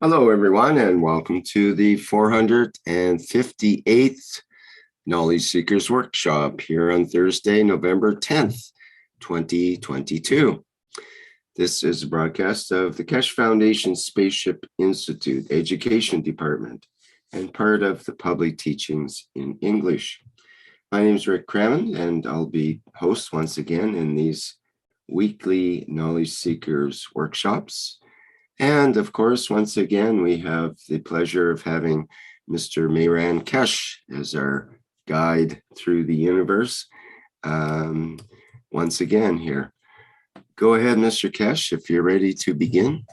Hello, everyone, and welcome to the 458th Knowledge Seekers Workshop here on Thursday, November 10th, 2022. This is a broadcast of the Keshe Foundation Spaceship Institute Education Department and part of the Public Teachings in English. My name is Rick Crammond, and I'll be host once again in these weekly Knowledge Seekers workshops. And of course, once again, we have the pleasure of having Mr. Mehran Keshe as our guide through the universe once again here. Go ahead, Mr. Keshe, if you're ready to begin.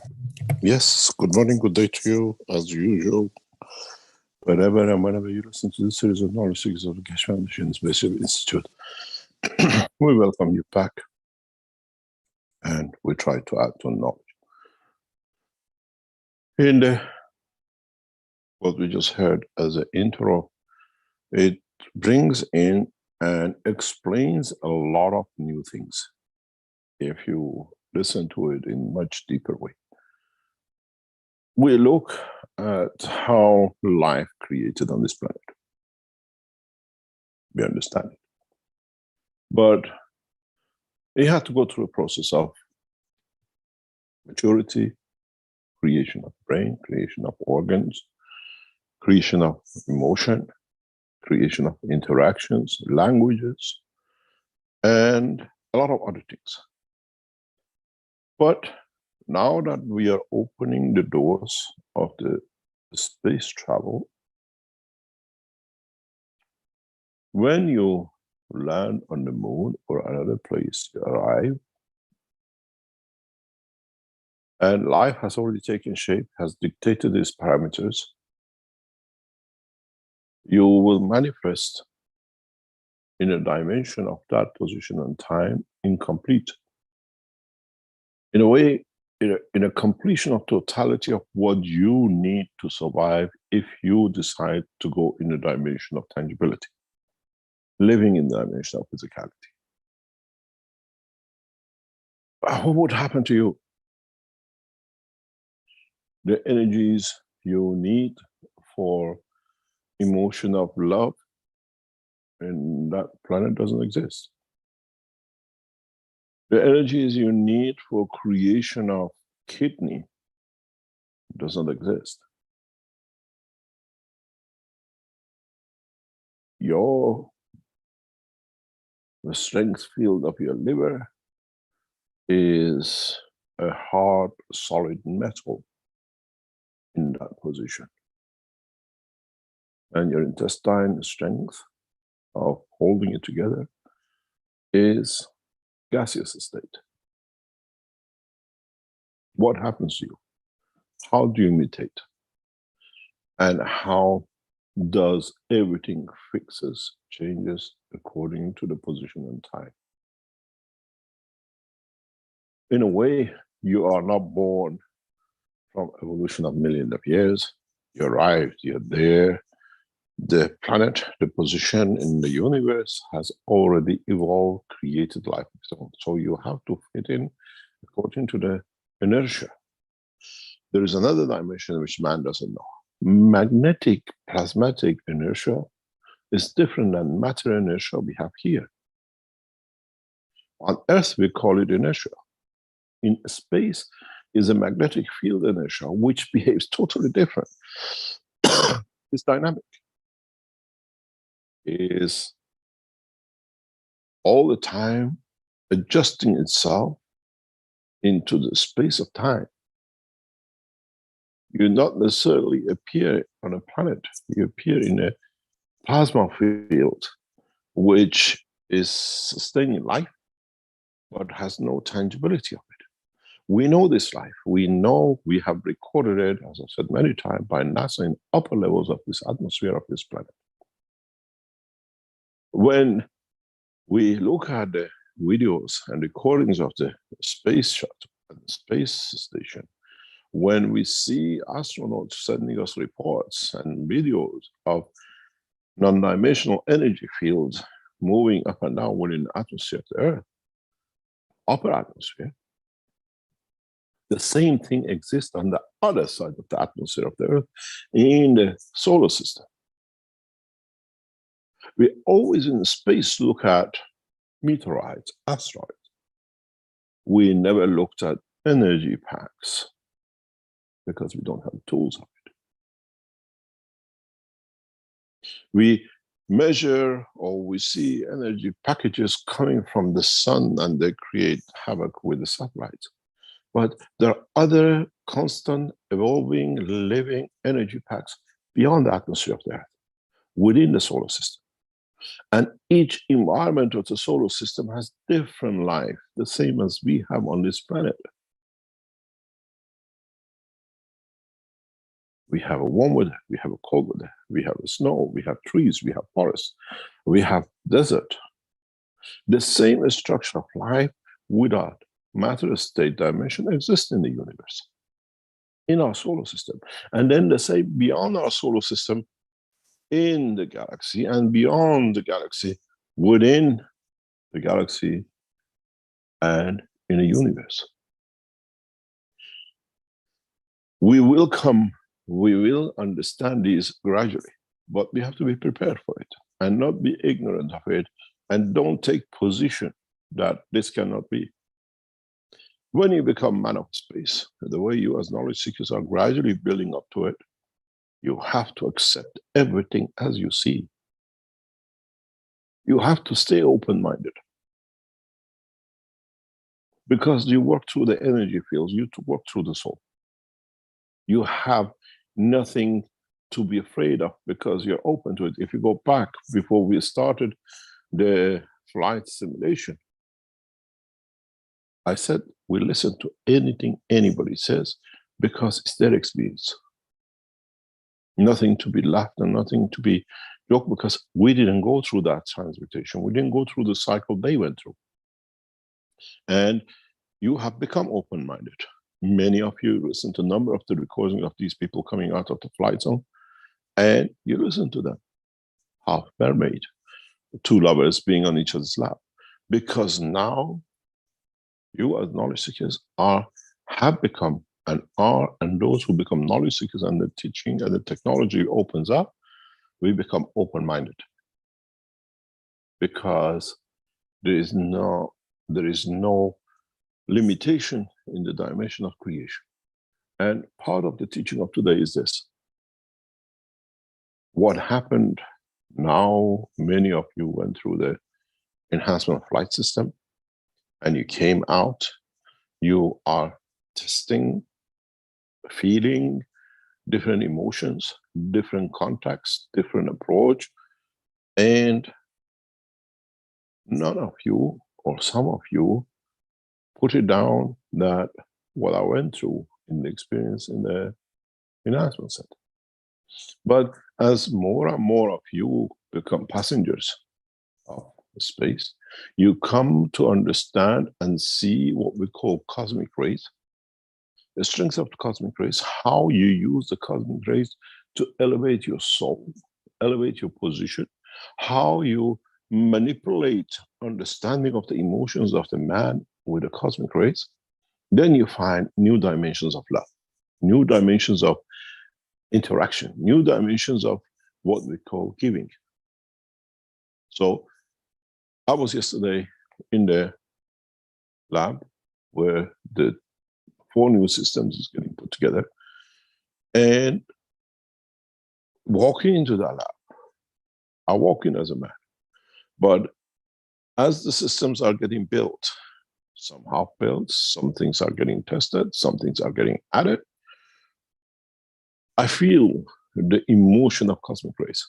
Yes, good morning, good day to you, as usual. Wherever and whenever you listen to this series of Knowledge Seekers of the Keshe Foundation Spaceship Institute, we welcome you back and we try to add to knowledge. In what we just heard as an intro, it brings in and explains a lot of new things if you listen to it in much deeper way. We look at how life created on this planet. We understand it. But it had to go through a process of maturity, creation of brain, creation of organs, creation of emotion, creation of interactions, languages, and a lot of other things. But now that we are opening the doors of the space travel, when you land on the moon or another place, you arrive, and life has already taken shape, has dictated its parameters, you will manifest in a dimension of that position and time incomplete. In a way, in a completion of totality of what you need to survive if you decide to go in a dimension of tangibility, living in the dimension of physicality. What would happen to you? The energies you need for emotion of love in that planet doesn't exist. The energies you need for creation of kidney doesn't exist. The strength field of your liver is a hard, solid metal in that position. And your intestine strength of holding it together is gaseous state. What happens to you? How do you mutate? And how does everything fixes, changes according to the position and time? In a way, you are not born from evolution of millions of years. You arrived, you're there. The planet, the position in the universe has already evolved, created life of its own. So you have to fit in according to the inertia. There is another dimension which man doesn't know. Magnetic plasmatic inertia is different than matter inertia we have here. On Earth, we call it inertia. In space is a magnetic field inertia, which behaves totally different. It's dynamic. It is all the time adjusting itself into the space of time. You not necessarily appear on a planet, you appear in a plasma field, which is sustaining life, but has no tangibility of it. We know this life, we know, we have recorded it, as I've said many times, by NASA in upper levels of this atmosphere of this planet. When we look at the videos and recordings of the space shuttle and the space station, when we see astronauts sending us reports and videos of non-dimensional energy fields moving up and down within the atmosphere of the Earth, upper atmosphere, The same thing exists on the other side of the atmosphere of the Earth in the solar system. We always in space look at meteorites, asteroids. We never looked at energy packs because we don't have tools of it. We measure or we see energy packages coming from the sun and they create havoc with the satellites. But there are other constant, evolving, living energy packs beyond the atmosphere of the Earth, within the solar system. And each environment of the solar system has different life, the same as we have on this planet. We have a warm weather, we have a cold weather, we have snow, we have trees, we have forests, we have desert. The same structure of life without matter state dimension exists in the universe, in our solar system. And then they say beyond our solar system, in the galaxy, and beyond the galaxy, within the galaxy, and in the universe. We will understand these gradually, but we have to be prepared for it and not be ignorant of it, and don't take position that this cannot be. When you become man of space, the way you as knowledge seekers are gradually building up to it, you have to accept everything as you see. You have to stay open-minded. Because you work through the energy fields, you work through the soul. You have nothing to be afraid of because you're open to it. If you go back before we started the flight simulation, I said we listen to anything anybody says because it's their experience. Nothing to be laughed and nothing to be joked, because we didn't go through that transmutation. We didn't go through the cycle they went through. And you have become open-minded. Many of you listen to a number of the recordings of these people coming out of the flight zone, and you listen to them. Half mermaid, two lovers being on each other's lap. Because now you as knowledge seekers have become and are, and those who become knowledge seekers and the teaching and the technology opens up, we become open-minded. Because there is no limitation in the dimension of creation. And part of the teaching of today is this. What happened now, many of you went through the enhancement of flight system and you came out, you are testing, feeling different emotions, different contexts, different approach, and none of you or some of you put it down that what I went through in the experience in the enhancement center. But as more and more of you become passengers of space, you come to understand and see what we call cosmic rays, the strengths of the cosmic rays, how you use the cosmic rays to elevate your soul, elevate your position, how you manipulate understanding of the emotions of the man with the cosmic rays. Then you find new dimensions of love, new dimensions of interaction, new dimensions of what we call giving. So I was yesterday in the lab where the 4 new systems is getting put together, and walking into that lab, I walk in as a man, but as the systems are getting built, some half built, some things are getting tested, some things are getting added, I feel the emotion of cosmic rays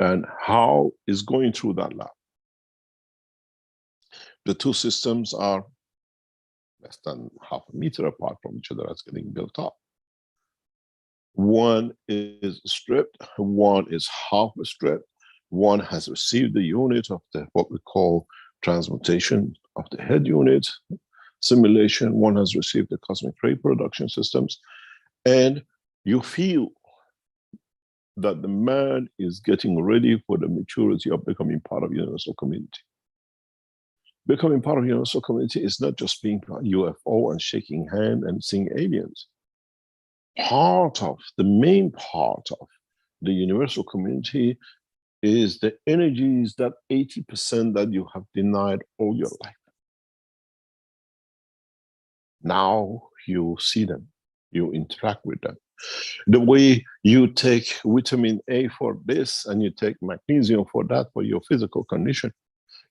and how it's going through that lab. The 2 systems are less than half a meter apart from each other as getting built up. One is stripped, one is half stripped, one has received the unit of the what we call transmutation of the head unit, simulation, one has received the cosmic ray production systems, and you feel that the man is getting ready for the maturity of becoming part of universal community. Becoming part of the universal community is not just being a UFO and shaking hands and seeing aliens. The main part of the universal community is the energies, that 80% that you have denied all your life. Now you see them, you interact with them. The way you take vitamin A for this and you take magnesium for that, for your physical condition,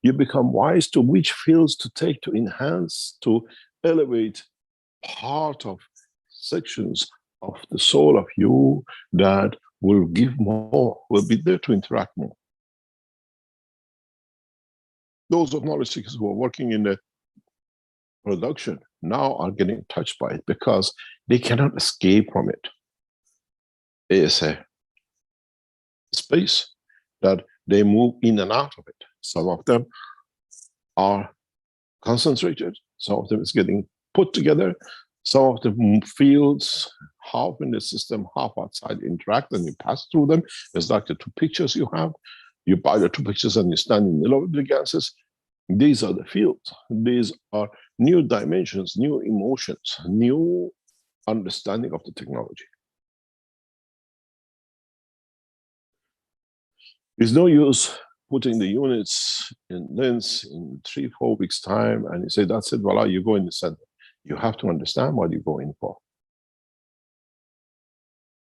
you become wise to which fields to take to enhance, to elevate part of sections of the soul of you that will give more, will be there to interact more. Those of knowledge seekers who are working in the production now are getting touched by it because they cannot escape from it. It is a space that they move in and out of it. Some of them are concentrated, some of them is getting put together, some of the fields, half in the system, half outside, interact and you pass through them. It's like the two pictures you have. You buy the two pictures and you stand in the middle of the gases. These are the fields. These are new dimensions, new emotions, new understanding of the technology. It's no use putting the units in lens in 3-4 weeks' time and you say, that's it, voila, you go in the center. You have to understand what you go in for.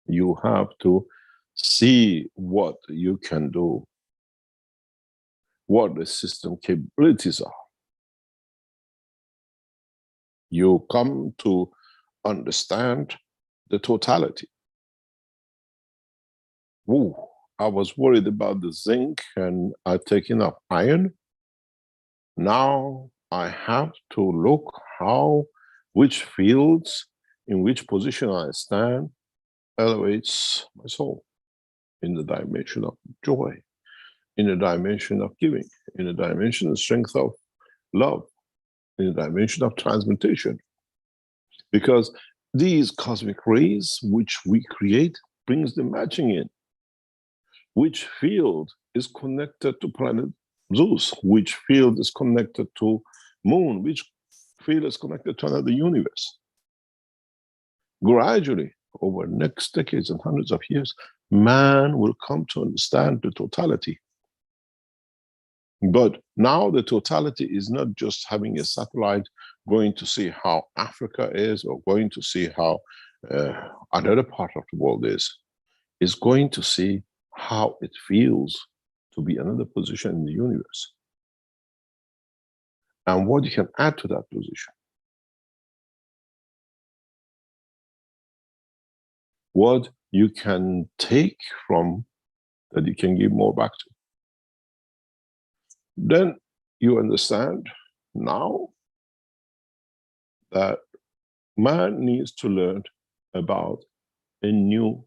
You have to see what you can do, what the system capabilities are. You come to understand the totality. Ooh, I was worried about the zinc and I've taken up iron. Now I have to look which fields, in which position I stand, elevates my soul in the dimension of joy, in the dimension of giving, in the dimension of strength of love, in the dimension of transmutation. Because these cosmic rays which we create brings the matching in. Which field is connected to planet Zeus? Which field is connected to moon? Which field is connected to another universe? Gradually, over next decades and hundreds of years, man will come to understand the totality. But now the totality is not just having a satellite going to see how Africa is or going to see how another part of the world is. It's going to see how it feels to be another position in the universe. And what you can add to that position. What you can take from that you can give more back to. Then you understand now that man needs to learn about a new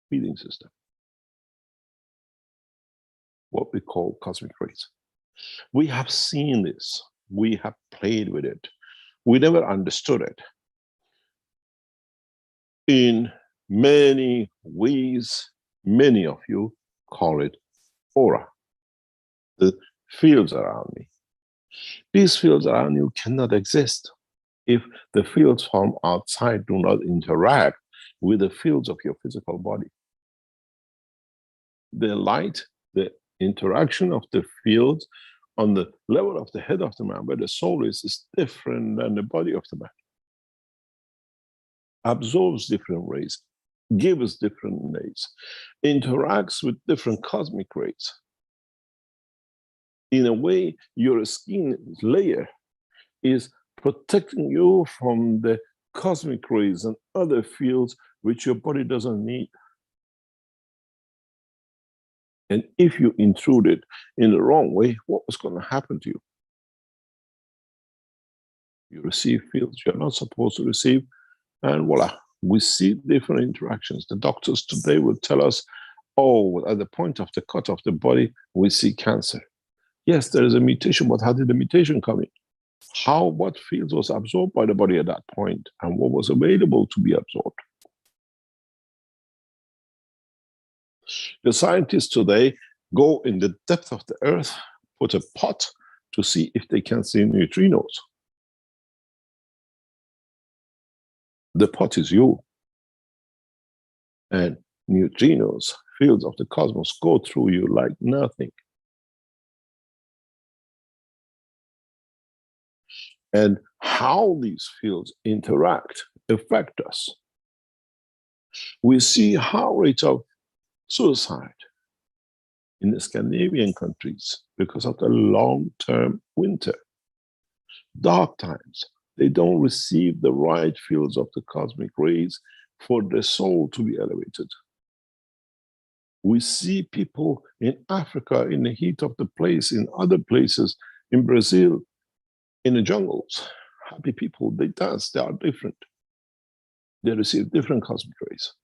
feeding system. What we call cosmic rays. We have seen this. We have played with it. We never understood it. In many ways, many of you call it aura. The fields around me. These fields around you cannot exist if the fields from outside do not interact with the fields of your physical body. The light, the interaction of the fields on the level of the head of the man, where the soul is different than the body of the man. Absorbs different rays, gives different rays, interacts with different cosmic rays. In a way, your skin layer is protecting you from the cosmic rays and other fields which your body doesn't need. And if you intrude it in the wrong way, what was going to happen to you? You receive fields you're not supposed to receive, and voila, we see different interactions. The doctors today will tell us, oh, at the point of the cut of the body, we see cancer. Yes, there is a mutation, but how did the mutation come in? What fields was absorbed by the body at that point, and what was available to be absorbed? The scientists today go in the depth of the earth, put a pot to see if they can see neutrinos. The pot is you. And neutrinos, fields of the cosmos, go through you like nothing. And how these fields interact affect us. We see high rates of suicide in the Scandinavian countries because of the long-term winter. Dark times, they don't receive the right fields of the cosmic rays for the soul to be elevated. We see people in Africa, in the heat of the place, in other places, in Brazil, in the jungles, happy people, they dance, they are different. They receive different cosmic rays,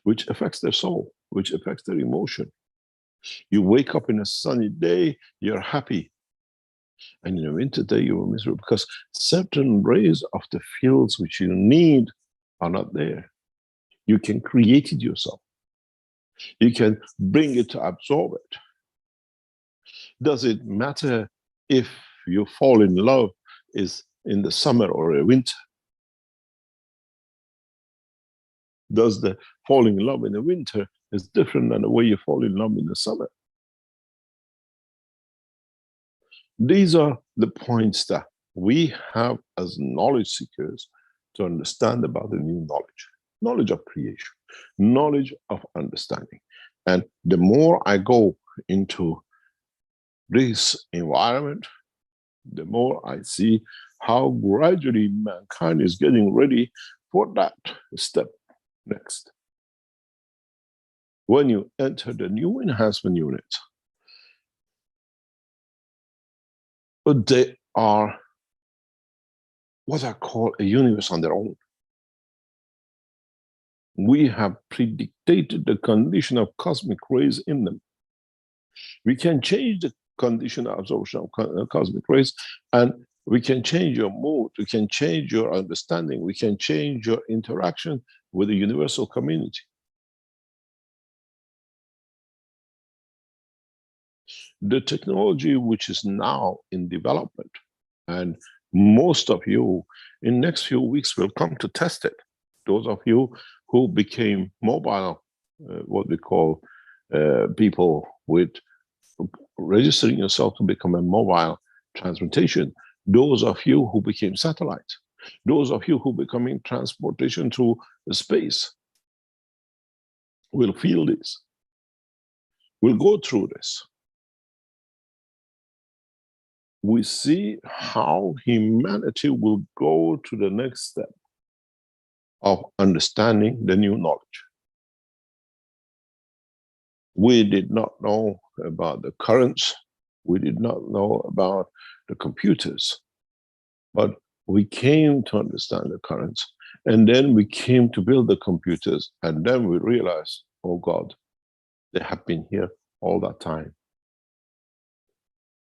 which affects their soul, which affects their emotion. You wake up in a sunny day, you're happy. And in a winter day, you're miserable because certain rays of the fields which you need are not there. You can create it yourself. You can bring it to absorb it. Does it matter if you fall in love is in the summer or a winter? Does the falling in love in the winter is different than the way you fall in love in the summer? These are the points that we have as knowledge seekers to understand about the new knowledge. Knowledge of creation, knowledge of understanding. And the more I go into this environment, the more I see how gradually mankind is getting ready for that step next. When you enter the new enhancement units, they are what I call a universe on their own. We have predictated the condition of cosmic rays in them. We can change the condition of absorption of cosmic rays, and we can change your mood, we can change your understanding, we can change your interaction with the universal community. The technology which is now in development, and most of you in next few weeks will come to test it. Those of you who became mobile, what we call people with registering yourself to become a mobile transportation, those of you who became satellites, those of you who becoming transportation through space will feel this, will go through this. We see how humanity will go to the next step of understanding the new knowledge. We did not know about the currents, we did not know about the computers, but we came to understand the currents, and then we came to build the computers, and then we realized, oh God, they have been here all that time.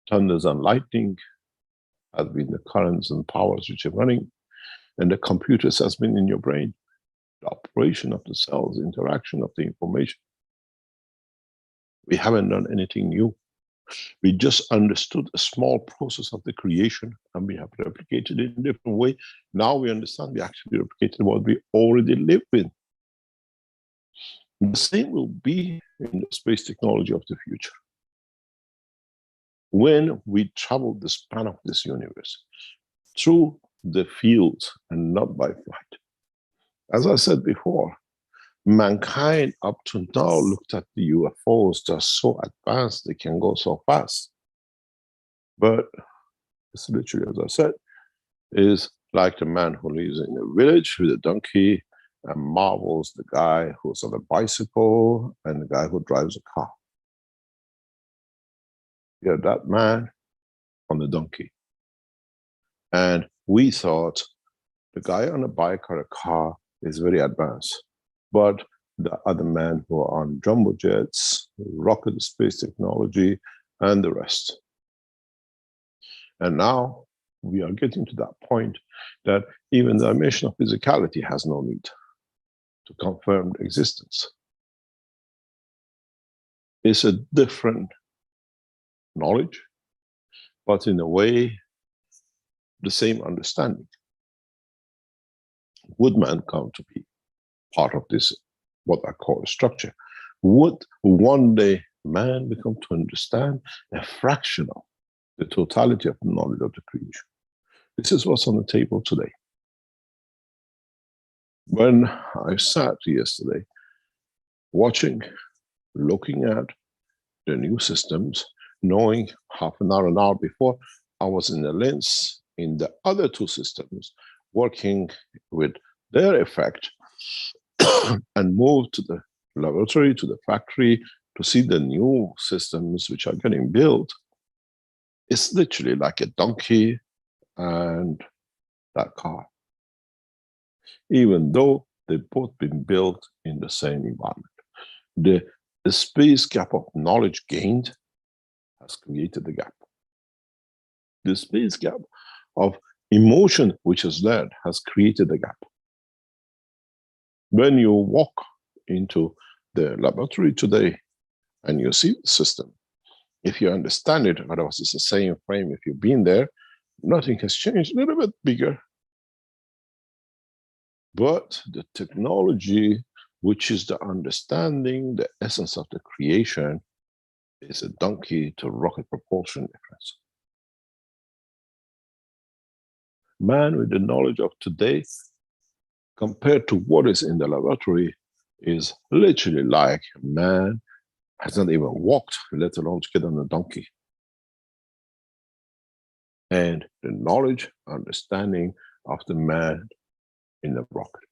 Thunders and lightning have been the currents and powers which are running, and the computers has been in your brain, the operation of the cells, interaction of the information. We haven't done anything new. We just understood a small process of the creation, and we have replicated it in a different way. Now we understand we actually replicated what we already live in. The same will be in the space technology of the future. When we travel the span of this universe through the fields and not by flight. As I said before, mankind up to now looked at the UFOs that are so advanced, they can go so fast. But it's literally, as I said, is like the man who lives in a village with a donkey and marvels the guy who's on a bicycle and the guy who drives a car. You're that man on the donkey. And we thought the guy on a bike or a car is very advanced. But the other men who are on jumbo jets, rocket space technology, and the rest. And now we are getting to that point that even the dimension of physicality has no need to confirm existence. It's a different knowledge, but in a way, the same understanding. Would man come to be part of this, what I call a structure? Would one day man become to understand a fraction of the totality of the knowledge of the creation? This is what's on the table today. When I sat yesterday watching, looking at the new systems, knowing half an hour before, I was in the lens in the other two systems, working with their effect, and moved to the laboratory, to the factory, to see the new systems which are getting built. It's literally like a donkey and that car, even though they've both been built in the same environment. The space gap of knowledge gained has created the gap. The space gap of emotion which is learned has created the gap. When you walk into the laboratory today and you see the system, if you understand it, otherwise it's the same frame. If you've been there, nothing has changed, a little bit bigger. But the technology, which is the understanding, the essence of the creation, is a donkey to rocket propulsion difference. Man with the knowledge of today, compared to what is in the laboratory, is literally like man has not even walked, let alone to get on a donkey. And the knowledge, understanding of the man in the rocket.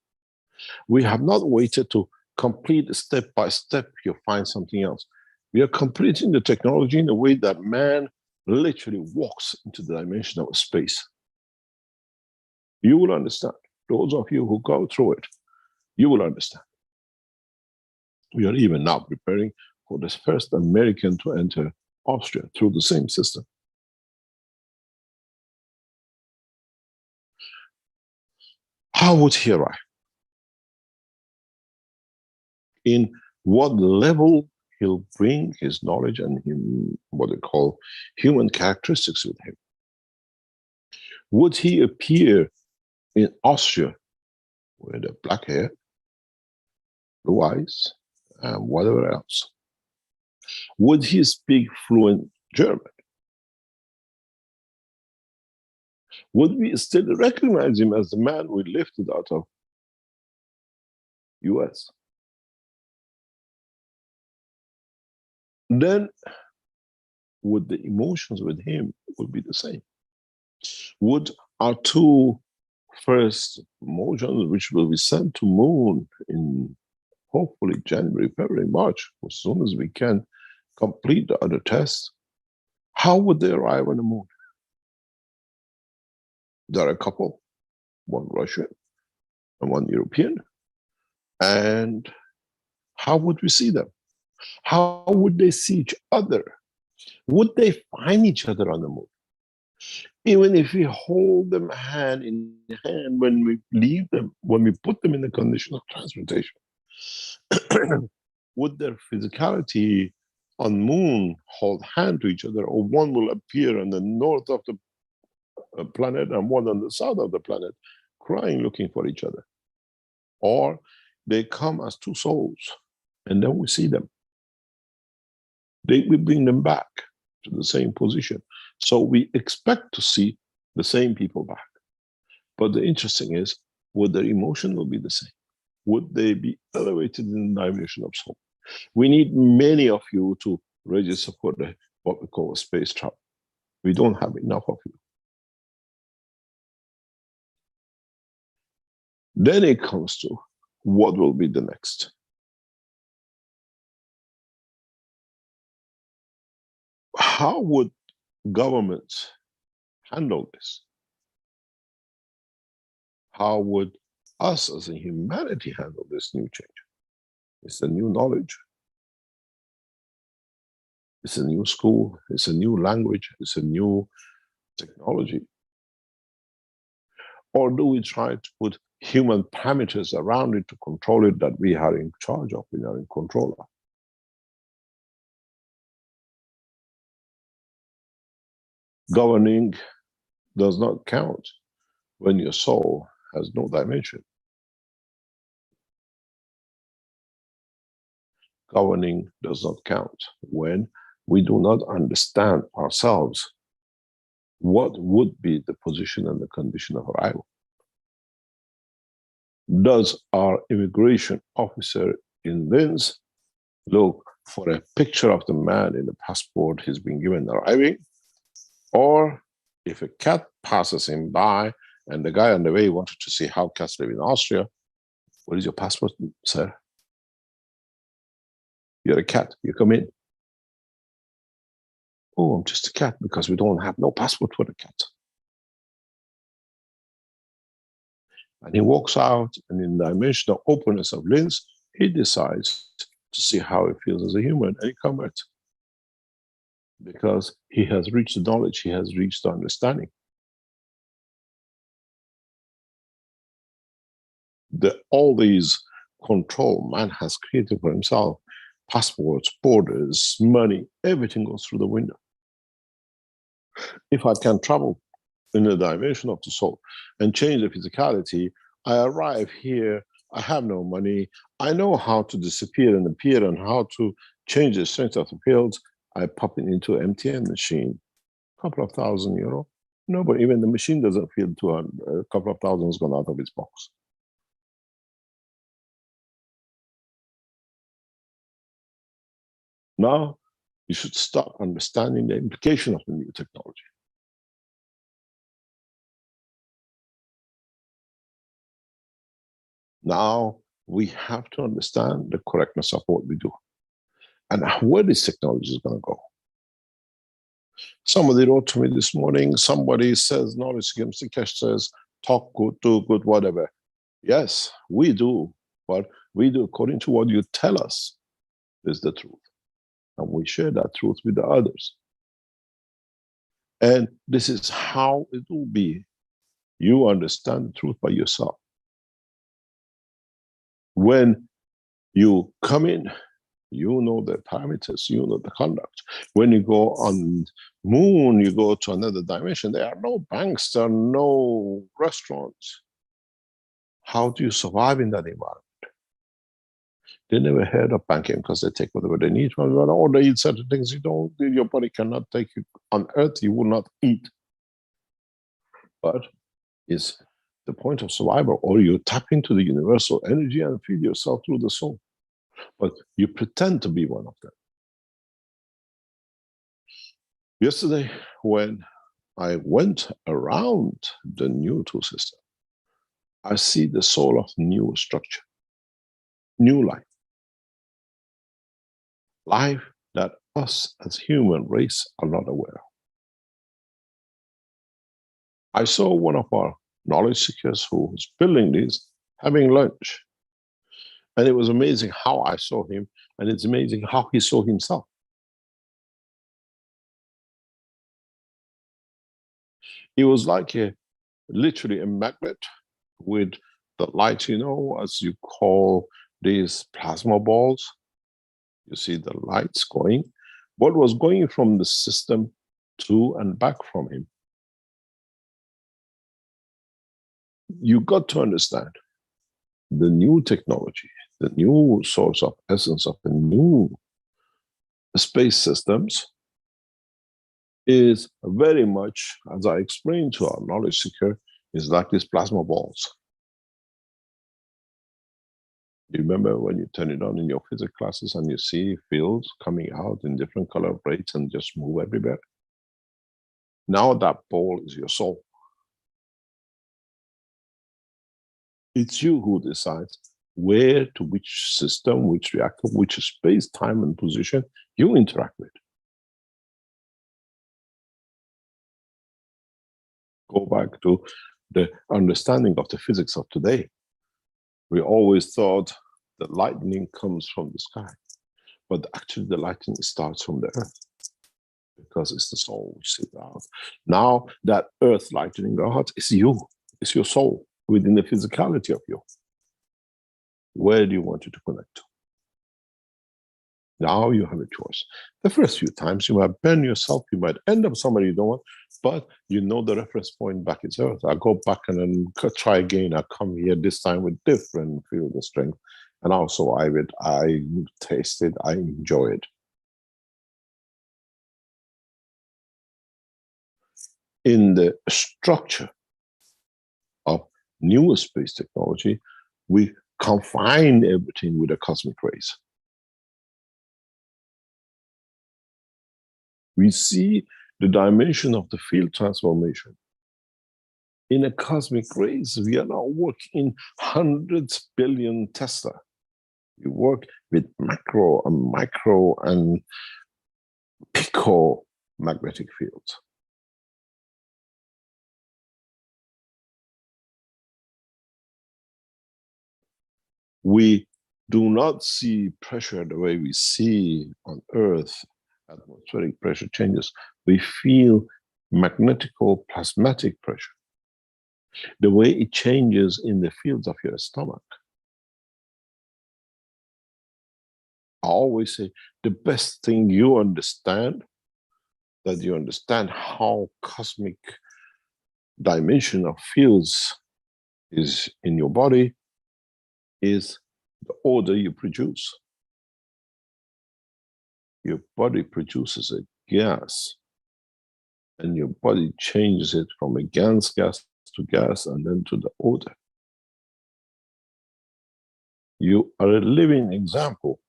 We have not waited to complete step by step, you find something else. We are completing the technology in a way that man literally walks into the dimension of space. You will understand. Those of you who go through it, you will understand. We are even now preparing for the first American to enter Austria through the same system. How would he arrive? In what level he'll bring his knowledge and what they call human characteristics with him? Would he appear in Austria with a black hair, blue eyes, and whatever else? Would he speak fluent German? Would we still recognize him as the man we lifted out of US? Then would the emotions with him would be the same? Would our two first emotions, which will be sent to moon in hopefully January, February, March, as soon as we can complete the other tests, how would they arrive on the moon? There are a couple, one Russian and one European. And how would we see them? How would they see each other? Would they find each other on the moon? Even if we hold them hand in hand when we leave them, when we put them in the condition of transportation, would their physicality on moon hold hand to each other, or one will appear on the north of the planet and one on the south of the planet, crying, looking for each other? Or they come as two souls, and then we see them. We bring them back to the same position. So we expect to see the same people back. But the interesting is, would their emotion will be the same? Would they be elevated in the dimension of soul? We need many of you to register for what we call a space travel. We don't have enough of you. Then it comes to what will be the next. How would governments handle this? How would us as a humanity handle this new change? It's a new knowledge. It's a new school. It's a new language. It's a new technology. Or do we try to put human parameters around it to control it that we are in charge of, we are in control of? Governing does not count when your soul has no dimension. Governing does not count when we do not understand ourselves what would be the position and the condition of arrival. Does our immigration officer in Linz look for a picture of the man in the passport he's been given arriving? Or if a cat passes him by and the guy on the way wanted to see how cats live in Austria, what is your passport, sir? You're a cat, you come in. Oh, I'm just a cat, because we don't have no passport for the cat. And he walks out, and in the dimensional openness of Linz, he decides to see how he feels as a human, and he converts. Because he has reached the knowledge, he has reached the understanding. All these control man has created for himself, passports, borders, money, everything goes through the window. If I can travel in the dimension of the soul and change the physicality, I arrive here, I have no money, I know how to disappear and appear and how to change the strength of the fields. I pop it into an MTN machine, a couple of €1,000. No, but even the machine doesn't feel to a couple of thousand has gone out of its box. Now, you should start understanding the implication of the new technology. Now, we have to understand the correctness of what we do and where this technology is going to go. Somebody wrote to me this morning, somebody says, Knowledge Seeker Mr. Keshe says, talk good, do good, whatever. Yes, we do, but we do according to what you tell us is the truth. And we share that truth with the others. And this is how it will be. You understand the truth by yourself. When you come in, you know the parameters, you know the conduct. When you go on moon, you go to another dimension, there are no banks, there are no restaurants. How do you survive in that environment? They never heard of banking because they take whatever they need from you, or they eat certain things your body cannot take. On earth, you will not eat. But it's the point of survival, or you tap into the universal energy and feed yourself through the soul. But you pretend to be one of them. Yesterday, when I went around the new tool system, I see the soul of new structure, new life. Life that us as human race are not aware of. I saw one of our knowledge seekers who was building this having lunch. And it was amazing how I saw him, and it's amazing how he saw himself. He was like literally a magnet with the light, as you call these plasma balls. You see the lights going. What was going from the system to and back from him? You got to understand the new technology, the new source of essence of the new space systems is very much, as I explained to our knowledge seeker, is like these plasma balls. You remember when you turn it on in your physics classes and you see fields coming out in different color rates and just move everywhere? Now that ball is your soul. It's you who decides where to which system, which reactor, which space, time, and position you interact with. Go back to the understanding of the physics of today. We always thought that lightning comes from the sky, but actually the lightning starts from the earth, because it's the soul which sits out. Now that earth lightning God is you, it's your soul within the physicality of you. Where do you want it to connect to? Now you have a choice. The first few times you might burn yourself, you might end up somebody you don't want, but you know the reference point back is Earth. I go back and then try again. I come here this time with different field of strength, and I'll survive it. I taste it. I enjoy it. In the structure of newer space technology, we confine everything with the cosmic rays. We see the dimension of the field transformation. In a cosmic rays, we are now working in hundreds billion Tesla. We work with macro and micro and pico magnetic fields. We do not see pressure the way we see on Earth, atmospheric pressure changes. We feel magnetical plasmatic pressure, the way it changes in the fields of your stomach. I always say the best thing you understand, that you understand how cosmic dimension of fields is in your body, is the odor you produce. Your body produces a gas, and your body changes it from a gas to gas and then to the odor. You are a living example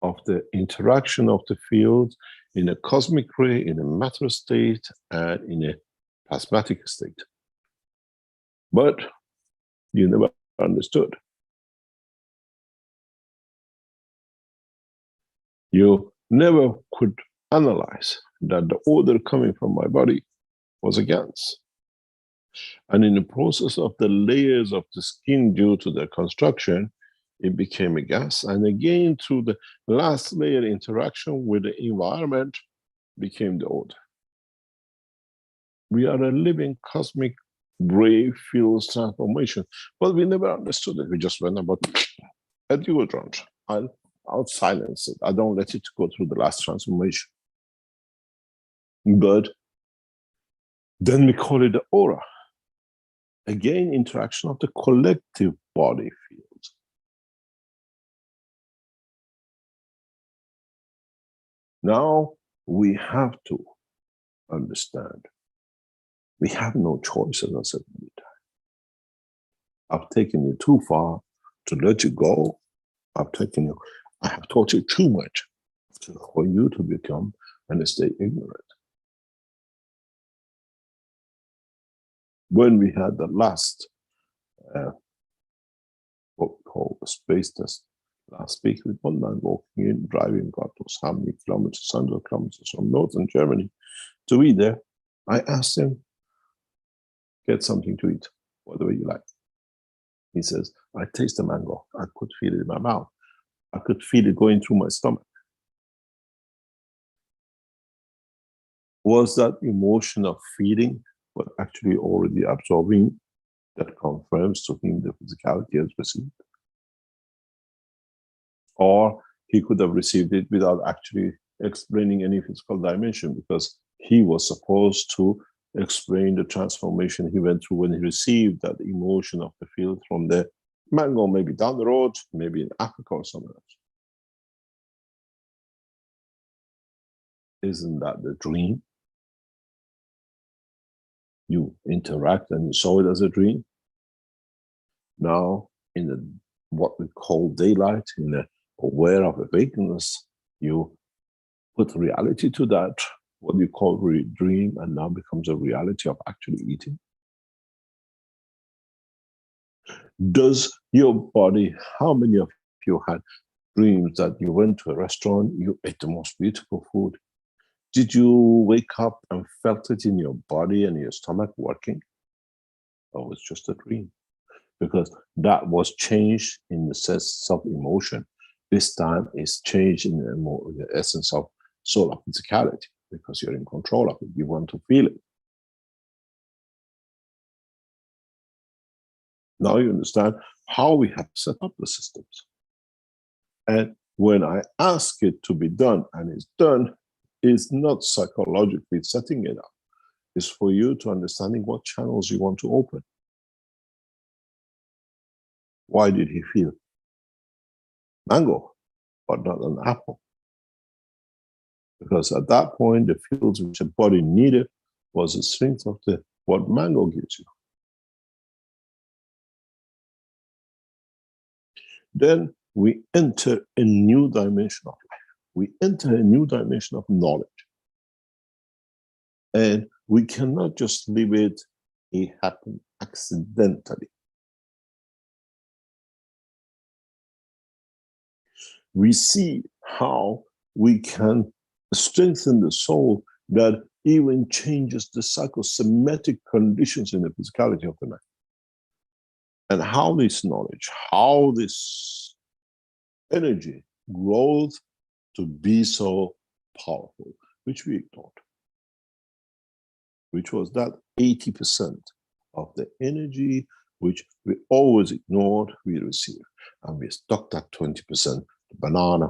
of the interaction of the field in a cosmic ray, in a matter state, and in a plasmatic state. But you never understood. You never could analyze that the odor coming from my body was a gas. And in the process of the layers of the skin due to the construction, it became a gas. And again, through the last layer interaction with the environment, became the odor. We are a living cosmic ray field transformation, but we never understood it. We just went about, at you drunk. I'll silence it. I don't let it go through the last transformation. But then we call it the aura. Again, interaction of the collective body fields. Now we have to understand. We have no choice, as I said many times. I've taken you too far to let you go. I have taught you too much for you to become and stay ignorant. When we had the last what we call the space test, last week with one man walking in, driving God knows how many kilometers, hundreds of kilometers from northern Germany to be there, I asked him, get something to eat, whatever you like. He says, I taste the mango. I could feel it in my mouth. I could feel it going through my stomach. Was that emotion of feeling, but actually already absorbing, that confirms to him the physicality has received? Or he could have received it without actually explaining any physical dimension, because he was supposed to explain the transformation he went through when he received that emotion of the field from the mango, maybe down the road, maybe in Africa or somewhere else. Isn't that the dream? You interact and you saw it as a dream. Now, in what we call daylight, in the aware of awakeness, you put reality to that, what you call dream, and now becomes a reality of actually eating. Does your body, how many of you had dreams that you went to a restaurant, you ate the most beautiful food? Did you wake up and felt it in your body and your stomach working? Or was it just a dream? Because that was changed in the sense of emotion. This time it's changed in the essence of soul of physicality, because you're in control of it. You want to feel it. Now you understand how we have set up the systems. And when I ask it to be done and it's done, it's not psychologically setting it up. It's for you to understanding what channels you want to open. Why did he feel mango, but not an apple? Because at that point, the fields which the body needed was the strength of what mango gives you. Then we enter a new dimension of life. We enter a new dimension of knowledge. And we cannot just leave it happen accidentally. We see how we can strengthen the soul that even changes the psychosomatic conditions in the physicality of the man. And how this knowledge, how this energy grows to be so powerful, which we ignored, which was that 80% of the energy which we always ignored, we receive. And we stuck that 20%, the banana,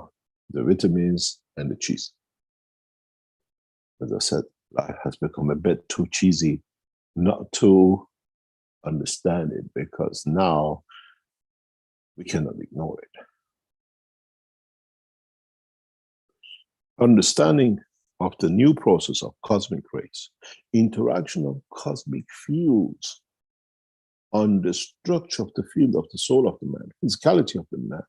the vitamins, and the cheese. As I said, life has become a bit too cheesy not to understand it, because now we cannot ignore it. Understanding of the new process of cosmic rays, interaction of cosmic fields on the structure of the field of the soul of the man, physicality of the man,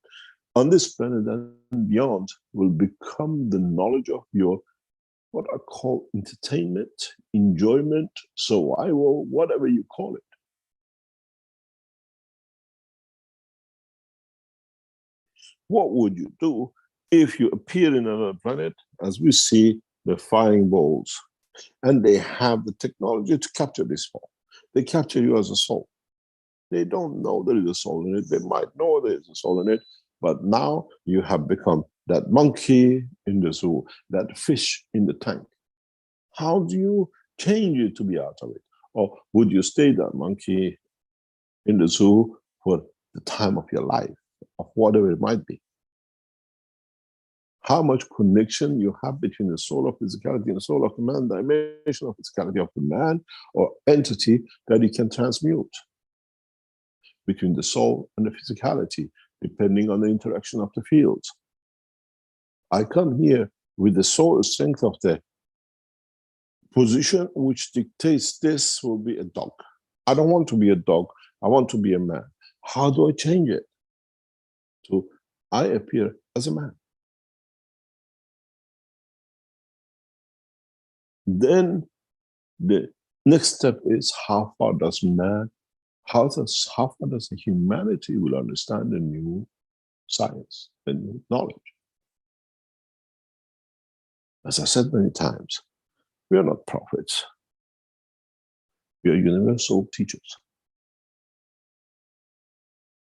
on this planet and beyond, will become the knowledge of your, what I call entertainment, enjoyment, survival, whatever you call it. What would you do if you appear in another planet, as we see the flying balls, and they have the technology to capture this form? They capture you as a soul. They don't know there is a soul in it. They might know there is a soul in it, but now you have become that monkey in the zoo, that fish in the tank. How do you change it to be out of it? Or would you stay that monkey in the zoo for the time of your life, of whatever it might be? How much connection you have between the soul of physicality and the soul of the man, dimension of physicality of the man or entity that he can transmute between the soul and the physicality, depending on the interaction of the fields. I come here with the soul strength of the position which dictates this will be a dog. I don't want to be a dog. I want to be a man. How do I change it? So I appear as a man. Then the next step is how far does man, how far does the humanity will understand the new science, the new knowledge? As I said many times, we are not prophets. We are universal teachers.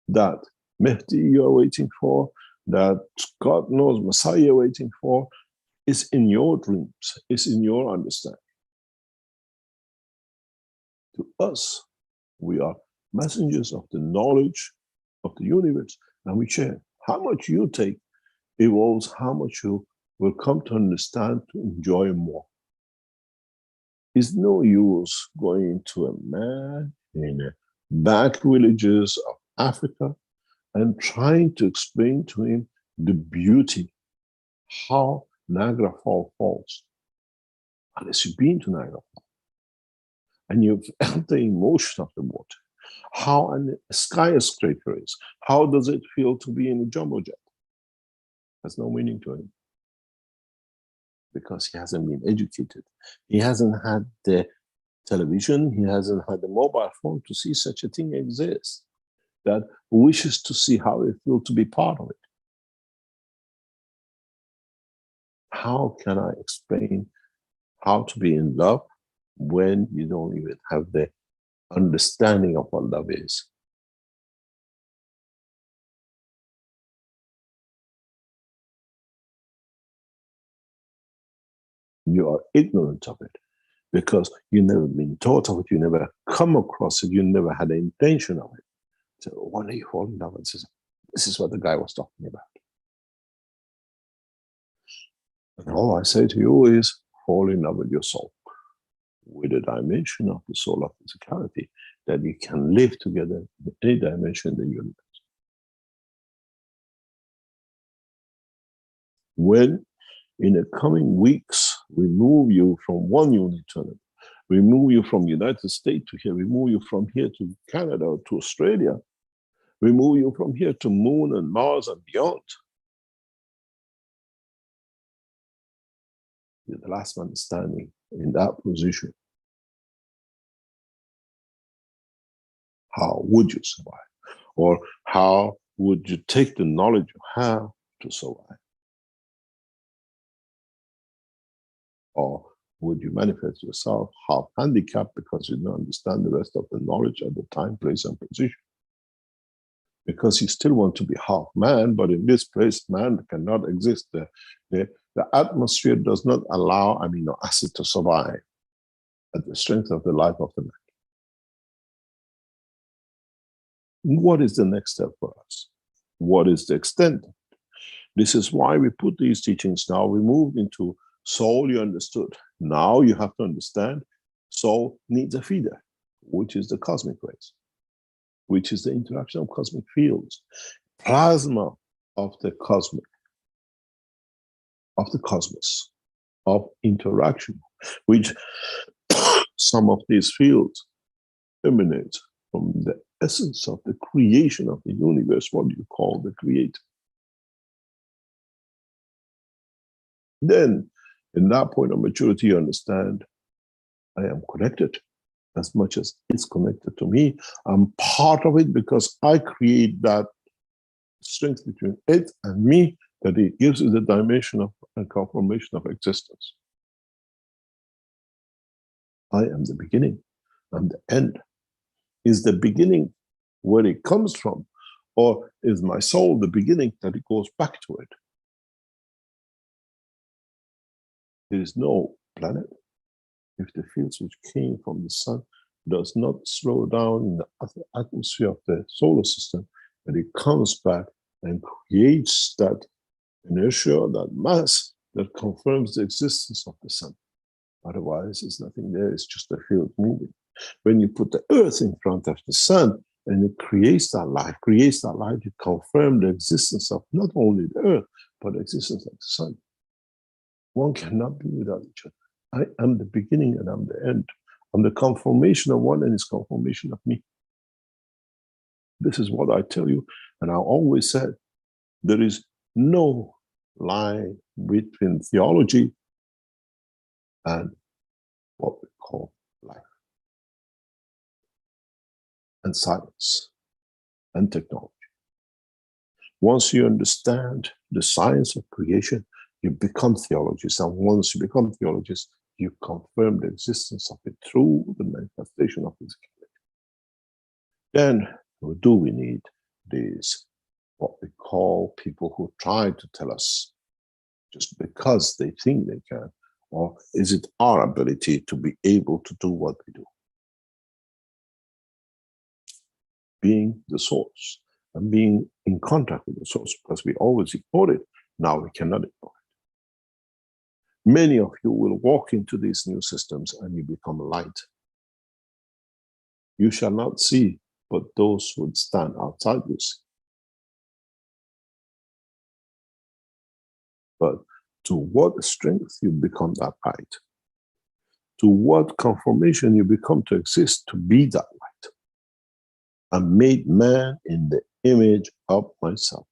That Mehdi you are waiting for, that God knows Messiah you're waiting for, is in your dreams, is in your understanding. To us, we are messengers of the knowledge of the universe, and we share. How much you take evolves how much you will come to understand, to enjoy more. It's no use going to a man in the back villages of Africa and trying to explain to him the beauty, how Niagara Falls, unless you've been to Niagara Falls and you've felt the emotion of the water, how a skyscraper is, how does it feel to be in a jumbo jet? There's no meaning to him, because he hasn't been educated. He hasn't had the television, he hasn't had the mobile phone to see such a thing exists, that wishes to see how it feels to be part of it. How can I explain how to be in love when you don't even have the understanding of what love is? You are ignorant of it because you've never been taught of it, you never come across it, you never had the intention of it. So one day you fall in love and says, this is what the guy was talking about. And all I say to you is fall in love with your soul, with a dimension of the soul of physicality that you can live together in any dimension in the universe. When in the coming weeks we move you from one unit to another, we move you from United States to here, we move you from here to Canada to Australia, we move you from here to Moon and Mars and beyond. You're the last man standing in that position. How would you survive? Or how would you take the knowledge you have to survive? Or would you manifest yourself half handicapped because you don't understand the rest of the knowledge at the time, place, and position? Because you still want to be half man, but in this place, man cannot exist. The atmosphere does not allow amino acid to survive at the strength of the life of the man. What is the next step for us? What is the extent? This is why we put these teachings now. We moved into soul, you understood. Now you have to understand soul needs a feeder, which is the cosmic rays, which is the interaction of cosmic fields, plasma of the cosmic, of the cosmos, of interaction, which some of these fields emanate from the essence of the creation of the universe, what you call the creator. Then, in that point of maturity, you understand, I am connected as much as it's connected to me. I'm part of it because I create that strength between it and me, that it gives it the dimension of and confirmation of existence. I am the beginning, I'm the end. Is the beginning where it comes from, or is my soul the beginning that it goes back to it? There is no planet if the fields which came from the sun does not slow down in the atmosphere of the solar system, and it comes back and creates that inertia, that mass that confirms the existence of the sun. Otherwise, there's nothing there, it's just a field moving. When you put the earth in front of the sun and it creates that light, it confirms the existence of not only the earth, but the existence of the sun. One cannot be without each other. I am the beginning and I'm the end. I'm the confirmation of one and it's confirmation of me. This is what I tell you, and I always said, there is no line between theology and what we call life, and science, and technology. Once you understand the science of creation, you become theologists, and once you become theologists, you confirm the existence of it through the manifestation of physicality. Then, what do we need? These, what we call people who try to tell us just because they think they can, or is it our ability to be able to do what we do? Being the source and being in contact with the source, because we always ignore it, now we cannot ignore it. Many of you will walk into these new systems and you become light. You shall not see, but those who would stand outside will see. But to what strength you become that light, to what conformation you become to exist to be that light. I'm made man in the image of myself.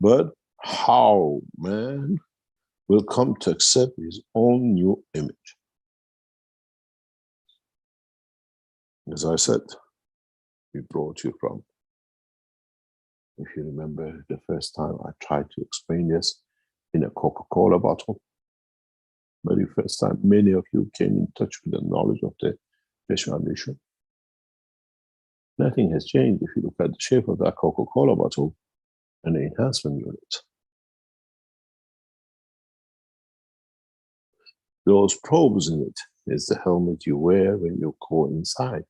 But how man will come to accept his own new image? As I said, we brought you from, if you remember the first time I tried to explain this in a Coca-Cola bottle, very first time many of you came in touch with the knowledge of the Keshe Foundation. Nothing has changed if you look at the shape of that Coca-Cola bottle and the enhancement unit. Those probes in it is the helmet you wear when you go inside.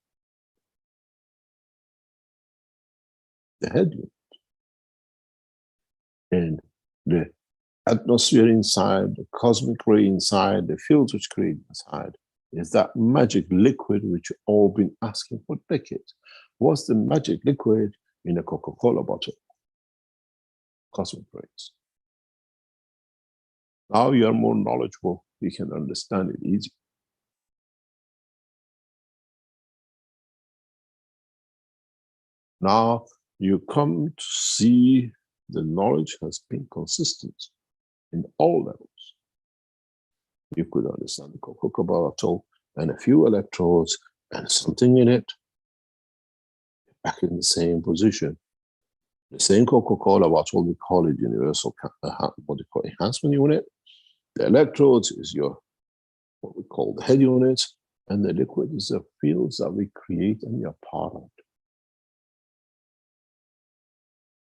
The head unit. And the atmosphere inside, the cosmic ray inside, the fields which create inside, is that magic liquid which you've all been asking for decades. What's the magic liquid in a Coca-Cola bottle? Cosmic rays. Now you are more knowledgeable, you can understand it easier. Now you come to see the knowledge has been consistent in all levels. You could understand the Coca-Cola bottle and a few electrodes and something in it back in the same position. The same Coca-Cola bottle, we call it universal, what we call enhancement unit. The electrodes is your, what we call the head units, and the liquid is the fields that we create and you're part of.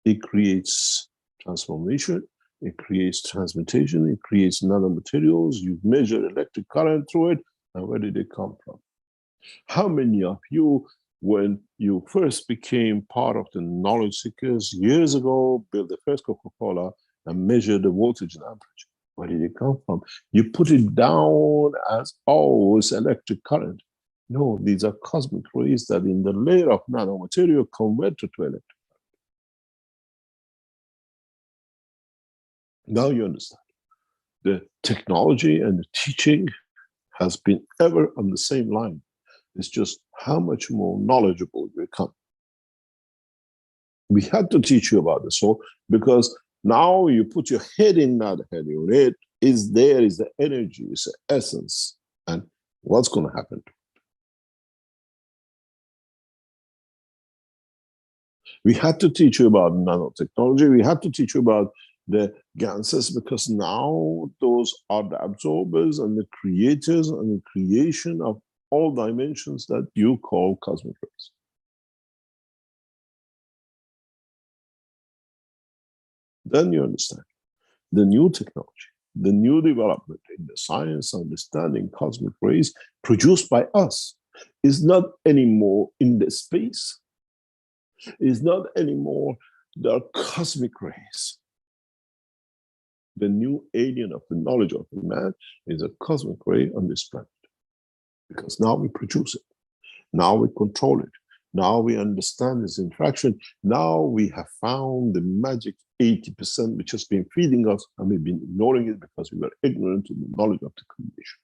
It creates transformation, it creates transmutation, it creates nanomaterials. You've measured electric current through it, and where did it come from? How many of you, when you first became part of the knowledge seekers years ago, built the first Coca-Cola and measured the voltage and amperage? Where did it come from? You put it down as, oh, it's electric current. No, these are cosmic rays that in the layer of nanomaterial convert to electric. Now you understand. The technology and the teaching has been ever on the same line. It's just how much more knowledgeable you become. We had to teach you about the soul because now you put your head in that head unit, is there, is the energy, is the essence, and what's going to happen to it? We had to teach you about nanotechnology. We had to teach you about the Ganses, because now those are the absorbers and the creators and the creation of all dimensions that you call cosmic rays. Then you understand the new technology, the new development in the science understanding cosmic rays produced by us is not anymore in the space, is not anymore the cosmic rays. The new alien of the knowledge of the man is a cosmic ray on this planet. Because now we produce it. Now we control it. Now we understand its interaction. Now we have found the magic 80% which has been feeding us, and we've been ignoring it because we were ignorant of the knowledge of the creation.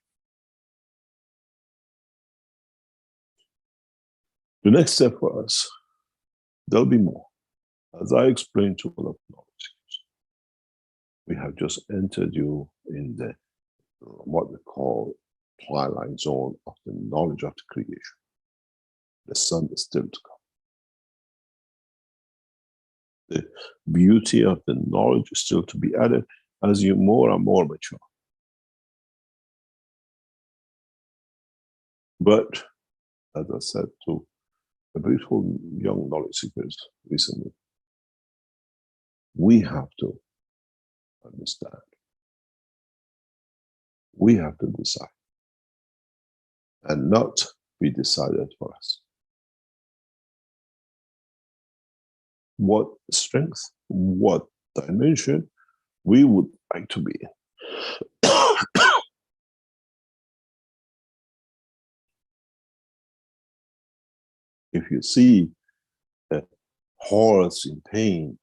The next step for us, there'll be more. As I explained to all of knowledge, we have just entered you in the what we call twilight zone of the knowledge of the creation. The sun is still to come. The beauty of the knowledge is still to be added as you more and more mature. But, as I said to the beautiful young knowledge seekers recently, we have to understand. We have to decide. And not be decided for us. What strength, what dimension we would like to be in. If you see a horse in pain,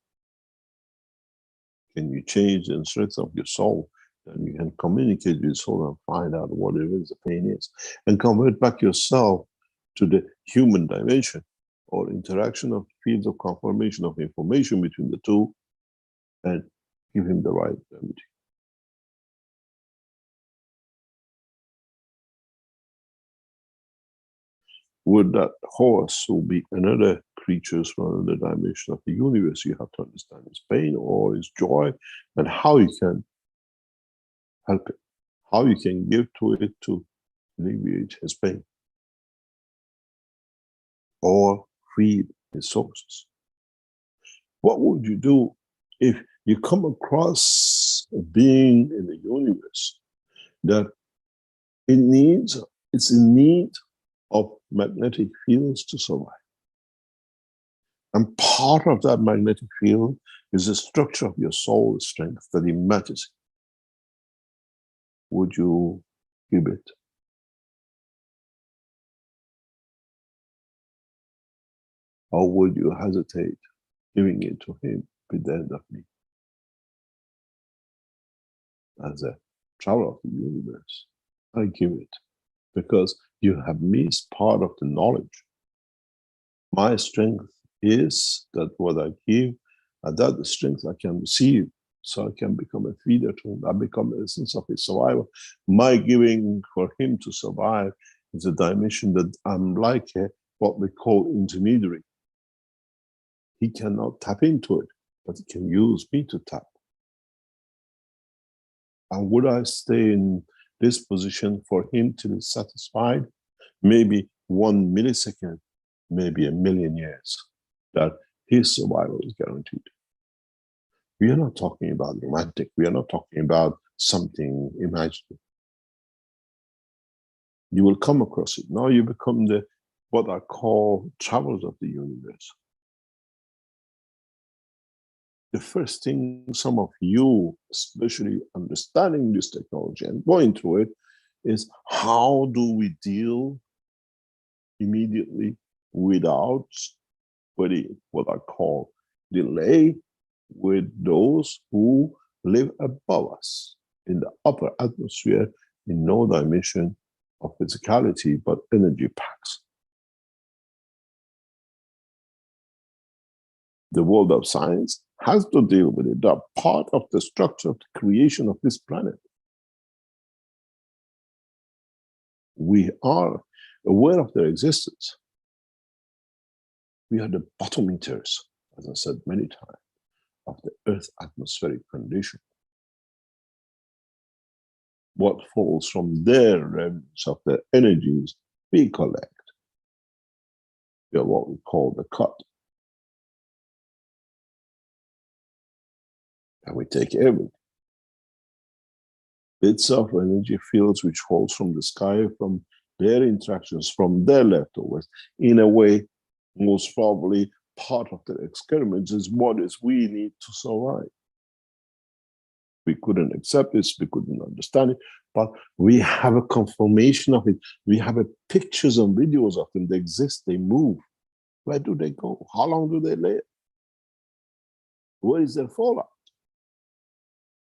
can you change the strength of your soul? Then you can communicate with your soul and find out what it is the pain is, and convert back yourself to the human dimension or interaction of fields of confirmation of information between the two, and give him the right remedy. With that horse will be another creatures from another dimension of the universe. You have to understand his pain or his joy, and how you can help it, how you can give to it to alleviate his pain or feed his sources. What would you do if you come across a being in the universe that it's in need of magnetic fields to survive? And part of that magnetic field Is the structure of your soul strength that it matches? Would you give it? Or would you hesitate giving it to him with the end of me? As a traveler of the universe, I give it because you have missed part of the knowledge. My strength is that what I give, and that strength I can receive, so I can become a feeder to him. I become the essence of his survival. My giving for him to survive is a dimension that I'm like what we call intermediary. He cannot tap into it, but he can use me to tap. And would I stay in this position for him to be satisfied? Maybe 1 millisecond, maybe 1,000,000 years, that his survival is guaranteed. We are not talking about romantic. We are not talking about something imaginary. You will come across it. Now you become the what I call travelers of the universe. The first thing some of you, especially understanding this technology and going through it, is how do we deal immediately without what I call delay with those who live above us in the upper atmosphere in no dimension of physicality but energy packs. The world of science has to deal with it. They are part of the structure of the creation of this planet. We are aware of their existence. We are the bottometers, as I said many times, of the Earth's atmospheric condition. What falls from their remnants of the energies we collect. We are what we call the cut. And we take everything. Bits of energy fields which falls from the sky, from their interactions, from their leftovers. In a way, most probably part of the experiments is what is we need to survive. We couldn't accept this, we couldn't understand it, but we have a confirmation of it. We have pictures and videos of them. They exist, they move. Where do they go? How long do they live? Where is their fallout?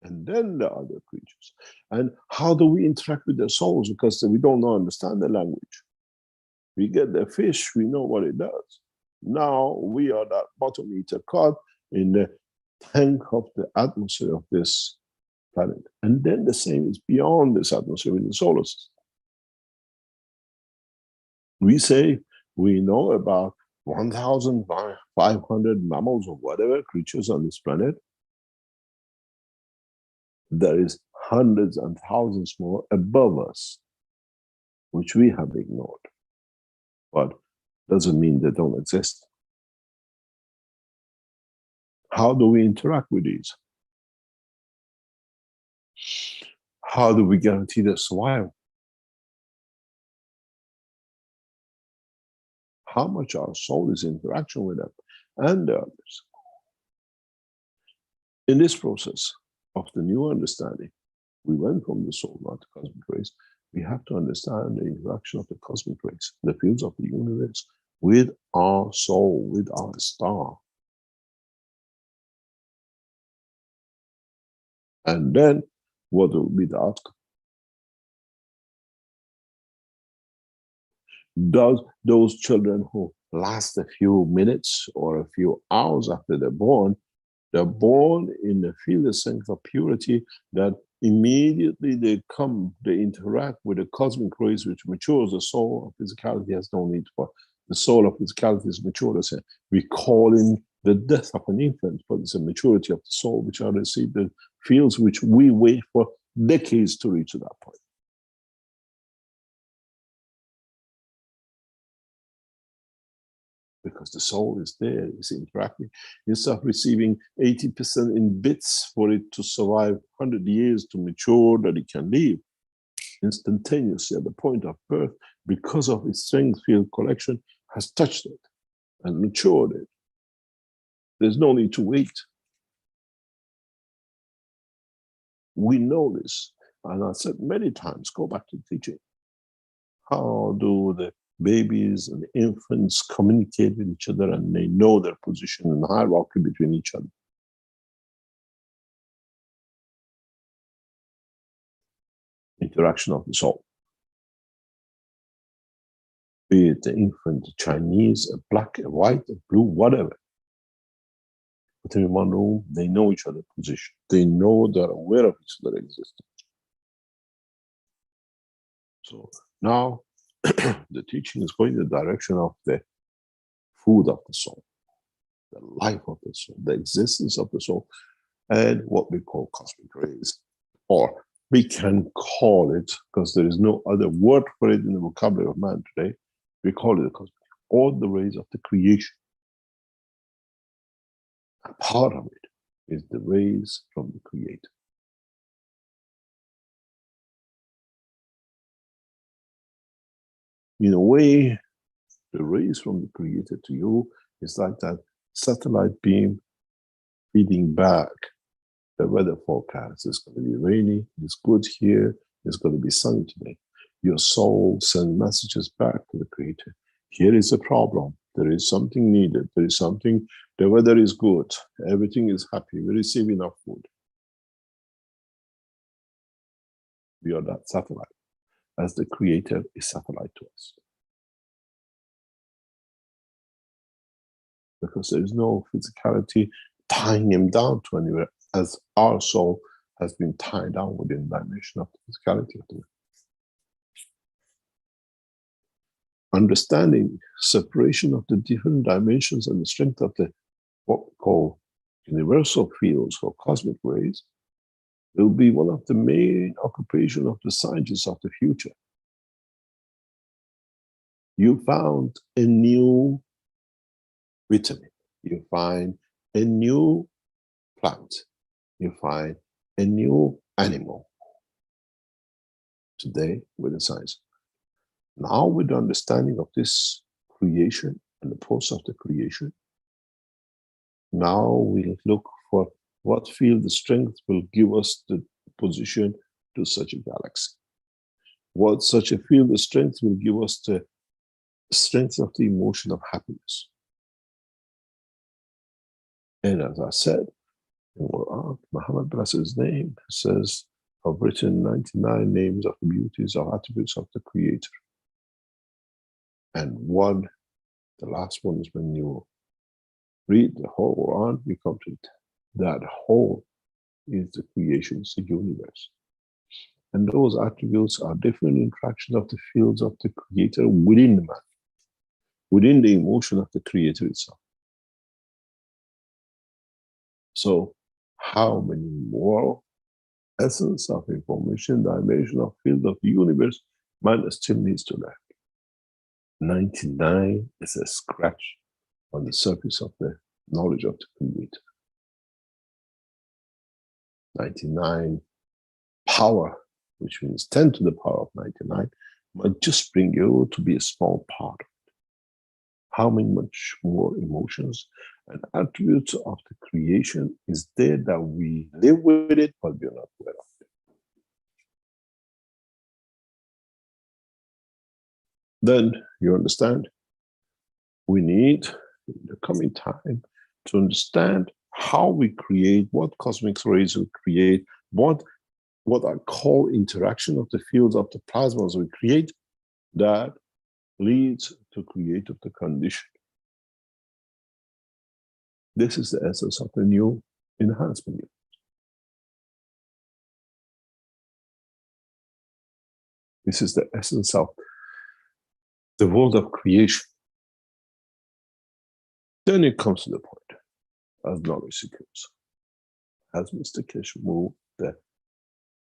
And then the other creatures. And how do we interact with their souls? Because we don't understand the language. We get the fish, we know what it does. Now we are that bottometer caught in the tank of the atmosphere of this planet. And then the same is beyond this atmosphere in the solar system. We say we know about 1,500 mammals or whatever creatures on this planet. There is hundreds and thousands more above us, which we have ignored. But doesn't mean they don't exist. How do we interact with these? How do we guarantee their survival? How much our soul is in interaction with them and the others? In this process of the new understanding, we went from the soul, not the cosmic rays. We have to understand the interaction of the cosmic rays, the fields of the universe, with our soul, with our star. And then, what will be the outcome? Does those children who last a few minutes or a few hours after they're born in the field of strength of purity, that immediately they interact with the cosmic rays which matures the soul of physicality has no need for. The soul of physicality is mature. We call in the death of an infant, but it's a maturity of the soul which are received the fields which we wait for decades to reach to that point. Because the soul is there, it's interacting. Instead of receiving 80% in bits for it to survive 100 years to mature, that it can live instantaneously at the point of birth, because of its strength field collection, has touched it and matured it. There's no need to wait. We know this. And I said many times, go back to teaching. How do the babies and the infants communicate with each other and they know their position in the hierarchy between each other? Interaction of the soul. Be it the infant, Chinese, a black, a white, a blue, whatever. But in one room, they know each other's position. They know they're aware of each other's existence. So now the teaching is going in the direction of the food of the soul, the life of the soul, the existence of the soul, and what we call cosmic rays. Or we can call it, because there is no other word for it in the vocabulary of man today, we call it the cosmic, or the rays of the creation. A part of it is the rays from the Creator. In a way, the rays from the Creator to you is like that satellite beam feeding back the weather forecast. It's going to be rainy, it's good here, it's going to be sunny today. Your soul sends messages back to the Creator. Here is a problem. There is something needed. There is something, the weather is good. Everything is happy. We receive enough food. We are that satellite, as the Creator is satellite to us. Because there is no physicality tying him down to anywhere, as our soul has been tied down within the dimension of the physicality of the world. Understanding separation of the different dimensions and the strength of the what we call universal fields or cosmic rays will be one of the main occupations of the scientists of the future. You found a new vitamin, you find a new plant, you find a new animal today with the science. Now with the understanding of this creation and the process of the creation, now we look for what field the strength will give us the position to such a galaxy. What such a field of strength will give us the strength of the emotion of happiness. And as I said, in Quran, Muhammad bless his name, says, I've written 99 names of the beauties or attributes of the Creator. And one, the last one is when you read the whole Quran, we come to it. That whole is the creation, it's the universe. And those attributes are different interactions of the fields of the Creator within the man, within the emotion of the Creator itself. So, how many more essence of information, dimension of field of the universe, man still needs to learn? 99 is a scratch on the surface of the knowledge of the Creator. 99 power, which means 10 to the power of 99, might just bring you to be a small part of it. How many much more emotions and attributes of the creation is there that we live with it, but we are not aware of it. Then you understand, we need in the coming time to understand how we create, what cosmic rays we create, what I call interaction of the fields of the plasmas we create that leads to create of the condition. This is the essence of the new enhancement. This is the essence of the world of creation. Then it comes to the point, as knowledge seekers, as Mr. Keshe moved the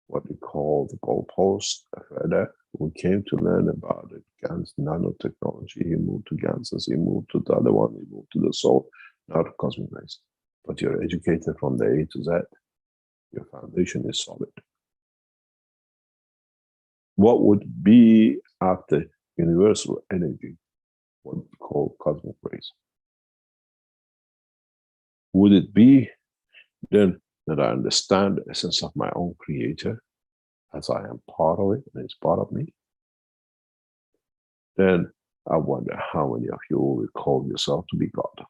what we call the goalpost further, we came to learn about the GANs nanotechnology. He moved to GANs, he moved to the other one, he moved to the soul, now to cosmic rays. But you're educated from the A to Z. Your foundation is solid. What would be after universal energy, what we call cosmic rays? Would it be then that I understand the essence of my own creator as I am part of it and it's part of me, then I wonder how many of you will call yourself to be God.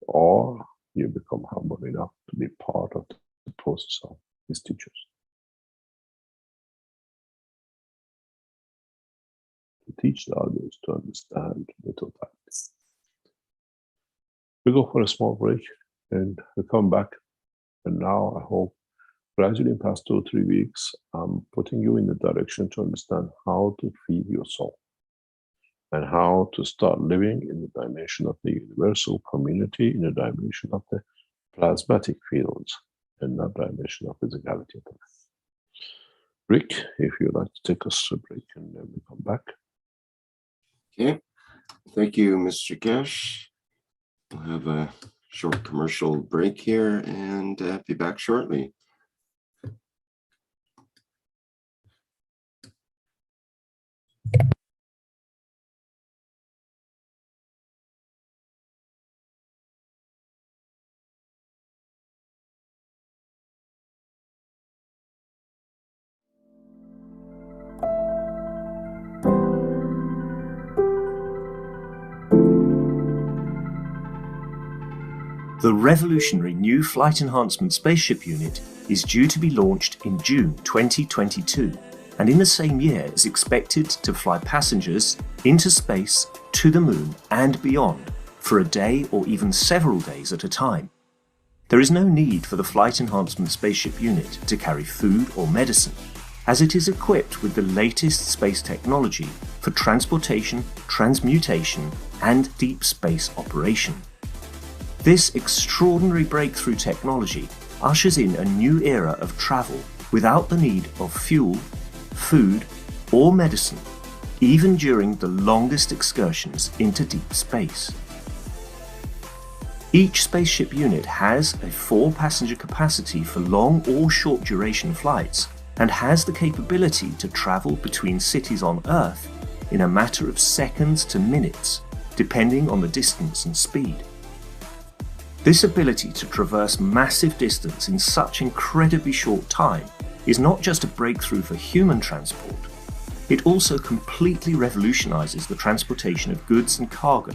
Or you become humble enough to be part of the process of his teachers. To teach the others to understand the totality. We go for a small break and we come back. And now I hope gradually in the past 2 or 3 weeks, I'm putting you in the direction to understand how to feed your soul and how to start living in the dimension of the universal community, in the dimension of the plasmatic fields and not dimension of physicality. Rick, if you'd like to take us to a break and then we come back. Okay, thank you, Mr. Keshe. We'll have a short commercial break here and be back shortly. The revolutionary new Flight Enhancement Spaceship Unit is due to be launched in June 2022, and in the same year is expected to fly passengers into space, to the moon and beyond for a day or even several days at a time. There is no need for the Flight Enhancement Spaceship Unit to carry food or medicine, as it is equipped with the latest space technology for transportation, transmutation and deep space operation. This extraordinary breakthrough technology ushers in a new era of travel without the need of fuel, food, or medicine, even during the longest excursions into deep space. Each spaceship unit has a 4-passenger capacity for long or short duration flights and has the capability to travel between cities on Earth in a matter of seconds to minutes, depending on the distance and speed. This ability to traverse massive distance in such incredibly short time is not just a breakthrough for human transport, it also completely revolutionizes the transportation of goods and cargo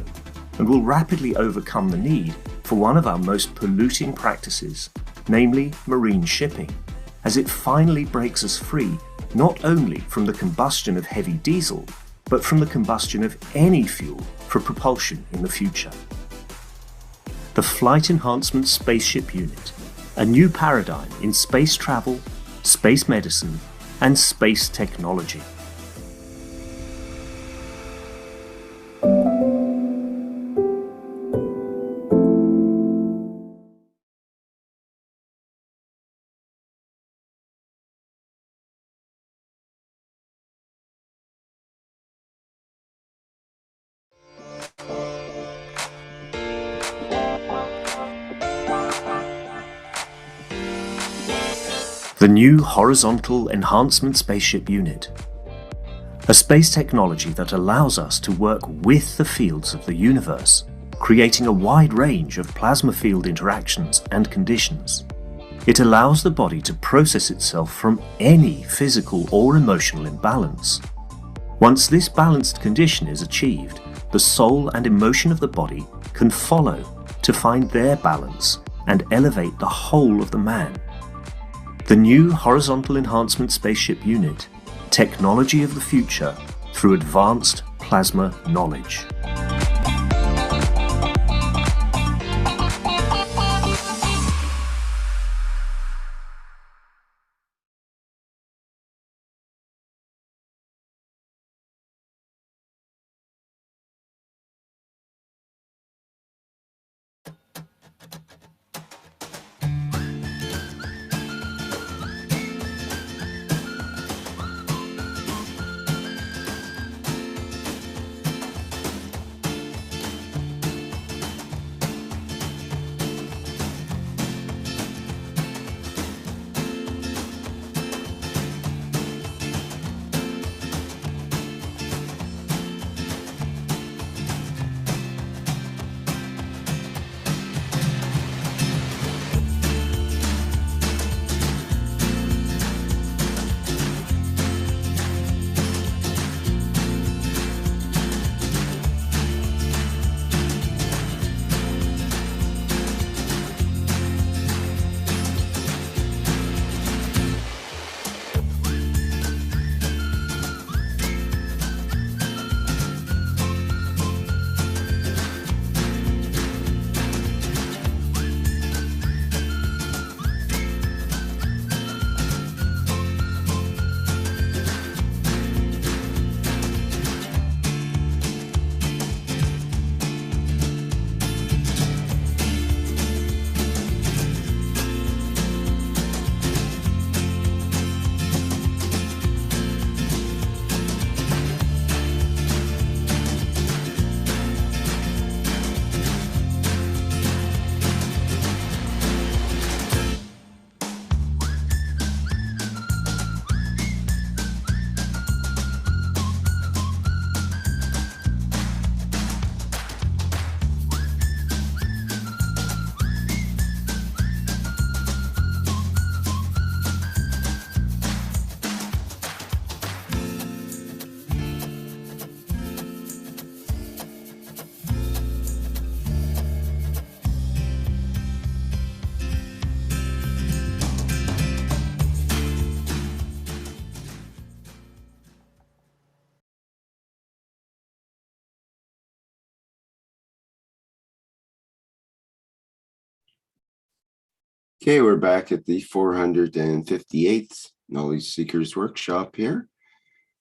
and will rapidly overcome the need for one of our most polluting practices, namely marine shipping, as it finally breaks us free not only from the combustion of heavy diesel, but from the combustion of any fuel for propulsion in the future. The Flight Enhancement Spaceship Unit, a new paradigm in space travel, space medicine, and space technology. The new Horizontal Enhancement Spaceship Unit, a space technology that allows us to work with the fields of the universe, creating a wide range of plasma field interactions and conditions. It allows the body to process itself from any physical or emotional imbalance. Once this balanced condition is achieved, the soul and emotion of the body can follow to find their balance and elevate the whole of the man. The new Horizontal Enhancement Spaceship Unit, technology of the future through advanced plasma knowledge. Okay, we're back at the 458th Knowledge Seekers Workshop here.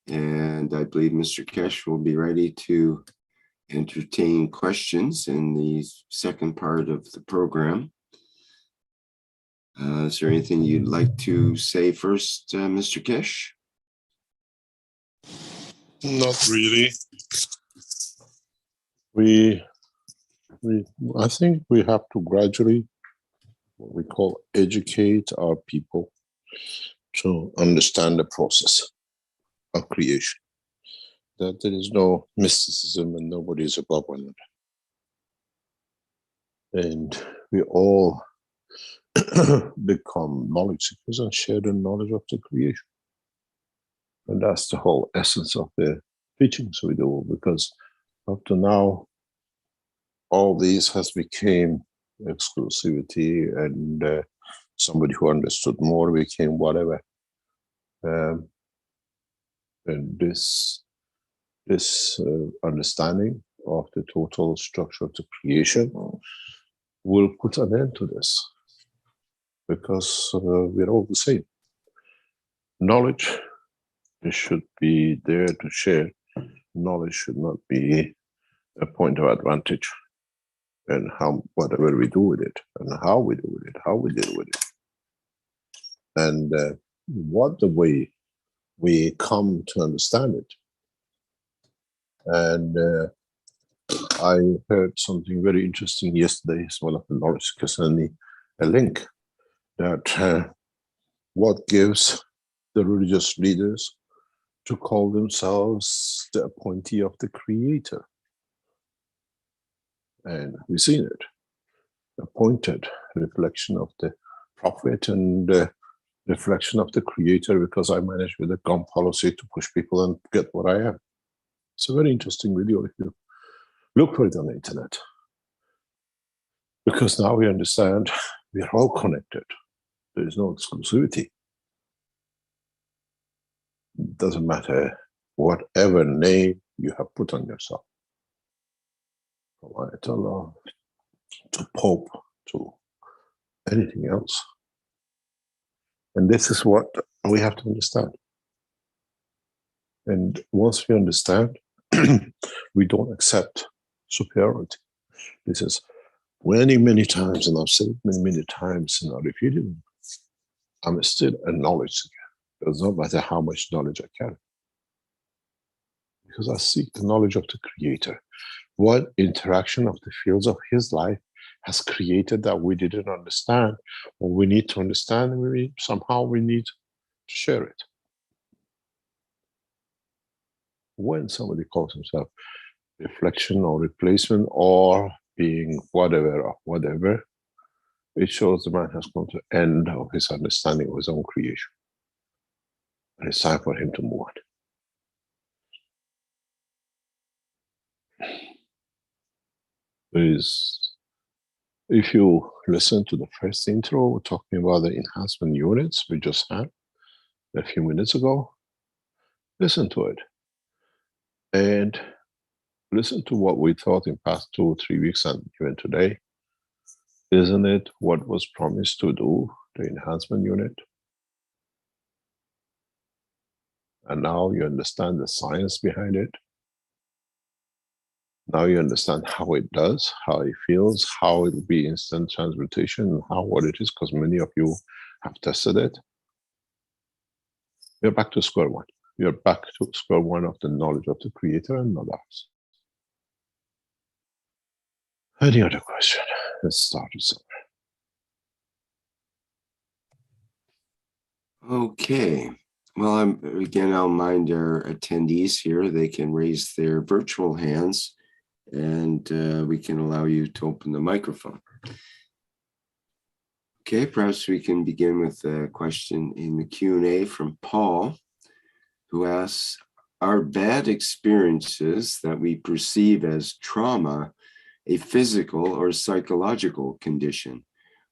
And I believe Mr. Kesh will be ready to entertain questions in the second part of the program. Is there anything you'd like to say first, Mr. Kesh? Not really. I think we have to gradually, what we call, educate our people to understand the process of creation. That there is no mysticism and nobody is above one another. And we all become knowledge seekers and share the knowledge of the creation. And that's the whole essence of the teachings we do, because up to now, all these has become exclusivity, and somebody who understood more became whatever. And this understanding of the total structure of the creation will put an end to this, because we're all the same. Knowledge, it should be there to share. Knowledge should not be a point of advantage, and whatever we do with it, and how we do with it, how we deal with it, and what the way we come to understand it. And I heard something very interesting yesterday as one of the knowledge seekers sent me a link that what gives the religious leaders to call themselves the appointee of the Creator. And we've seen it. Appointed, reflection of the prophet and reflection of the Creator, because I manage with a gun policy to push people and get what I am. It's a very interesting video if you look for it on the internet. Because now we understand we are all connected. There is no exclusivity. It doesn't matter whatever name you have put on yourself. From Ayatollah to Pope to anything else. And this is what we have to understand. And once we understand, we don't accept superiority. This is many times, and I've said it many times, and I'll repeat it. I'm still a knowledge seeker. It does not matter how much knowledge I carry, because I seek the knowledge of the Creator. What interaction of the fields of His life has created that we didn't understand, or we need to understand, and somehow we need to share it. When somebody calls himself reflection or replacement or being whatever, it shows the man has come to the end of his understanding of his own creation. And it's time for him to move on. If you listen to the first intro, we're talking about the enhancement units we just had a few minutes ago. Listen to it. And listen to what we thought in past 2 or 3 weeks and even today. Isn't it what was promised to do, the enhancement unit? And now you understand the science behind it. Now you understand how it does, how it feels, how it will be instant transmutation, and what it is, because many of you have tested it. We're back to square one. We are back to square one of the knowledge of the Creator and not ours. Any other question? Let's start with somewhere. Okay. Well, I'll mind our attendees here. They can raise their virtual hands, and we can allow you to open the microphone. Okay, perhaps we can begin with a question in the Q&A from Paul, who asks, are bad experiences that we perceive as trauma a physical or psychological condition?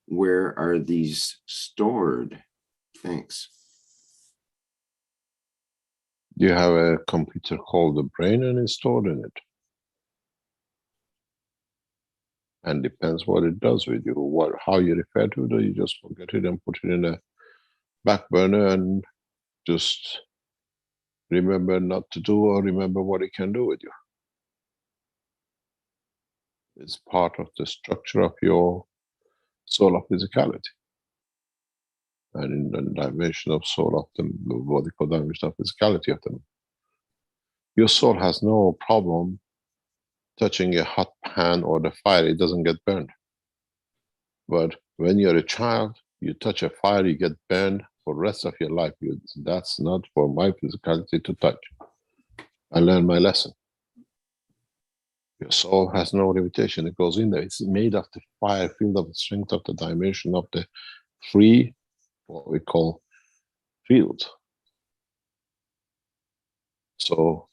Where are these stored? Thanks. You have a computer called the brain and it's stored in it. And depends what it does with you, how you refer to it, or you just forget it and put it in a back burner and just remember not to do or remember what it can do with you. It's part of the structure of your soul of physicality. And in the dimension of soul of the what they call dimension of physicality of them, your soul has no problem touching a hot pan or the fire, it doesn't get burned. But when you're a child, you touch a fire, you get burned for the rest of your life. That's not for my physicality to touch. I learned my lesson. Your soul has no limitation. It goes in there. It's made of the fire field of the strength of the dimension of the free, what we call field. So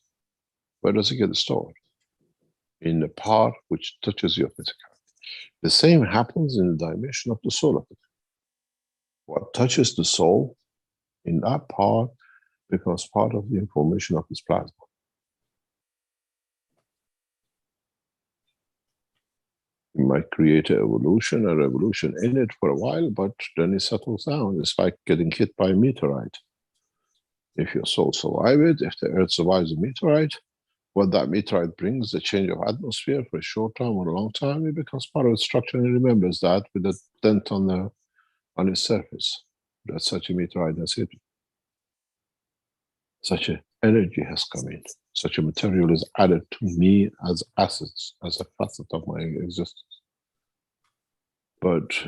where does it get stored? In the part which touches your physicality. The same happens in the dimension of the soul of it. What touches the soul in that part becomes part of the information of this plasma. You might create an evolution, a revolution in it for a while, but then it settles down. It's like getting hit by a meteorite. If your soul survives it, if the earth survives a meteorite, what that meteorite brings, the change of atmosphere for a short time or a long time, it becomes part of the structure and it remembers that with a dent on its surface. That such a meteorite has hit. Such an energy has come in. Such a material is added to me as assets, as a facet of my existence. But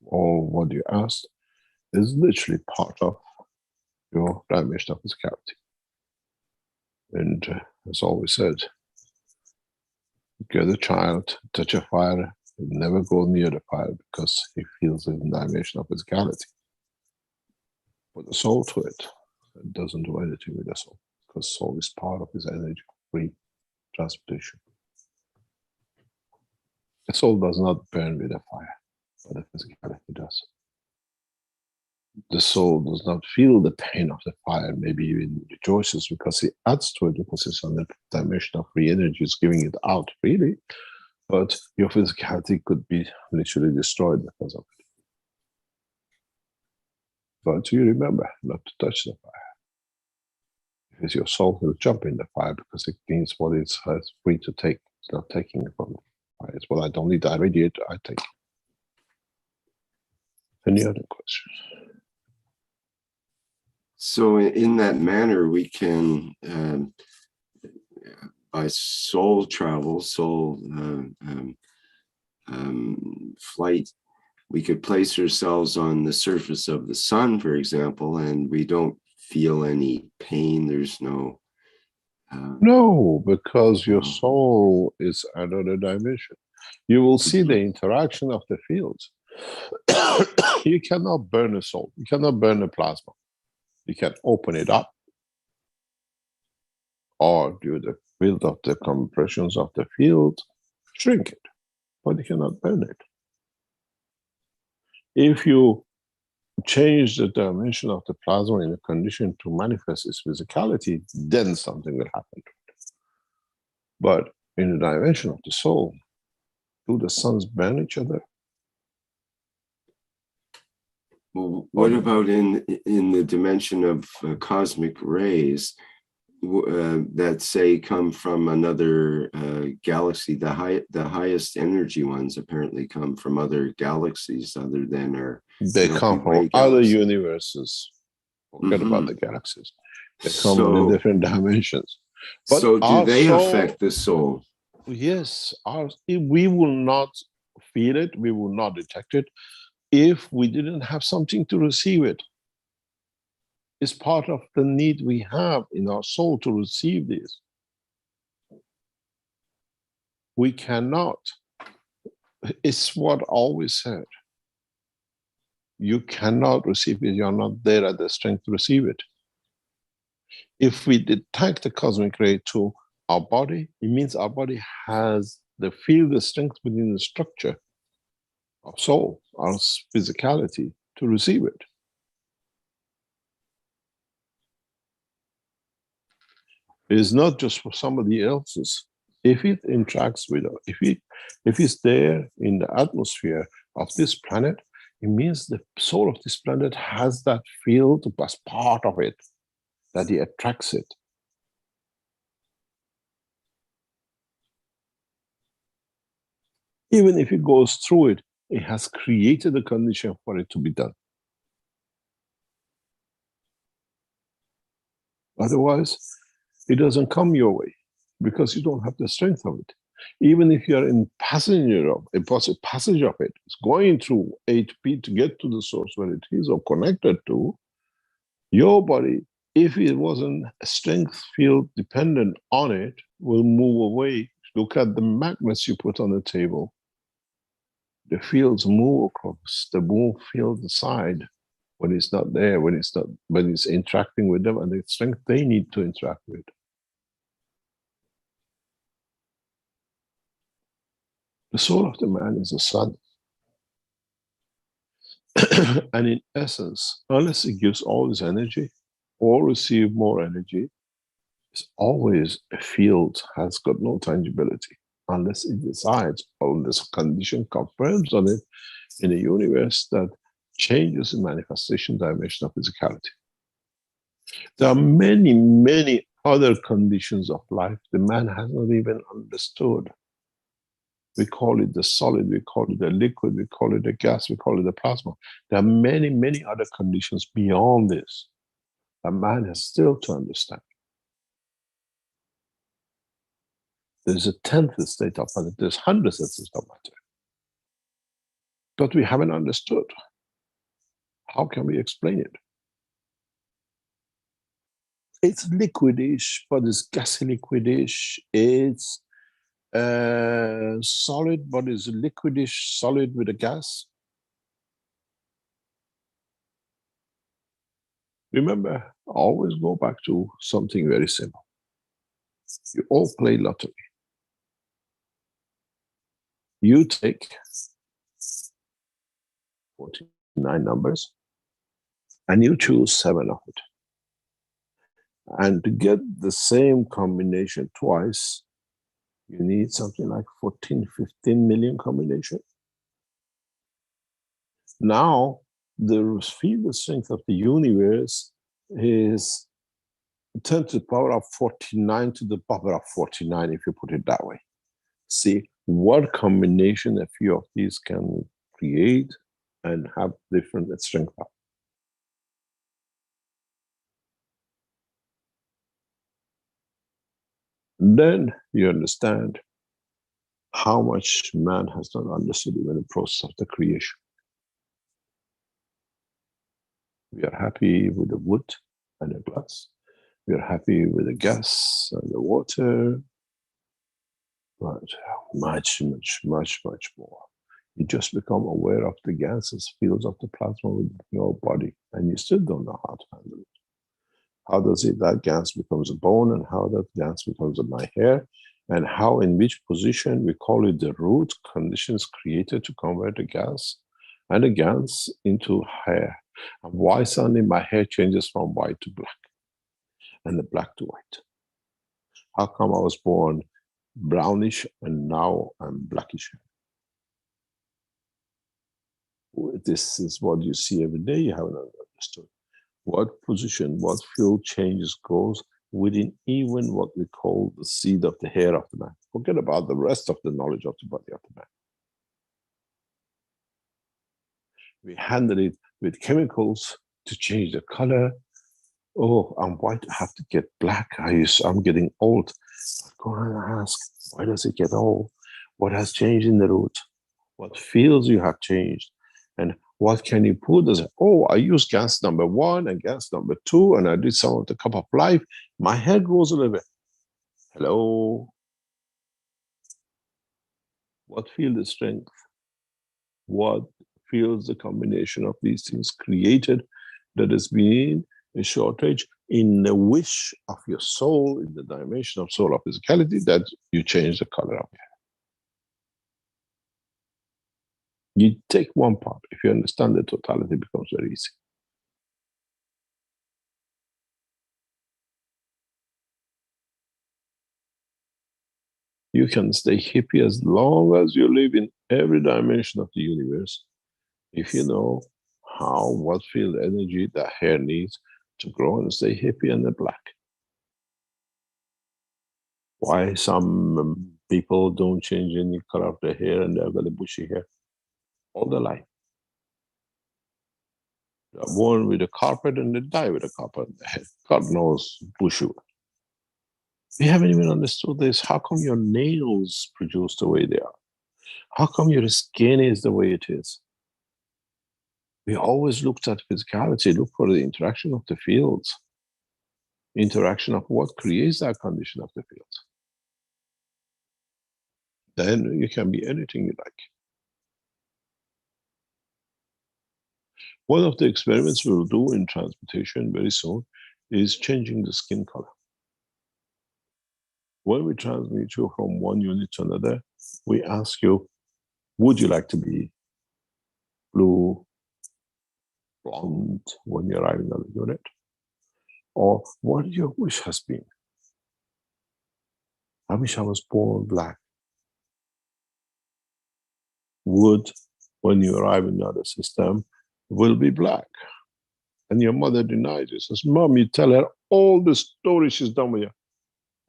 all what you asked is literally part of your dimension of physicality. And as always said, get a child, touch a fire, never go near the fire because he feels in the dimension of physicality. Put the soul to it. It doesn't do anything with the soul because soul is part of his energy, free transportation. The soul does not burn with the fire, but the physicality does. The soul does not feel the pain of the fire, maybe even rejoices because it adds to it because it's on the dimension of free energy, it's giving it out freely. But your physicality could be literally destroyed because of it. But you remember not to touch the fire. Because your soul will jump in the fire because it means what it's free to take. It's not taking it from the fire. It's well, I don't need to irradiate, I take it. Any other questions? So in that manner, we can, by soul travel, soul flight, we could place ourselves on the surface of the sun, for example, and we don't feel any pain. There's no... No, because your soul is another dimension. You will see the interaction of the fields. You cannot burn a soul. You cannot burn a plasma. You can open it up or do the field of the compressions of the field, shrink it, but you cannot burn it. If you change the dimension of the plasma in a condition to manifest its physicality, then something will happen to it. But in the dimension of the soul, do the suns burn each other? Well, what about in the dimension of cosmic rays that say come from another galaxy? The highest energy ones apparently come from other galaxies other than our... They come from other universes. Forget about the galaxies. They come in different dimensions. But so do they affect the soul? Yes. We will not feel it. We will not detect it if we didn't have something to receive it. It's part of the need we have in our soul to receive this. We cannot. It's what I always said. You cannot receive it. You're not there at the strength to receive it. If we detect the cosmic ray to our body, it means our body has the field, the strength within the structure of soul, our physicality, to receive it. It is not just for somebody else's. If it interacts with us, if it If it's there in the atmosphere of this planet, it means the soul of this planet has that field as part of it, that it attracts it. Even if it goes through it, it has created a condition for it to be done. Otherwise, it doesn't come your way because you don't have the strength of it. Even if you're in passenger of a passage of it, it's going through 8P to get to the source where it is or connected to your body. If it wasn't a strength field dependent on it, will move away. Look at the magnets you put on the table. The fields move across, the move field aside when it's not there, when it's interacting with them and the strength they need to interact with. The soul of the man is the sun. And in essence, unless it gives all this energy or receive more energy, it's always a field, has got no tangibility, unless it decides, or unless a condition confirms on it in a universe that changes the manifestation dimension of physicality. There are many, many other conditions of life the man has not even understood. We call it the solid, we call it the liquid, we call it the gas, we call it the plasma. There are many, many other conditions beyond this that man has still to understand. There's a 10th state of matter, there's hundreds of states of matter. But we haven't understood. How can we explain it? It's liquidish, but it's gassy liquidish. It's solid, but it's liquidish, solid with a gas. Remember, always go back to something very simple. You all play lottery. You take 49 numbers and you choose 7 of it. And to get the same combination twice, you need something like 14, 15 million combination. Now, the field strength of the universe is 10 to the power of 49 to the power of 49, if you put it that way. See what combination a few of these can create and have different strength of. Then you understand how much man has not understood even the process of the creation. We are happy with the wood and the glass. We are happy with the gas and the water. But much, much, much, much more. You just become aware of the gases, fields of the plasma within your body, and you still don't know how to handle it. How does it, that gas becomes a bone, and how that gas becomes my hair, and how, in which position, we call it the root conditions created to convert the gas and the gas into hair. And why suddenly my hair changes from white to black and the black to white? How come I was born brownish and now I'm blackish? This is what you see every day. You haven't understood. What position, what field changes goes within even what we call the seed of the hair of the man. Forget about the rest of the knowledge of the body of the man. We handle it with chemicals to change the color. Oh, I'm white, I have to get black. I'm getting old. Go and ask, why does it get old? What has changed in the root? What fields you have changed? And what can you put as, oh, I use gas number 1 and gas number 2, and I did some of the cup of life. My hair grows a little bit. Hello? What field is strength? What feels the combination of these things created that has been a shortage in the wish of your soul, in the dimension of soul of physicality, that you change the color of your hair. You take one part. If you understand the totality, it becomes very easy. You can stay hippie as long as you live in every dimension of the universe if you know what field energy that hair needs to grow and stay hippie and black. Why some people don't change any color of their hair and they've got a bushy hair all their life. They're born with a carpet and they die with a carpet on their head. God knows bushy. We haven't even understood this. How come your nails produce the way they are? How come your skin is the way it is? We always looked at physicality, look for the interaction of the fields, interaction of what creates that condition of the fields. Then you can be anything you like. One of the experiments we'll do in transmutation very soon is changing the skin color. When we transmute you from one unit to another, we ask you, would you like to be blue, blonde when you arrive in another unit? Or what your wish has been? I wish I was born black. Would, when you arrive in another system, will be black. And your mother denies you, says, Mom, you tell her all the stories she's done with you.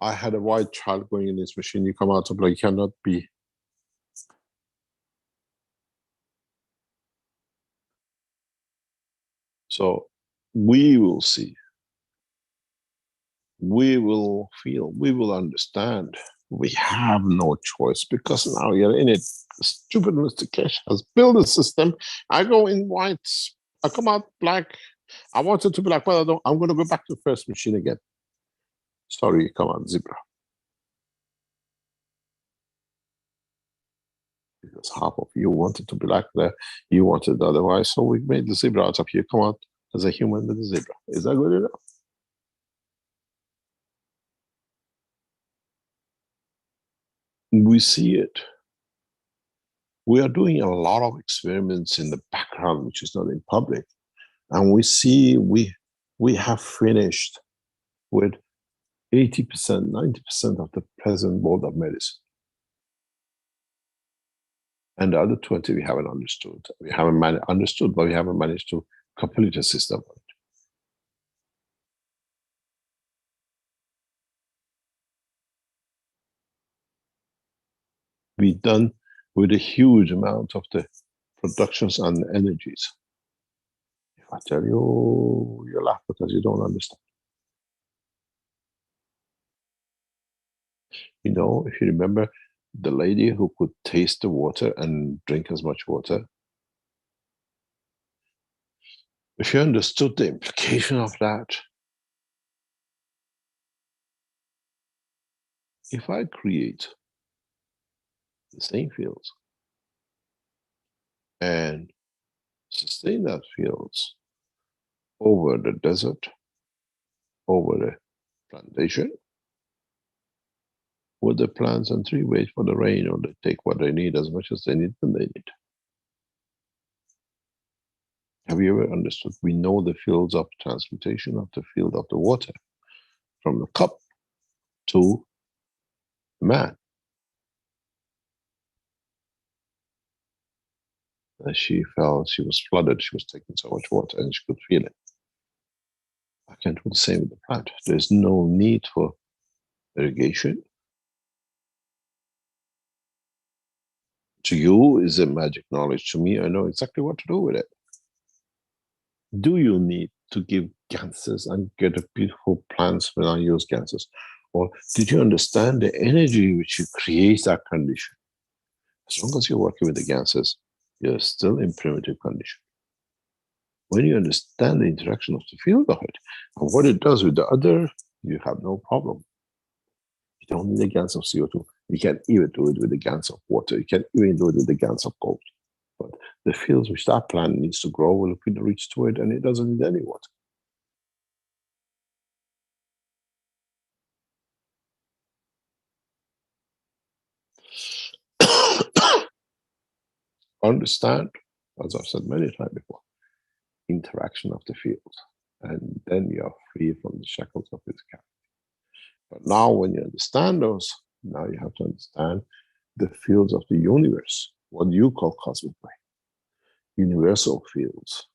I had a white child going in this machine, you come out of like, cannot be. So we will see, we will feel, we will understand. We have no choice because now you're in it. Stupid Mr. Keshe has built a system. I go in white, I come out black. I want it to be black, but I don't. I'm going to go back to the first machine again. Sorry, come on, zebra. Because half of you wanted to be black there, you wanted otherwise. So we made the zebra out of you. Come out as a human with a zebra. Is that good enough? We see it. We are doing a lot of experiments in the background, which is not in public. And we see we have finished with 80%, 90% of the present world of medicine. And the other 20 we haven't understood. We haven't understood, but we haven't managed to complete a system. We've done with a huge amount of the productions and energies. If I tell you, you laugh because you don't understand. You know, if you remember the lady who could taste the water and drink as much water, if you understood the implication of that, if I create the same fields and sustain that fields over the desert, over the plantation, would the plants and trees wait for the rain, or they take what they need as much as they need when they need? Have you ever understood? We know the fields of transmutation of the field of the water from the cup to the man. As she felt she was flooded, she was taking so much water and she could feel it. I can do the same with the plant. There's no need for irrigation. To you is a magic knowledge. To me, I know exactly what to do with it. Do you need to give ganses and get a beautiful plants when I use ganses? Or did you understand the energy which creates that condition? As long as you're working with the ganses, you're still in primitive condition. When you understand the interaction of the field of it and what it does with the other, you have no problem. You don't need a gans of CO2. You can even do it with the gans of water. You can even do it with the gans of gold. But the fields which that plant needs to grow will reach to it, and it doesn't need any water. Understand, as I've said many times before, interaction of the fields, and then you're free from the shackles of physicality. But now when you understand those, Now you have to understand the fields of the universe, what you call cosmic ray. Universal fields,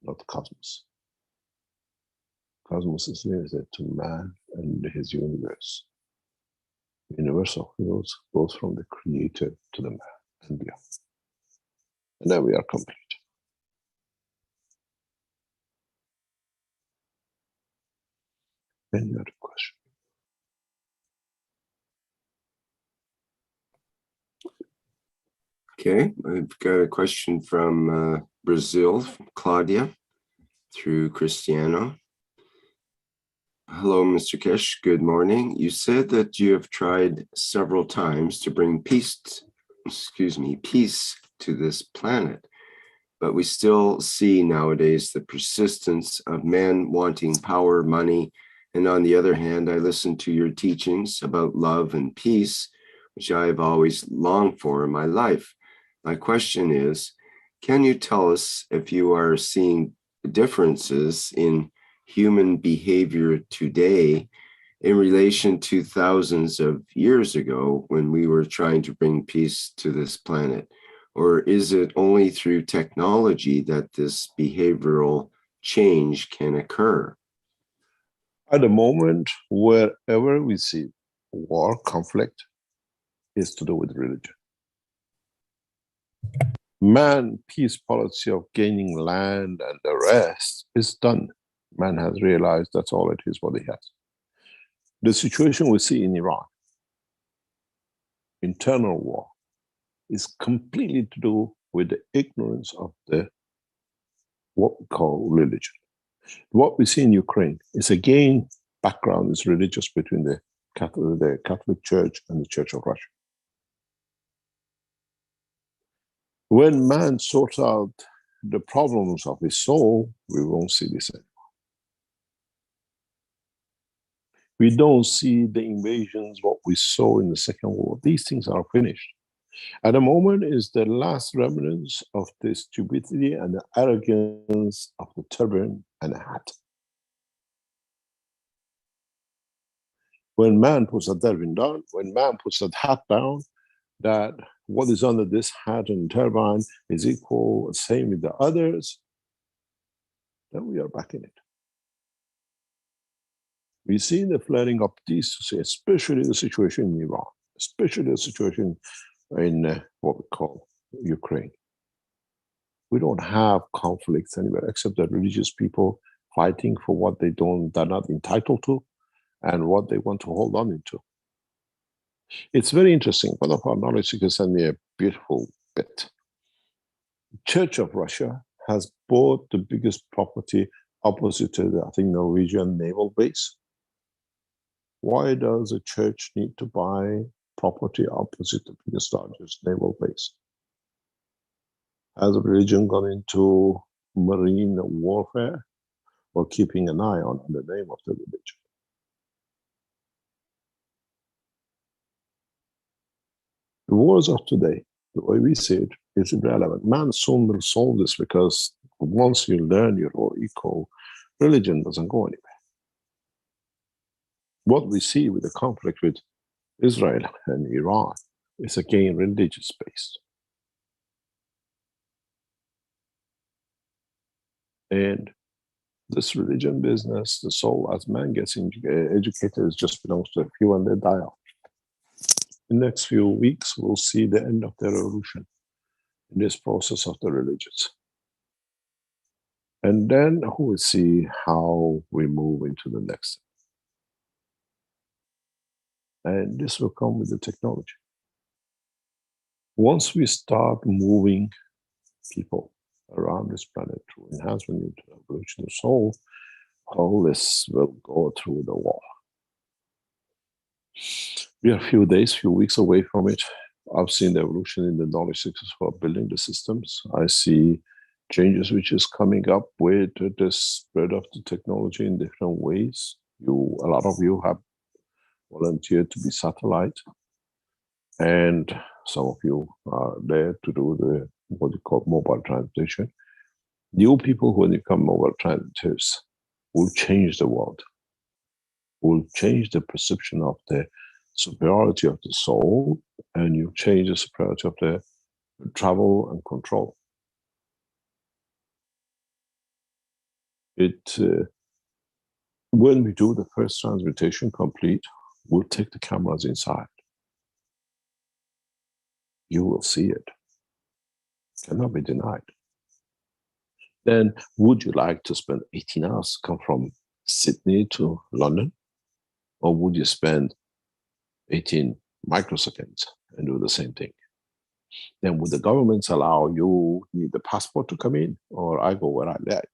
not cosmos. Cosmos is limited to man and his universe. Universal fields goes from the creator to the man and beyond. And then we are complete. Any other question? Okay, I've got a question from Brazil, from Claudia, through Cristiano. Hello, Mr. Kesh. Good morning. You said that you have tried several times to bring peace to this planet, but we still see nowadays the persistence of men wanting power, money, and on the other hand, I listen to your teachings about love and peace, which I have always longed for in my life. My question is, can you tell us if you are seeing differences in human behavior today in relation to thousands of years ago when we were trying to bring peace to this planet? Or is it only through technology that this behavioral change can occur? At the moment, wherever we see war, conflict, is to do with religion. Man, peace policy of gaining land and the rest is done. Man has realized that's all it is, what he has. The situation we see in Iran, internal war, is completely to do with the ignorance of what we call religion. What we see in Ukraine is again, background is religious between the Catholic Church and the Church of Russia. When man sorts out the problems of his soul, we won't see this anymore. We don't see the invasions, what we saw in the Second World War. These things are finished. At the moment is the last remnants of the stupidity and the arrogance of the turban and the hat. When man puts that turban down, when man puts that hat down, that what is under this hat and turban is equal, same with the others, then we are back in it. We see the flaring up these, especially the situation in Iran, especially the situation in what we call Ukraine. We don't have conflicts anywhere except that religious people fighting for what they're not entitled to and what they want to hold on into. It's very interesting. One of our knowledge seekers sent me a beautiful bit. Church of Russia has bought the biggest property opposite to the, I think, Norwegian naval base. Why does a church need to buy property opposite the biggest, largest naval base? Has a religion gone into marine warfare or keeping an eye on the name of the religion? The wars of today, the way we see it, is irrelevant. Man soon will solve this because once you learn your role equal, religion doesn't go anywhere. What we see with the conflict with Israel and Iran is again religious based. And this religion business, the soul as man gets educated, just belongs to a few and they die off. In the next few weeks, we'll see the end of the revolution in this process of the religions. And then we'll see how we move into the next step. And this will come with the technology. Once we start moving people around this planet through enhancement into the evolution of soul, all this will go through the wall. We are a few days, few weeks away from it. I've seen the evolution in the knowledge seekers who are building the systems. I see changes which is coming up with the spread of the technology in different ways. A lot of you have volunteered to be satellite, and some of you are there to do the what you call mobile translation. New people who become mobile translators will change the world, will change the perception of the superiority of the soul, and you change the superiority of the travel and control. When we do the first transmutation complete, we'll take the cameras inside. You will see it. Cannot be denied. Then, would you like to spend 18 hours, come from Sydney to London? Or would you spend 18 microseconds and do the same thing? Then would the governments allow you need the passport to come in, or I go where I like?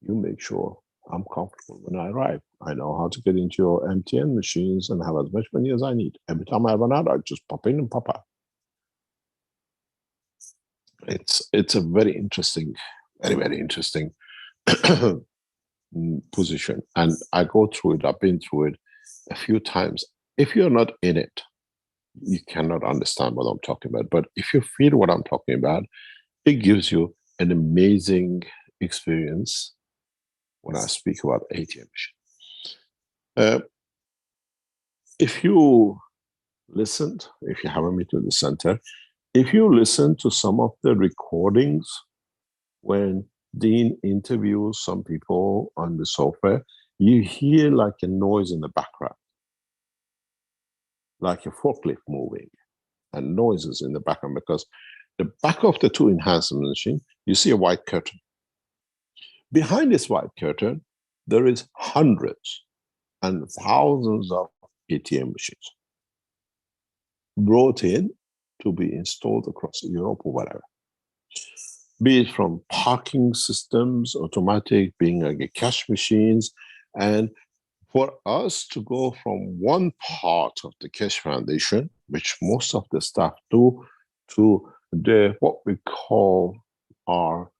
You make sure I'm comfortable when I arrive. I know how to get into your MTN machines and have as much money as I need. Every time I run out, I just pop in and pop out. It's a very interesting, very interesting position. And I go through it, I've been through it a few times. If you're not in it, you cannot understand what I'm talking about. But if you feel what I'm talking about, it gives you an amazing experience when I speak about ATM machine. If you listened, if you haven't been to the center, if you listen to some of the recordings when Dean interviews some people on the software, you hear like a noise in the background, like a forklift moving, and noises in the background, because the back of the two enhancement machine, you see a white curtain. Behind this white curtain, there is hundreds and thousands of ATM machines brought in to be installed across Europe or whatever. Be it from parking systems, automatic, being like cash machines. And for us to go from one part of the Keshe Foundation, which most of the staff do, to what we call our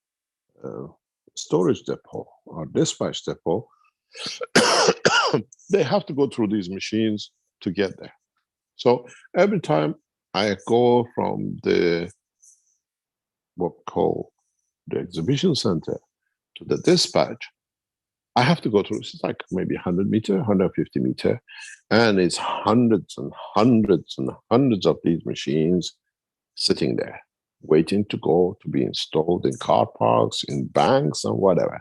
storage depot, our dispatch depot, they have to go through these machines to get there. So every time I go from what we call the exhibition center to the dispatch, I have to go through, it's like maybe 100 meter, 150 meter, and it's hundreds and hundreds and hundreds of these machines sitting there, waiting to go to be installed in car parks, in banks, and whatever.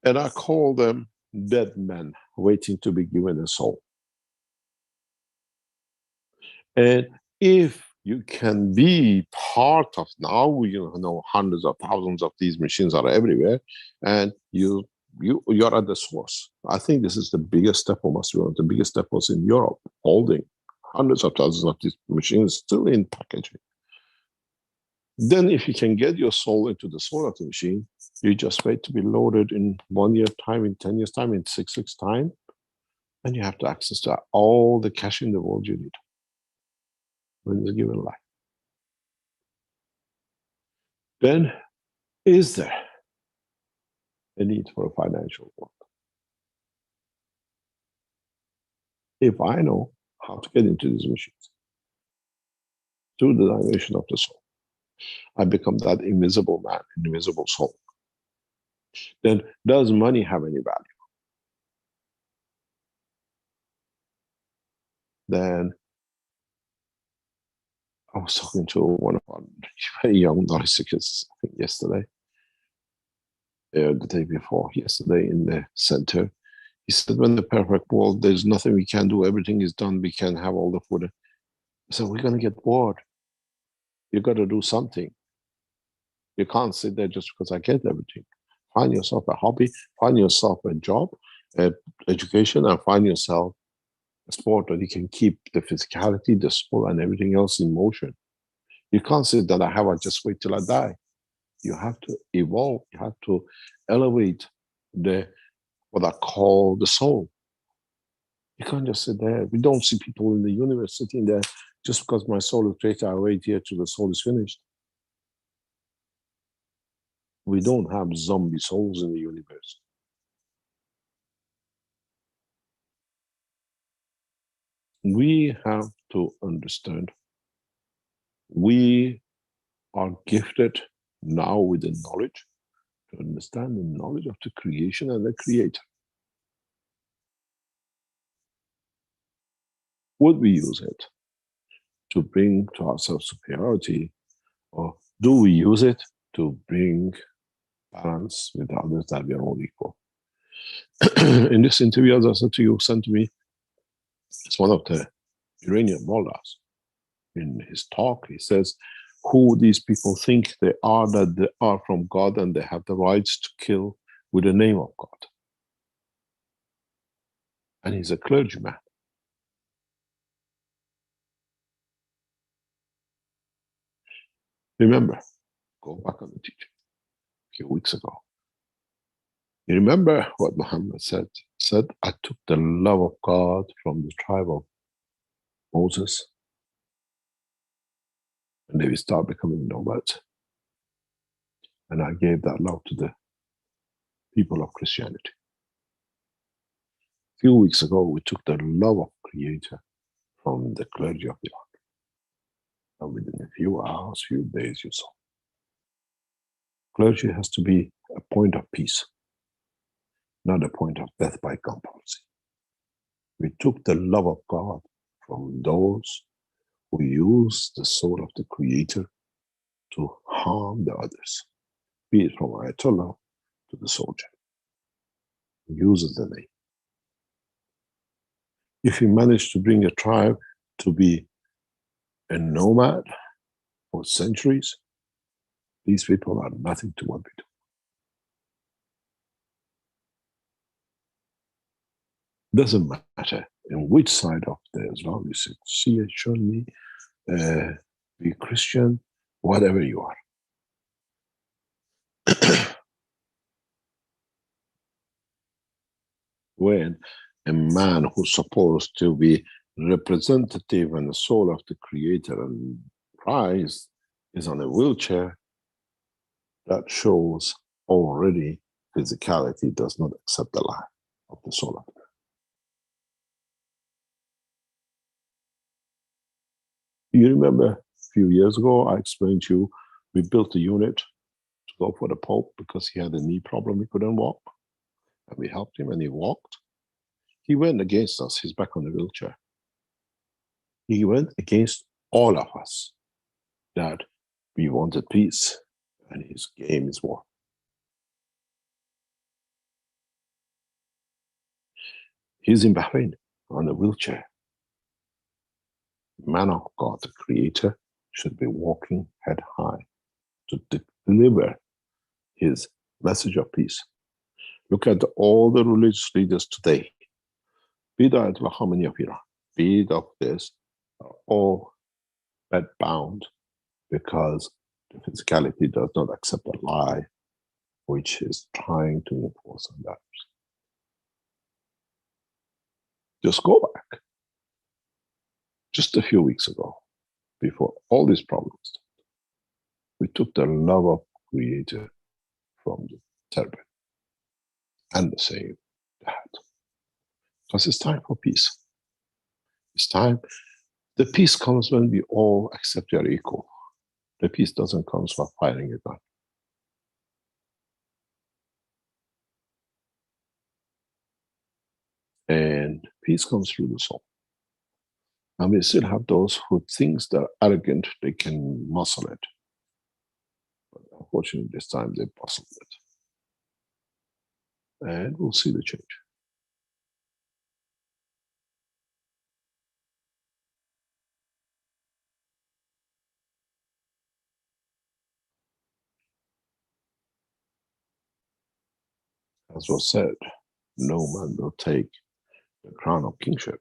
And I call them dead men waiting to be given a soul. And if you can be part of, now you know hundreds of thousands of these machines are everywhere, and you're at the source. I think this is the biggest depot, must be one of the biggest depots in Europe, holding hundreds of thousands of these machines still in packaging. Then if you can get your soul into the soul of the machine, you just wait to be loaded in 1 year time, in 10 years time, in 6 weeks time, and you have to access to all the cash in the world you need when you're given life. Then, is there a need for a financial world? If I know how to get into these machines through the dimension of the soul, I become that invisible man, invisible soul. Then does money have any value? Then I was talking to one of our very young narcissists, I think yesterday, the day before, yesterday in the center. He said, when the perfect world, there's nothing we can do, everything is done, we can have all the food. I said, we're going to get bored. You got to do something. You can't sit there just because I get everything. Find yourself a hobby, find yourself a job, education, and find yourself a sport that you can keep the physicality, the soul, and everything else in motion. You can't say that I just wait till I die. You have to evolve. You have to elevate what I call the soul. You can't just sit there. We don't see people in the universe sitting there just because my soul is created. I wait here till the soul is finished. We don't have zombie souls in the universe. We have to understand we are gifted now with the knowledge to understand the knowledge of the creation and the creator. would we use it to bring to ourselves superiority, or do we use it to bring balance with others, that we are all equal? In this interview, as I said to you, sent to me, it's one of the Iranian mullahs. In his talk, he says, who these people think they are, that they are from God and they have the rights to kill with the name of God. And he's a clergyman. Remember, go back on the teaching a few weeks ago. You remember what Muhammad said? He said, I took the love of God from the tribe of Moses, and they will start becoming nomads. And I gave that love to the people of Christianity. A few weeks ago, we took the love of Creator from the clergy of Iraq. And within a few hours, few days, you saw. Clergy has to be a point of peace, not a point of death by gun policy. We took the love of God from those who use the soul of the Creator to harm the others, be it from Ayatollah to the soldier who uses the name. If you manage to bring a tribe to be a nomad for centuries, these people are nothing to what we do. Doesn't matter in which side of the Islam you sit, Shia, Sunni, be Christian, whatever you are. When a man who's supposed to be representative and the soul of the Creator and Christ is on a wheelchair, that shows already physicality does not accept the lie of the soul of the Creator. You remember a few years ago, I explained to you, we built a unit to go for the Pope because he had a knee problem, he couldn't walk. And we helped him and he walked. He went against us, he's back on the wheelchair. He went against all of us that we wanted peace, and his game is war. He's in Bahrain on a wheelchair. Man of God, the Creator, should be walking head high to deliver his message of peace. Look at all the religious leaders today, be it Ayatollah Khamenei of Iran, be it of this, are all bed-bound because the physicality does not accept a lie which is trying to enforce on others. Just go back. Just a few weeks ago, before all these problems, we took the love of Creator from the turban and the same that. Because it's time for peace. It's time. The peace comes when we all accept we are equal. The peace doesn't come from firing a gun. And peace comes through the soul. And we still have those who think they're arrogant, they can muscle it. But unfortunately, this time they muscled it. And we'll see the change. As was said, no man will take the crown of kingship.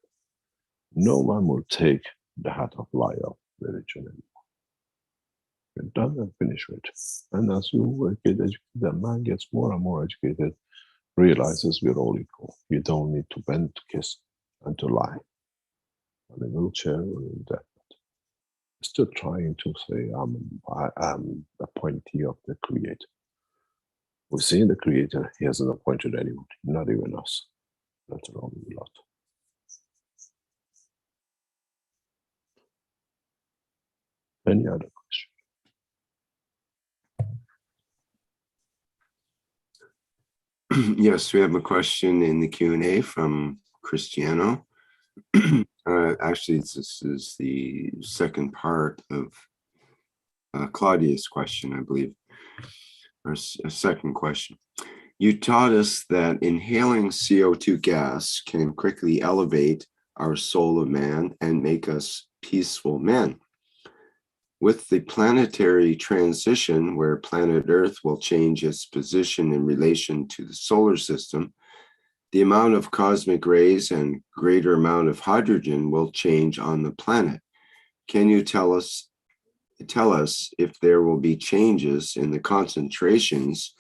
No man will take the hat of liar of religion anymore. We're done and finished with. And as you get educated, the man gets more and more educated, realizes we're all equal. You don't need to bend, to kiss, and to lie. On a wheelchair or in death. Still trying to say, I am appointee of the Creator. We've seen the Creator, he hasn't appointed anyone, not even us, let alone a lot. Any other question? Yes, we have a question in the Q&A from Cristiano. Actually, this is the second part of Claudia's question, I believe, or a second question. You taught us that inhaling CO2 gas can quickly elevate our soul of man and make us peaceful men. With the planetary transition, where planet Earth will change its position in relation to the solar system, the amount of cosmic rays and greater amount of hydrogen will change on the planet. Can you tell us if there will be changes in the concentrations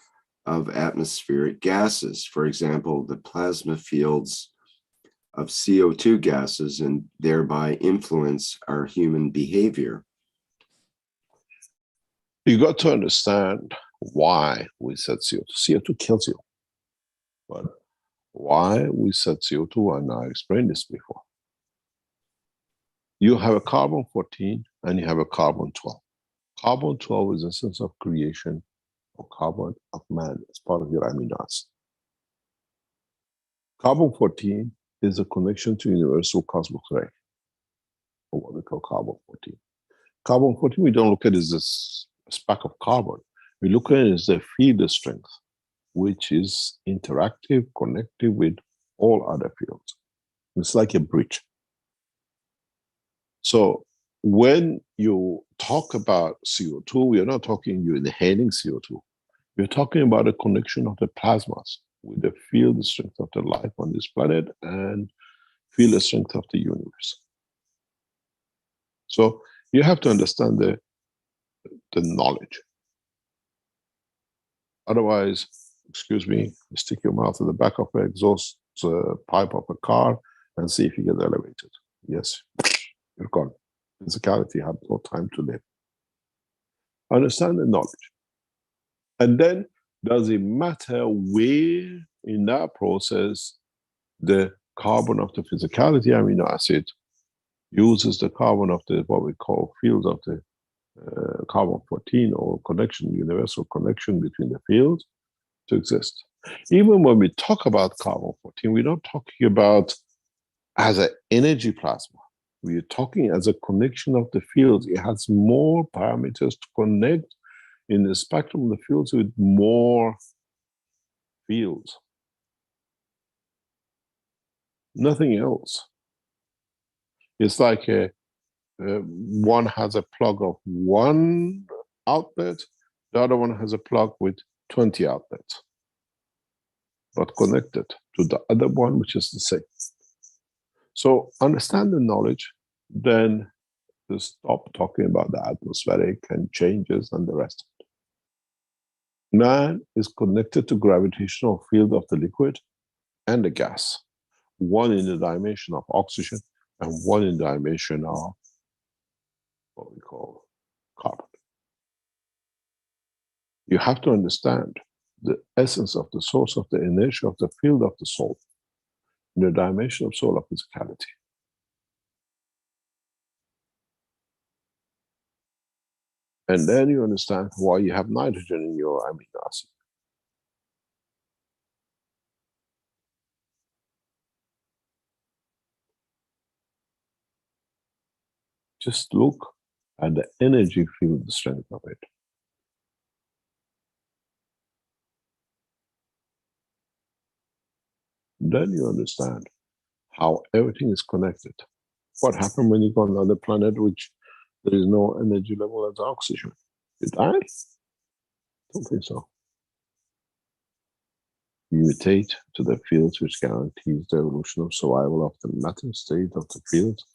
of atmospheric gases, for example, the plasma fields of CO2 gases, and thereby influence our human behavior? You got to understand why we said CO2. CO2 kills you. But why we said CO2, and I explained this before. You have a carbon-14 and you have a carbon-12. Carbon-12 is the essence of creation of carbon of man as part of your amino acid. Carbon-14 is a connection to universal cosmic ray, or what we call carbon-14. Carbon-14, we don't look at it as a speck of carbon. We look at it as the field strength, which is interactive, connected with all other fields. It's like a bridge. So when you talk about CO2, we are not talking you inhaling CO2. We're talking about a connection of the plasmas with the field strength of the life on this planet and field strength of the universe. So you have to understand the knowledge. Otherwise, excuse me, stick your mouth at the back of an exhaust pipe of a car and see if you get elevated. Yes, you're gone. Physicality has no time to live. Understand the knowledge. And then, does it matter where in that process the carbon of the physicality amino acid uses the carbon of the what we call fields of the carbon-14 or connection, universal connection between the fields to exist. Even when we talk about carbon-14, we're not talking about as an energy plasma. We're talking as a connection of the fields. It has more parameters to connect in the spectrum of the fields with more fields. Nothing else. It's like one has a plug of one outlet, the other one has a plug with 20 outlets, but connected to the other one, which is the same. So understand the knowledge, then just stop talking about the atmospheric and changes and the rest of it. Man is connected to gravitational field of the liquid and the gas, one in the dimension of oxygen and one in the dimension of what we call carbon. You have to understand the essence of the source of the inertia of the field of the soul in the dimension of solar physicality. And then you understand why you have nitrogen in your amino acid. Just look at the energy field strength of it. Then you understand how everything is connected. What happened when you go on another planet which there is no energy level as oxygen? You die? Don't think so. You mutate to the fields which guarantees the evolution of survival of the matter state of the fields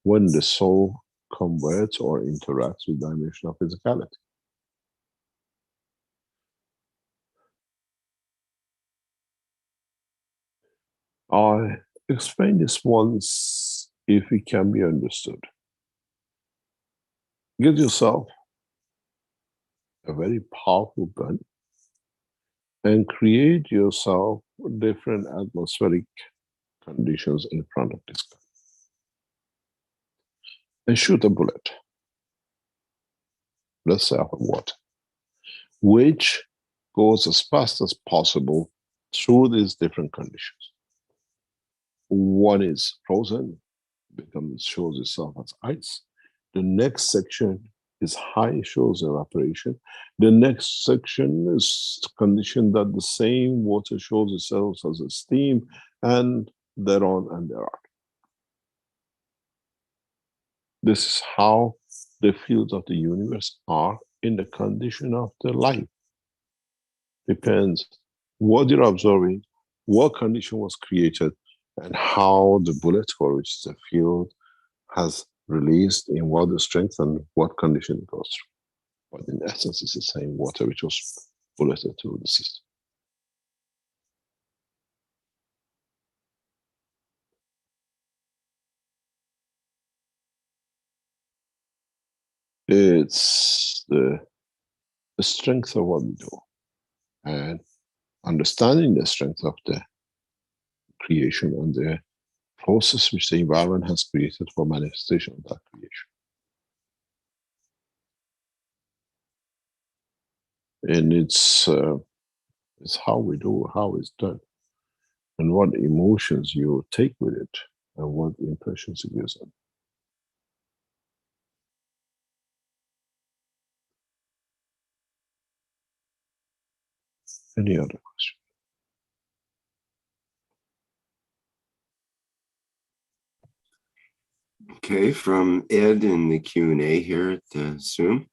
when the soul converts or interacts with dimension of physicality. I explained this once if it can be understood. Get yourself a very powerful gun and create yourself different atmospheric conditions in front of this gun. And shoot a bullet, let's say of water, which goes as fast as possible through these different conditions. One is frozen, shows itself as ice. The next section is high, shows evaporation. The next section is conditioned that the same water shows itself as a steam, and thereon and thereon. This is how the fields of the universe are in the condition of the life. Depends what you're observing, what condition was created, and how the bullet for which the field has released, in what the strength and what condition it goes through. But in essence, it's the same water which was bulleted through the system. It's the strength of what we do, and understanding the strength of the creation and the process which the environment has created for manifestation of that creation. And it's how we do, how it's done, and what emotions you take with it, and what impressions it gives them. Any other question? Okay, from Ed in the Q&A here at the Zoom.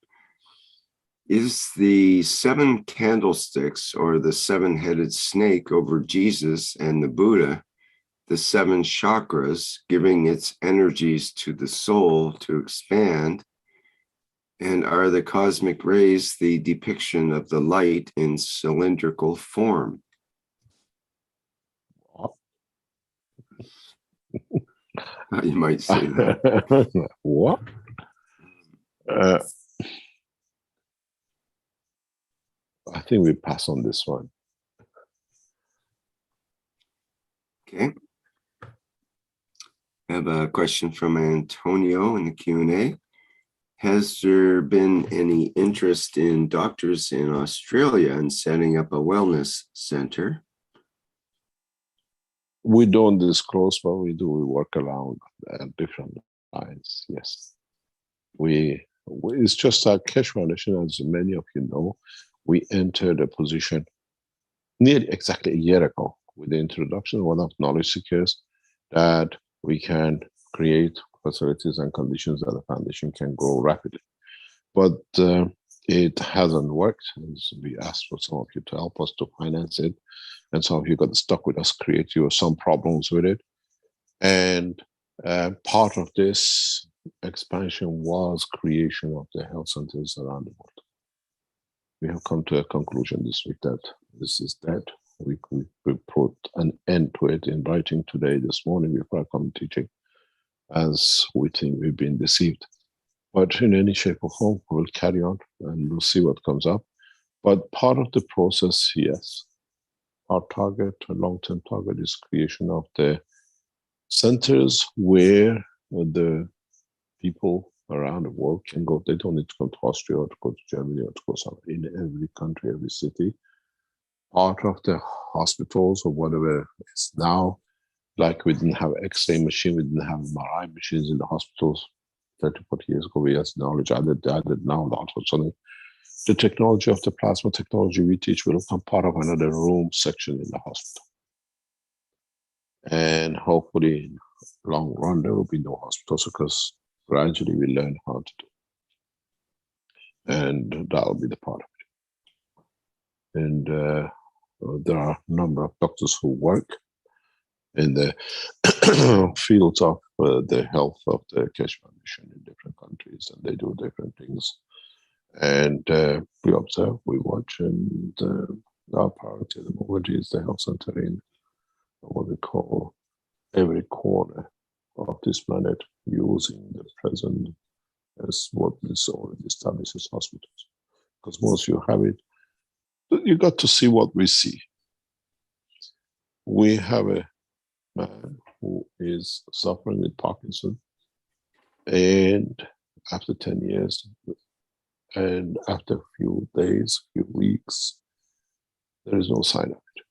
Is the 7 candlesticks or the 7-headed snake over Jesus and the Buddha the 7 chakras, giving its energies to the soul to expand? And are the cosmic rays the depiction of the light in cylindrical form? You might say that. What? I think we pass on this one. Okay. I have a question from Antonio in the Q&A. Has there been any interest in doctors in Australia in setting up a wellness center? We don't disclose, but we do. We work around different lines. Yes, it's just our Keshe Foundation, as many of you know. We entered a position nearly exactly a year ago with the introduction of one of knowledge seekers that we can create facilities and conditions that the foundation can grow rapidly. But it hasn't worked. As we asked for some of you to help us to finance it, and some of you got stuck with us, create you some problems with it. And part of this expansion was creation of the health centers around the world. We have come to a conclusion this week that this is dead. We put an end to it in writing today, this morning, before I come teaching, as we think we've been deceived. But in any shape or form, we'll carry on and we'll see what comes up. But part of the process, yes, our target, a long-term target, is creation of the centers where the people around the world can go. They don't need to go to Austria or to go to Germany or to go somewhere. In every country, every city, part of the hospitals or whatever is now, like we didn't have X-ray machine, we didn't have MRI machines in the hospitals 30, 40 years ago. We had knowledge added now. Unfortunately, the technology of the plasma technology we teach will become part of another room section in the hospital. And hopefully, in the long run, there will be no hospitals because gradually we learn how to do it. And that will be the part of it. And there are a number of doctors who work in the fields of the health of the Keshe Foundation in different countries, and they do different things. And we observe, we watch, and our priority at the moment is the health center in what we call every corner of this planet, using the present as what is already established as hospitals. Because once you have it, you got to see what we see. We have a man who is suffering with Parkinson, and after 10 years, and after a few days, few weeks, there is no sign of it.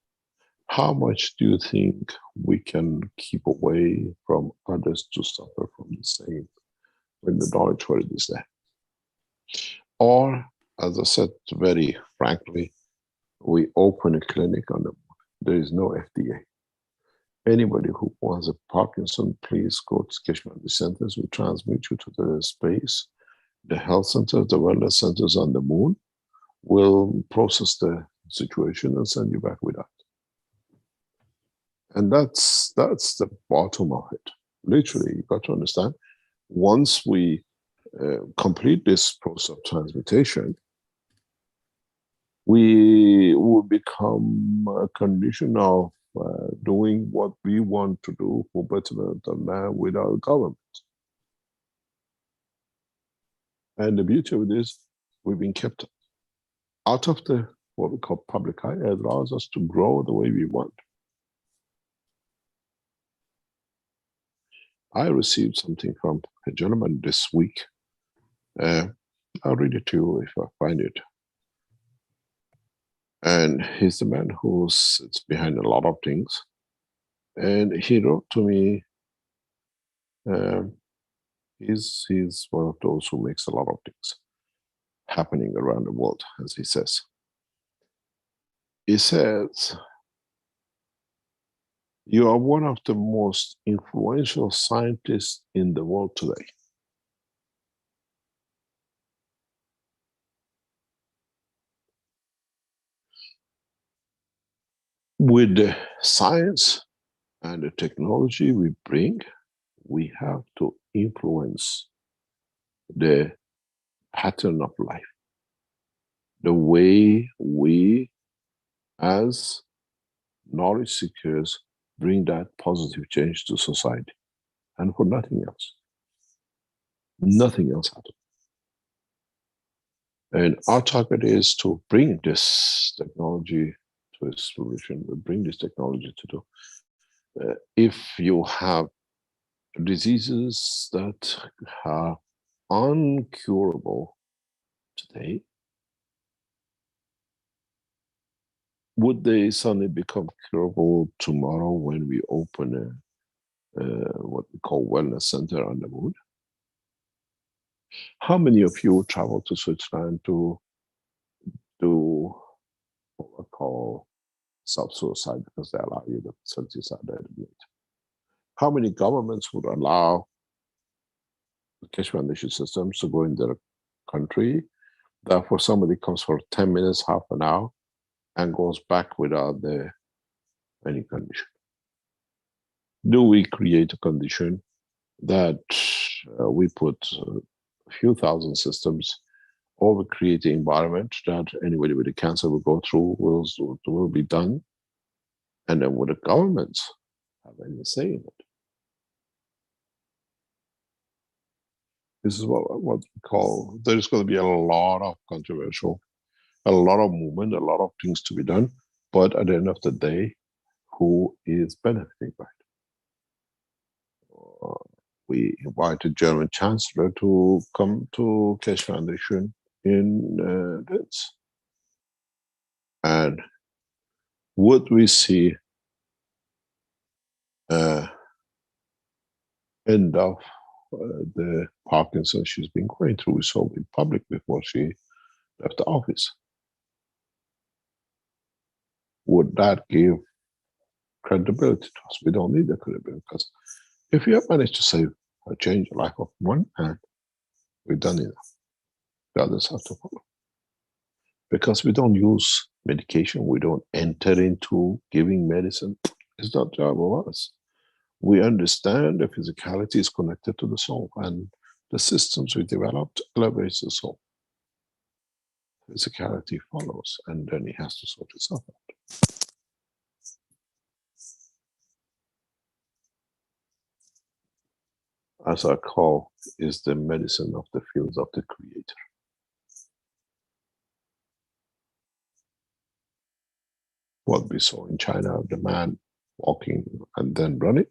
How much do you think we can keep away from others to suffer from the same when the knowledge for it is there? Or, as I said very frankly, we open a clinic on the moon. There is no FDA. Anybody who wants a Parkinson, please go to Keshmandi centers. We transmit you to the space. The health centers, the wellness centers on the moon will process the situation and send you back with that. And that's the bottom of it. Literally, you got to understand, once we complete this process of transmutation, we will become a condition of doing what we want to do for betterment of man without government. And the beauty of it is, we've been kept out of the what we call public eye. It allows us to grow the way we want. I received something from a gentleman this week. I'll read it to you if I find it. And he's the man who sits behind a lot of things. And he wrote to me, he's one of those who makes a lot of things happening around the world, as he says. He says, you are one of the most influential scientists in the world today. With the science and the technology we bring, we have to influence the pattern of life, the way we, as knowledge seekers, bring that positive change to society, and for nothing else. Nothing else happens. And our target is to bring this technology to its fruition. We bring this technology to do. If you have diseases that are uncurable today, would they suddenly become curable tomorrow when we open what we call wellness center on the moon? How many of you travel to Switzerland to do what we call self-suicide because they allow you the facilities are there to do it? How many governments would allow the Keshe Foundation systems to go in their country? Therefore, somebody comes for 10 minutes, half an hour, and goes back without any condition. Do we create a condition that we put a few thousand systems, or we create an environment that anybody with a cancer will go through, will be done, and then would the governments have any say in it? This is what we call, there's going to be a lot of controversial, a lot of movement, a lot of things to be done, but at the end of the day, who is benefiting by it? We invited German Chancellor to come to Keshe Foundation in Linz. And would we see end of the Parkinson she's been going through? We saw in public before she left the office. Would that give credibility to us? We don't need the credibility, because if you have managed to save or change the life of one man, we've done enough. The others have to follow. Because we don't use medication, we don't enter into giving medicine. It's not job of us. We understand the physicality is connected to the soul, and the systems we developed elevates the soul. Physicality follows, and then it has to sort itself out. As I call, is the medicine of the fields of the Creator. What we saw in China, the man walking and then running,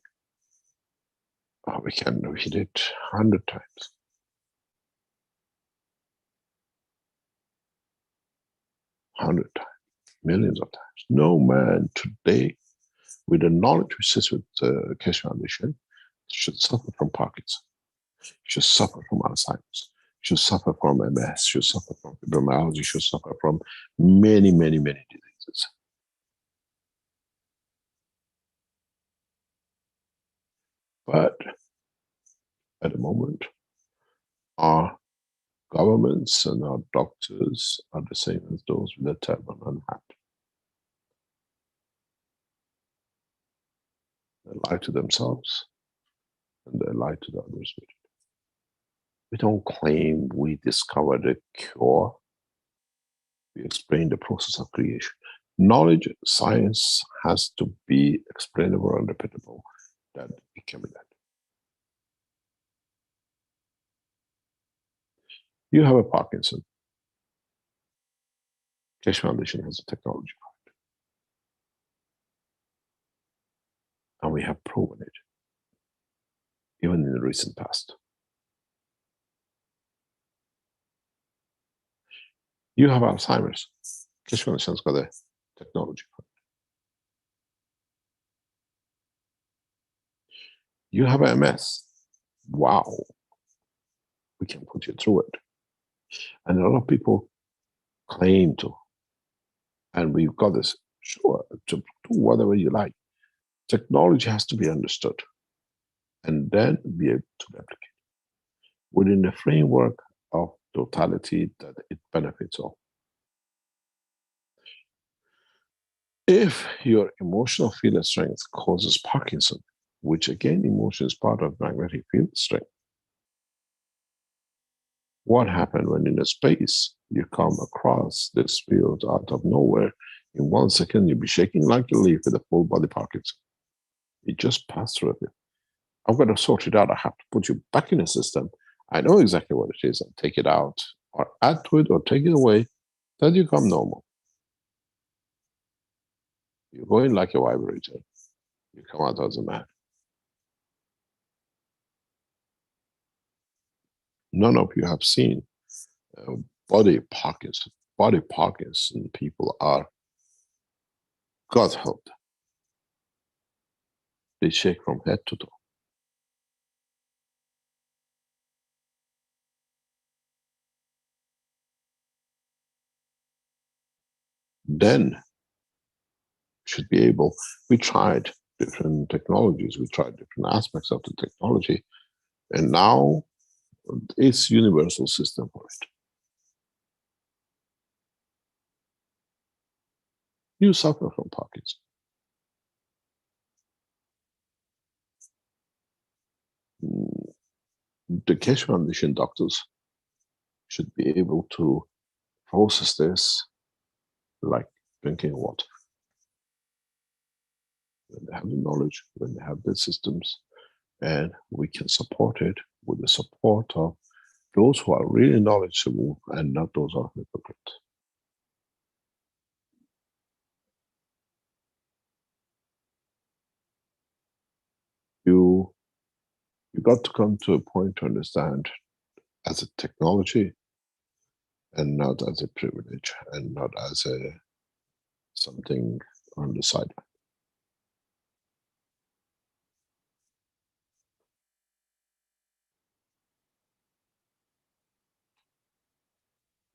we can read it 100 times. Millions of times. No man today with the knowledge which sits with the Keshe Foundation, should suffer from Parkinson's, should suffer from Alzheimer's, should suffer from MS, should suffer from fibromyalgia, should suffer from many, many, many diseases. But at the moment, our governments and our doctors are the same as those with a turban on hat. They lie to themselves and they lie to the others with it. We don't claim we discovered a cure. We explain the process of creation. Knowledge, science has to be explainable and repeatable, that it can be done. You have a Parkinson. Keshe Foundation has a technology for it. And we have proven it, even in the recent past. You have Alzheimer's. Keshe Foundation's got a technology for it. You have MS. Wow. We can put you through it. And a lot of people claim to. And we've got this, sure, to do whatever you like. Technology has to be understood and then be able to replicate within the framework of totality that it benefits all. If your emotional field strength causes Parkinson, which again, emotion is part of magnetic field strength, what happened when in a space you come across this field out of nowhere? In 1 second, you'll be shaking like a leaf with a full body Parkinson. It just passed through you. I've got to sort it out. I have to put you back in the system. I know exactly what it is and take it out or add to it or take it away. Then you come normal. You go in like a vibrator. You come out as a man. None of you have seen body Parkinson. Body Parkinson people are, God help them. They shake from head to toe. Then should be able, we tried different technologies, we tried different aspects of the technology, and now it's universal system for it. You suffer from Parkinson. The Keshe Foundation doctors should be able to process this like drinking water. When they have the knowledge, when they have the systems, and we can support it with the support of those who are really knowledgeable and not those who are hypocrites. You got to come to a point to understand as a technology and not as a privilege and not as a something on the side.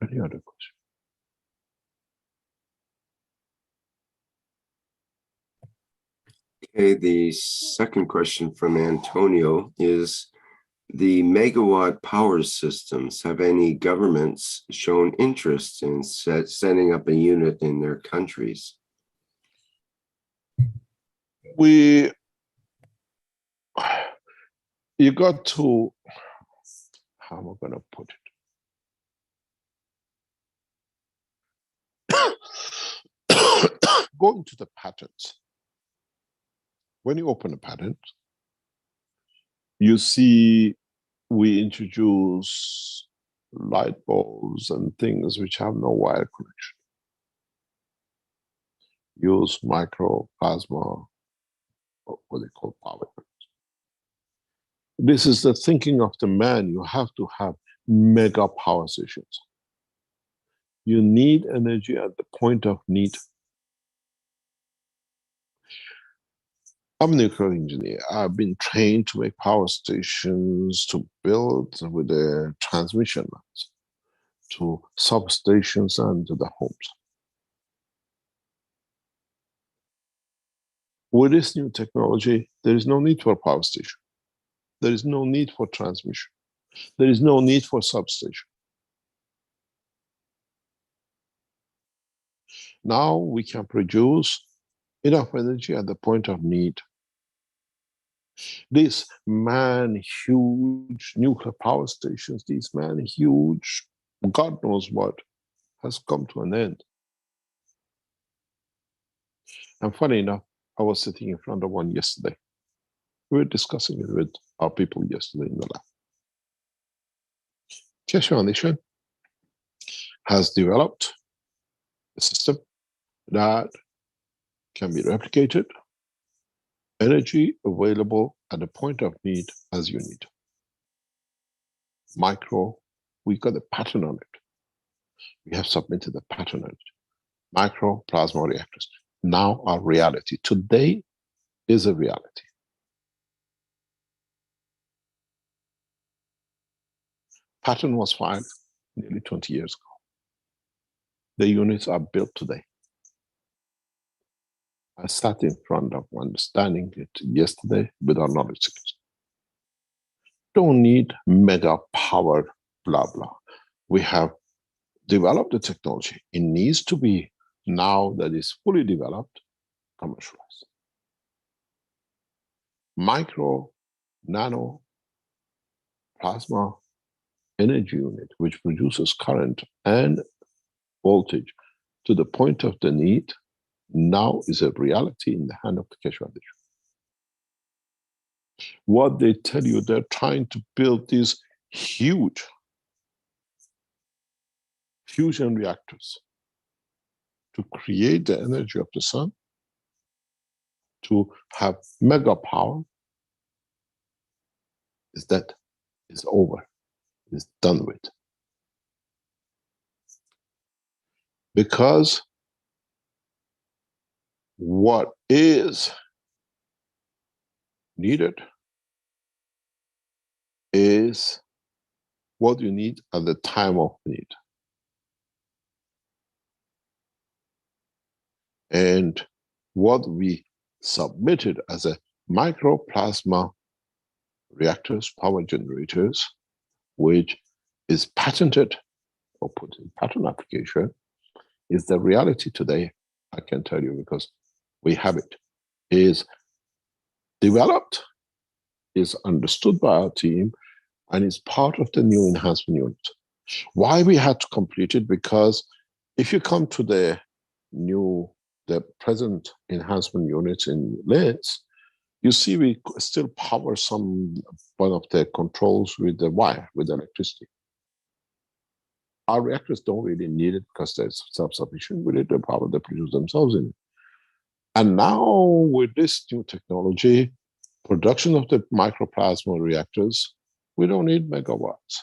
Any other question? Okay, the second question from Antonio is, the megawatt power systems, have any governments shown interest in setting up a unit in their countries? You got to, how am I going to put it? Going to the patents. When you open a patent, you see we introduce light bulbs and things which have no wire connection. Use micro plasma, or what they call power. This is the thinking of the man. You have to have mega power stations. You need energy at the point of need. I'm a nuclear engineer. I've been trained to make power stations, to build with the transmission lines, to substations and to the homes. With this new technology, there is no need for a power station. There is no need for transmission. There is no need for substation. Now we can produce enough energy at the point of need. These man-huge nuclear power stations, these man-huge, God knows what, has come to an end. And funny enough, I was sitting in front of one yesterday. We were discussing it with our people yesterday in the lab. Keshe Foundation has developed a system that can be replicated, energy available at the point of need as you need. Micro, we got a patent on it. We have submitted a patent on it. Micro plasma reactors, now are reality. Today is a reality. Patent was filed nearly 20 years ago. The units are built today. I sat in front of understanding it yesterday with our knowledge seekers. Don't need mega power, blah, blah. We have developed the technology. It needs to be, now that it's fully developed, commercialized. Micro, nano, plasma energy unit, which produces current and voltage to the point of the need, now is a reality in the hand of the Keshe Foundation. What they tell you, they're trying to build these huge fusion reactors to create the energy of the sun, to have mega power, is that is over, is done with. Because what is needed is what you need at the time of need. And what we submitted as a microplasma reactors, power generators, which is patented or put in patent application, is the reality today. I can tell you because we have it. Is developed, is understood by our team, and is part of the new enhancement unit. Why we had to complete it? Because if you come to the present enhancement units in Linz, you see we still power one of the controls with the wire, with electricity. Our reactors don't really need it because they're self-sufficient. We need the power they produce themselves in it. And now with this new technology, production of the microplasma reactors, we don't need megawatts.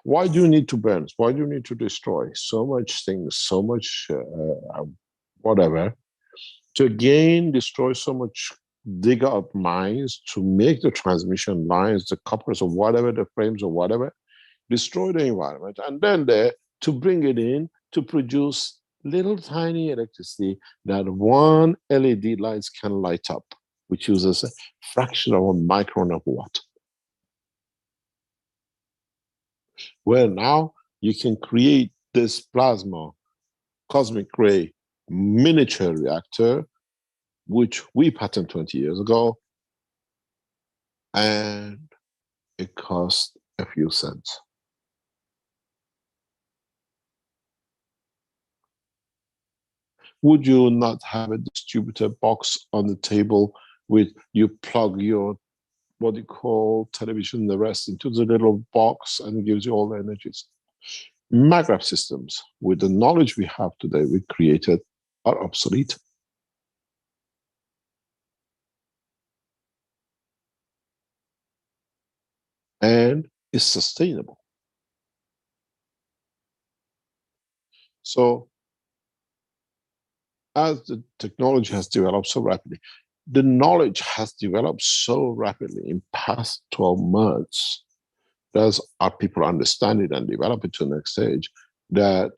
Why do you need to burn? Why do you need to destroy so much things, so much whatever, to again destroy so much, dig up mines to make the transmission lines, the coppers or whatever, the frames or whatever, destroy the environment, and then there to bring it in to produce little tiny electricity that one LED lights can light up, which uses a fraction of a micron of a watt. Where now you can create this plasma cosmic ray miniature reactor, which we patented 20 years ago, and it costs a few cents. Would you not have a distributor box on the table with you plug your what you call television and the rest into the little box and it gives you all the energies? Maggraph systems, with the knowledge we have today, we created, are obsolete. And is sustainable. So, as the technology has developed so rapidly, the knowledge has developed so rapidly in past 12 months, as our people understand it and develop it to the next stage, that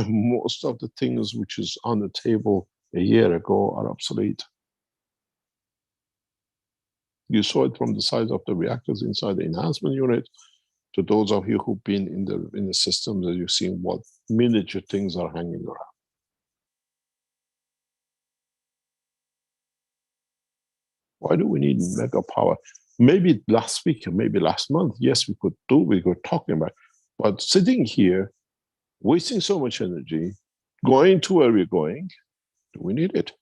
most of the things which is on the table a year ago are obsolete. You saw it from the size of the reactors inside the enhancement unit, to those of you who've been in the systems, that you've seen what miniature things are hanging around. Why do we need mega power? Maybe last week or maybe last month, yes, we were talking about it. But sitting here, wasting so much energy, going to where we're going, do we need it?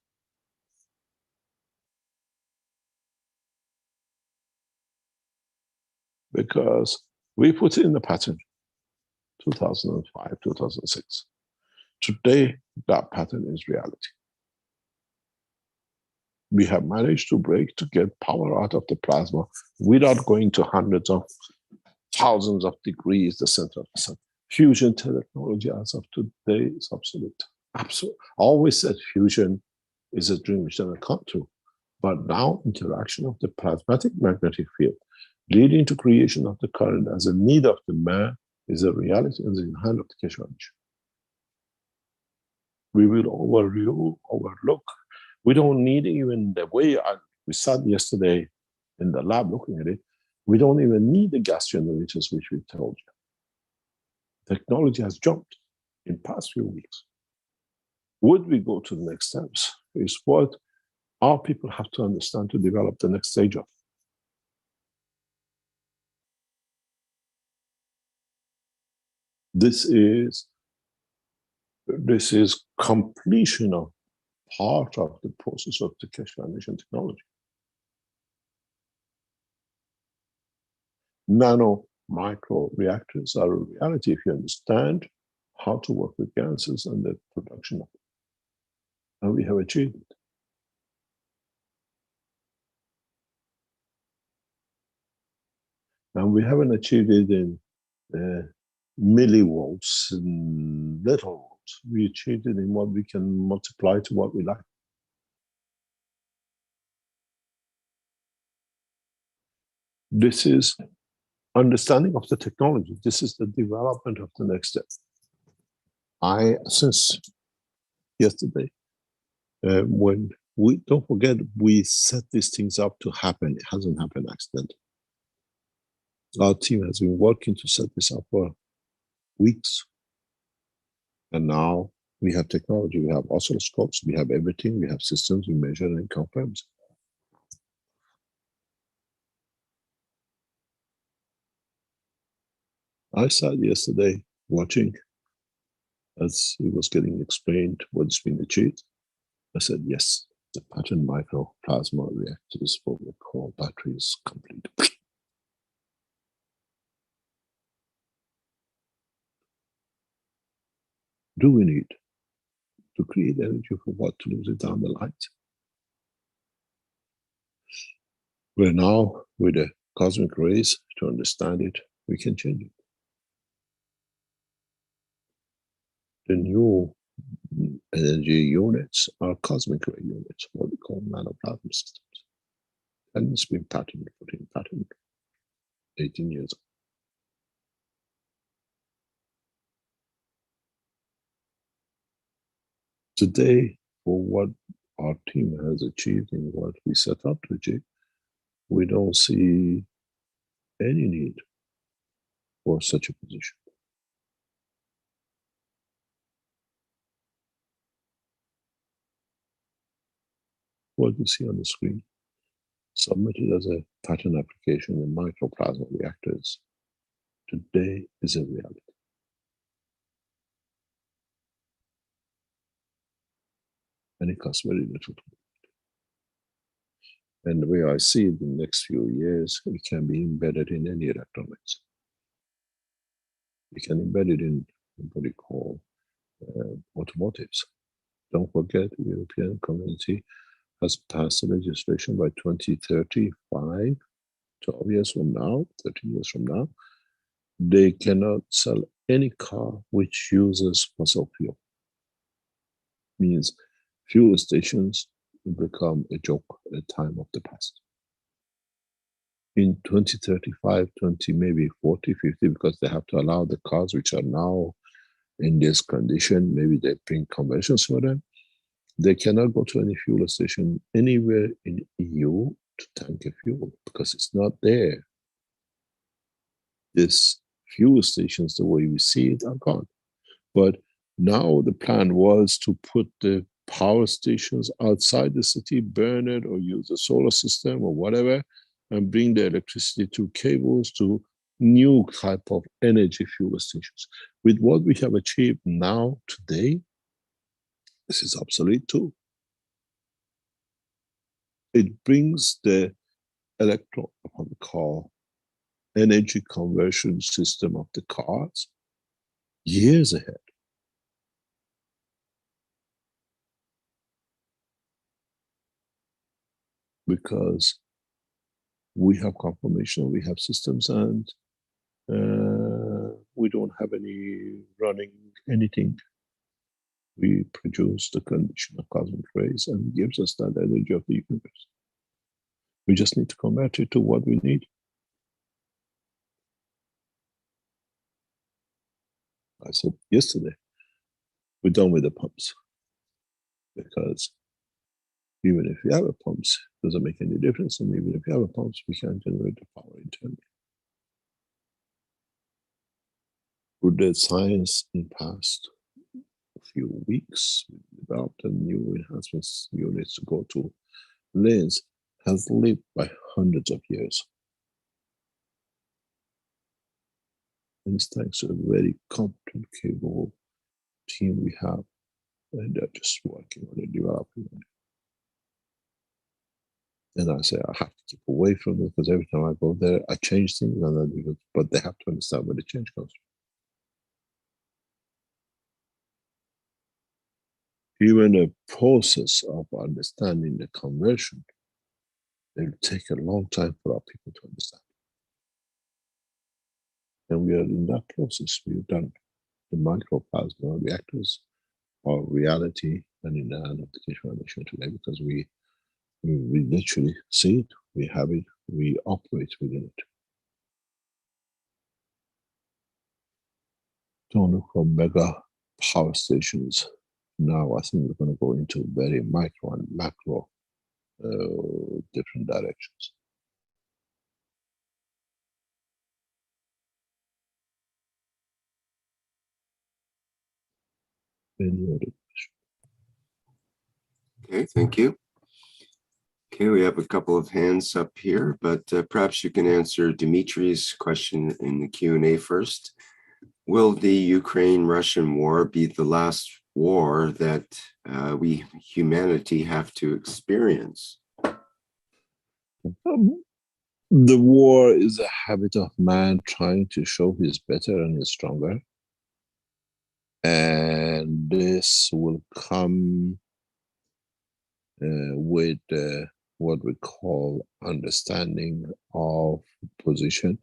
Because we put it in the pattern, 2005, 2006. Today, that pattern is reality. We have managed to get power out of the plasma without going to hundreds of thousands of degrees, the center of the sun. Fusion technology as of today is obsolete. Absolutely. Always said fusion is a dream which doesn't come true. But now interaction of the plasmatic magnetic field leading to creation of the current as a need of the man is a reality in the hand of the Keshe Foundation. We will overlook. We don't need even the way we sat yesterday in the lab looking at it. We don't even need the gas generators, which we told you. Technology has jumped in past few weeks. Would we go to the next steps? Is what our people have to understand to develop the next stage of. This is completion of part of the process of the Keshe Foundation technology. Nano micro reactors are a reality if you understand how to work with gases and the production of it. And we have achieved it. And we haven't achieved it in millivolts and little volts. We achieved it in what we can multiply to what we like. This is understanding of the technology. This is the development of the next step. Since yesterday, when we don't forget, we set these things up to happen. It hasn't happened accidentally. Our team has been working to set this up for weeks. And now we have technology, we have oscilloscopes, we have everything, we have systems, we measure and confirm. I sat yesterday watching as it was getting explained what's been achieved. I said, yes, the pattern microplasma reactors for the core battery is complete. Do we need to create energy for what to lose it down the line? We're now with the cosmic rays to understand it, we can change it. The new energy units are cosmic ray units, what we call nanoplasma systems. And it's been patented 18 years ago. Today, for what our team has achieved and what we set up to achieve, we don't see any need for such a position. What you see on the screen, submitted as a patent application in microplasma reactors, today is a reality. And it costs very little to do. And the way I see it in the next few years, it can be embedded in any electronics. You can embed it in what we call automotives. Don't forget, the European Community has passed a legislation by 2035, 12 years from now, 13 years from now, they cannot sell any car which uses fossil fuel. Means fuel stations will become a joke at a time of the past. In 2035, 20, maybe 40, 50, because they have to allow the cars which are now in this condition, maybe they bring conversions for them. They cannot go to any fuel station anywhere in EU to tank a fuel because it's not there. This fuel stations, the way we see it, are gone. But now the plan was to put the power stations outside the city, burn it or use a solar system or whatever, and bring the electricity to cables to new type of energy fuel stations. With what we have achieved now, today, this is obsolete too. It brings the car energy conversion system of the cars years ahead. Because we have confirmation, we have systems, and we don't have any running anything. We produce the condition of cosmic rays and gives us that energy of the universe. We just need to convert it to what we need. I said yesterday, we're done with the pumps. Because even if we have a pumps, it doesn't make any difference. And even if we have a pumps, we can't generate the power internally. With the science in past few weeks, we developed a new enhancements units to go to lanes, has lived by hundreds of years. And it's thanks to a very competent, capable team we have, and they're just working on it, developing it. And I say, I have to keep away from it because every time I go there, I change things, and then but they have to understand where the change comes from. Even the process of understanding the conversion, it will take a long time for our people to understand. And we are in that process. We've done the microplasma reactors, our reality, and in the hand of the Keshe Foundation today, because we literally see it, we have it, we operate within it. Don't look for mega power stations. Now I think we're going to go into very micro and macro different directions. Any other question? Okay, thank you. Okay, we have a couple of hands up here, but perhaps you can answer Dimitri's question in the Q&A first. Will the Ukraine-Russian war be the last war that we humanity have to experience? The war is a habit of man trying to show he's better and he's stronger. And this will come with what we call understanding of position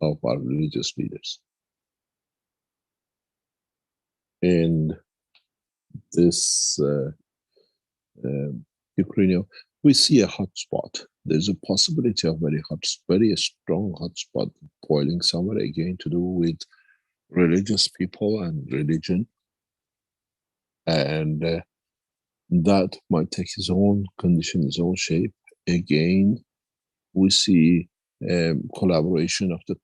of our religious leaders. In this Ukraine, we see a hot spot. There's a possibility of very strong hot spot boiling somewhere, again to do with religious people and religion. And that might take its own condition, its own shape. Again, we see collaboration of the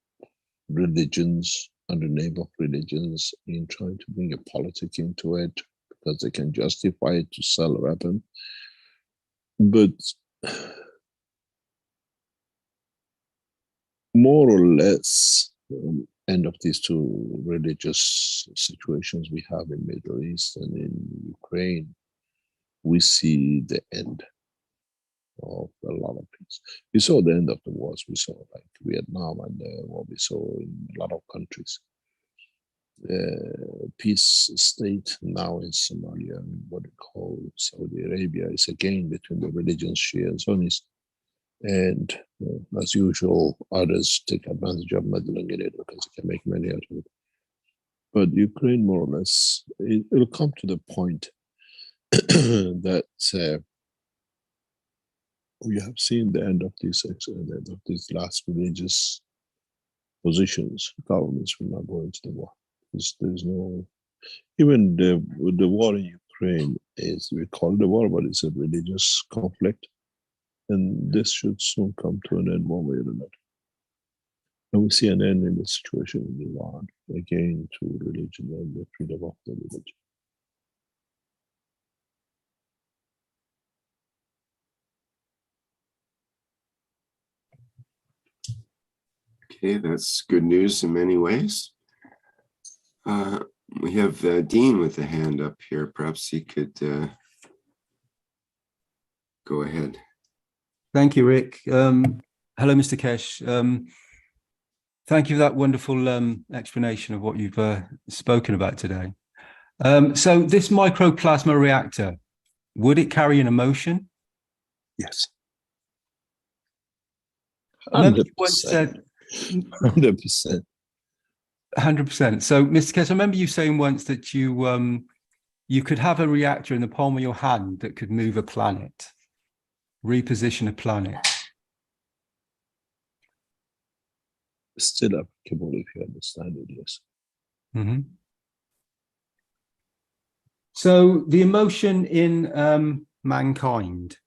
religions under the name of religions in trying to bring a politic into it because they can justify it to sell a weapon. But more or less, end of these two religious situations we have in Middle East and in Ukraine, we see the end of a lot of things. We saw the end of the wars. We saw like Vietnam and what we saw in a lot of countries. Peace state now in Somalia, what we call Saudi Arabia, is again between the religions Shia and Sunnis. And as usual, others take advantage of meddling in it because they can make money out of it. But Ukraine, more or less, it'll come to the point that we have seen the end of these last religious positions. Governments will not go into the war. There's no, even the war in Ukraine is, we call it a war, but it's a religious conflict. And this should soon come to an end one way or another. And we see an end in the situation in Iran, again, to religion and the freedom of the religion. Okay, that's good news in many ways. We have Dean with a hand up here. Perhaps he could go ahead. Thank you, Rick. Hello, Mr. Kesh. Thank you for that wonderful explanation of what you've spoken about today. So this microplasma reactor, would it carry an emotion? Yes. I remember you once said 100%. 100%. So, Mr. Kesh, I remember you saying once that you could have a reactor in the palm of your hand that could move a planet, reposition a planet. Still applicable if you understand it, yes. Mm-hmm. So the emotion in mankind,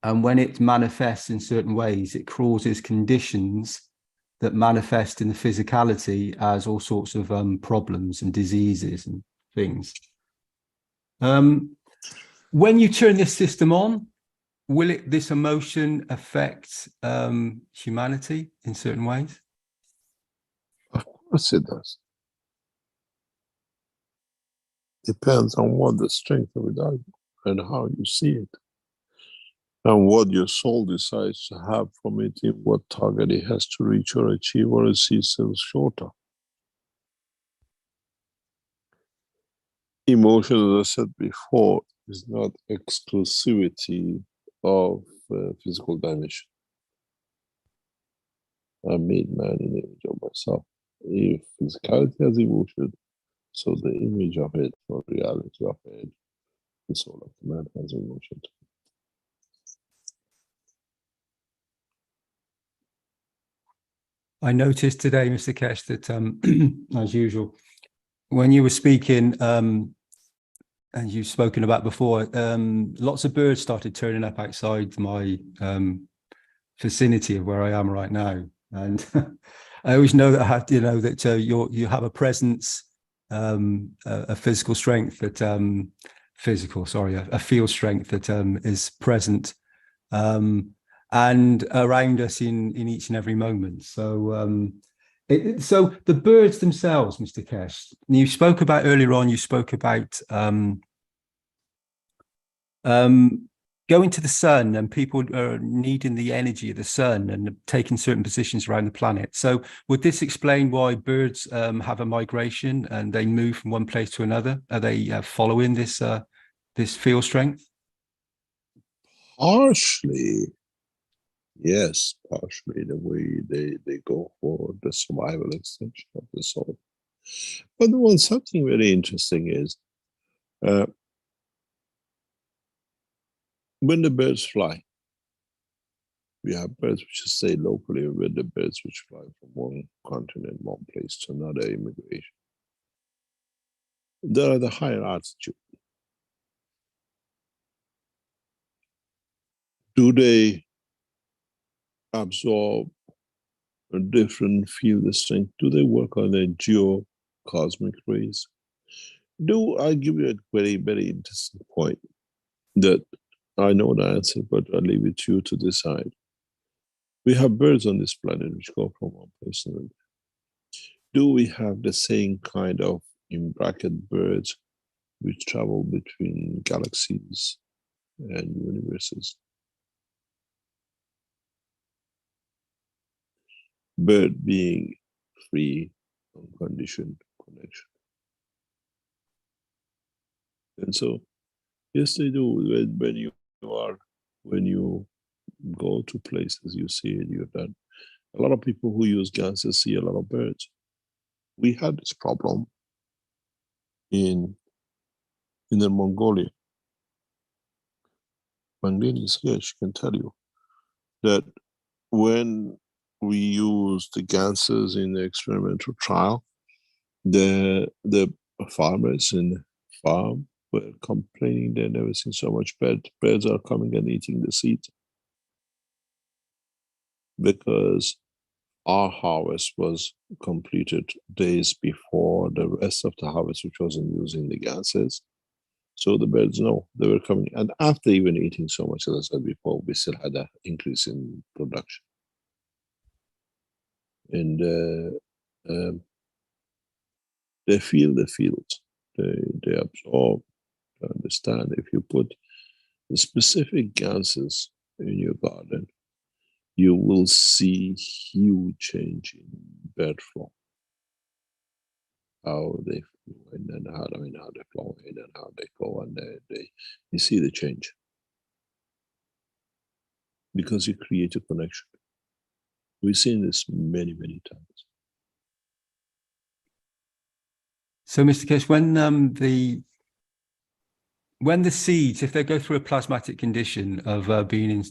and when it manifests in certain ways, it causes conditions that manifest in the physicality as all sorts of problems and diseases and things. When you turn this system on, will this emotion affect humanity in certain ways? Of course it does. Depends on what the strength of it is and how you see it. And what your soul decides to have from it, in what target it has to reach or achieve, or it sees itself shorter. Emotion, as I said before, is not exclusivity of physical dimension. I made man in the image of myself. If physicality has emotion, so the image of it, or reality of it, the soul of the man has emotion too. I noticed today, Mr. Kesh, that as usual, when you were speaking, and you've spoken about before, lots of birds started turning up outside my vicinity of where I am right now. And I always know that you have a presence, a physical strength that a field strength that is present and around us in each and every moment. So so the birds themselves, Mr. Kesh, you spoke about earlier on, going to the sun, and people are needing the energy of the sun and taking certain positions around the planet. So would this explain why birds have a migration and they move from one place to another? Are they following this field strength? Partially, yes, partially the way they go for the survival extension of the soul. But something very interesting is when the birds fly, we have birds which stay locally, with the birds which fly from one continent, one place to another, immigration. They're at a higher altitude. Do they absorb a different field strength? Do they work on their geo-cosmic rays? I give you a very, very interesting point that I know the answer, but I'll leave it to you to decide. We have birds on this planet which go from one place to another. Do we have the same kind of, in bracket, birds which travel between galaxies and universes? Bird being free, unconditioned connection. And so, yes, they do. When you go to places, you see it, you've done. A lot of people who use gases see a lot of birds. We had this problem in the Mongolia. Manglin is here, she can tell you that when we used the ganses in the experimental trial, the farmers in the farm were complaining they never seen so much birds are coming and eating the seeds, because our harvest was completed days before the rest of the harvest, which wasn't using the gases. So the birds know they were coming. And after even eating so much, as I said before, we still had an increase in production. And they feel the fields. They absorb, they understand. If you put the specific gases in your garden, you will see huge change in bird flow. How they flew in and how they flow in and how they go, and you see the change. Because you create a connection. We've seen this many, many times. So, Mr. Kesh, when the seeds, if they go through a plasmatic condition of being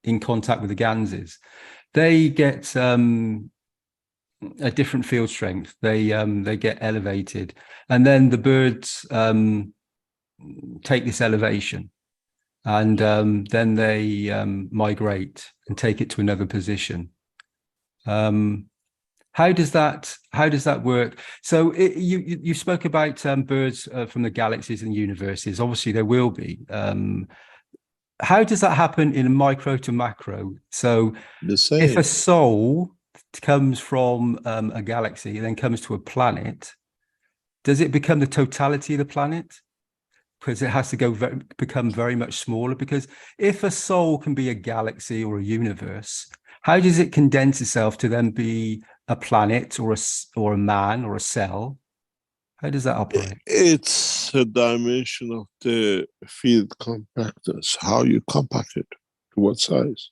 in contact with the ganses, they get a different field strength. They get elevated, and then the birds take this elevation, and then they migrate and take it to another position. How does that work? So you spoke about birds from the galaxies and universes. Obviously, there will be. How does that happen in micro to macro? So if a soul comes from a galaxy and then comes to a planet, does it become the totality of the planet? Because it has to become very much smaller. Because if a soul can be a galaxy or a universe, how does it condense itself to then be a planet or a man or a cell? How does that operate? It's a dimension of the field compactness, how you compact it, to what size.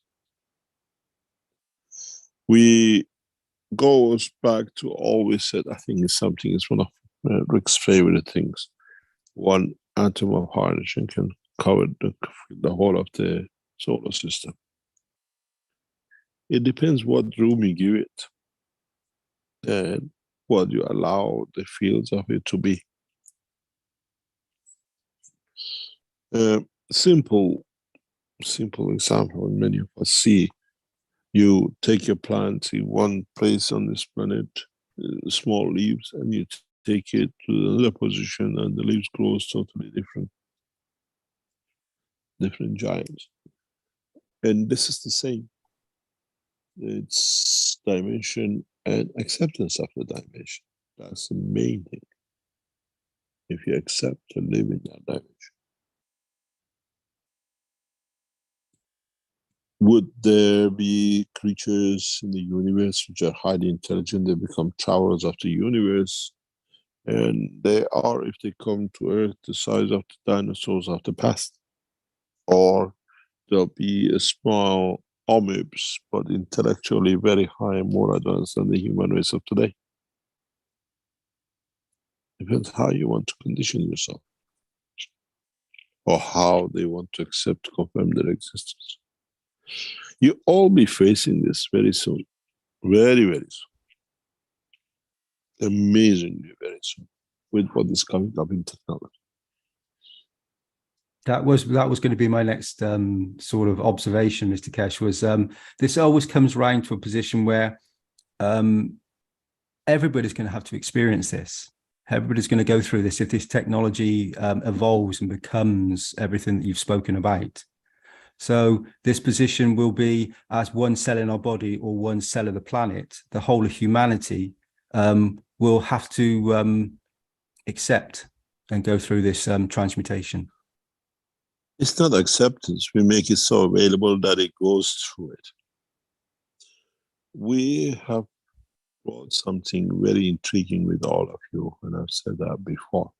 We goes back to always said, I think it's one of Rick's favorite things. One atom of hydrogen can cover the whole of the solar system. It depends what room you give it and what you allow the fields of it to be. Simple example, and many of us see, you take your plant in one place on this planet, small leaves, and you take it to another position and the leaves grows totally different giants. And this is the same. It's dimension and acceptance of the dimension. That's the main thing. If you accept to live in that dimension. Would there be creatures in the universe which are highly intelligent? They become travelers of the universe. And they are, if they come to Earth, the size of the dinosaurs of the past. Or there'll be a small amebs, but intellectually very high and more advanced than the human race of today. Depends how you want to condition yourself. Or how they want to accept, to confirm their existence. You all be facing this very soon. Very, very soon. Amazingly very soon. With what is coming up in technology. That was going to be my next sort of observation, Mr. Kesh, was this always comes around to a position where everybody's going to have to experience this. Everybody's going to go through this if this technology evolves and becomes everything that you've spoken about. So this position will be as one cell in our body or one cell of the planet, the whole of humanity will have to accept and go through this transmutation. It's not acceptance. We make it so available that it goes through it. We have brought something very intriguing with all of you, and I've said that before.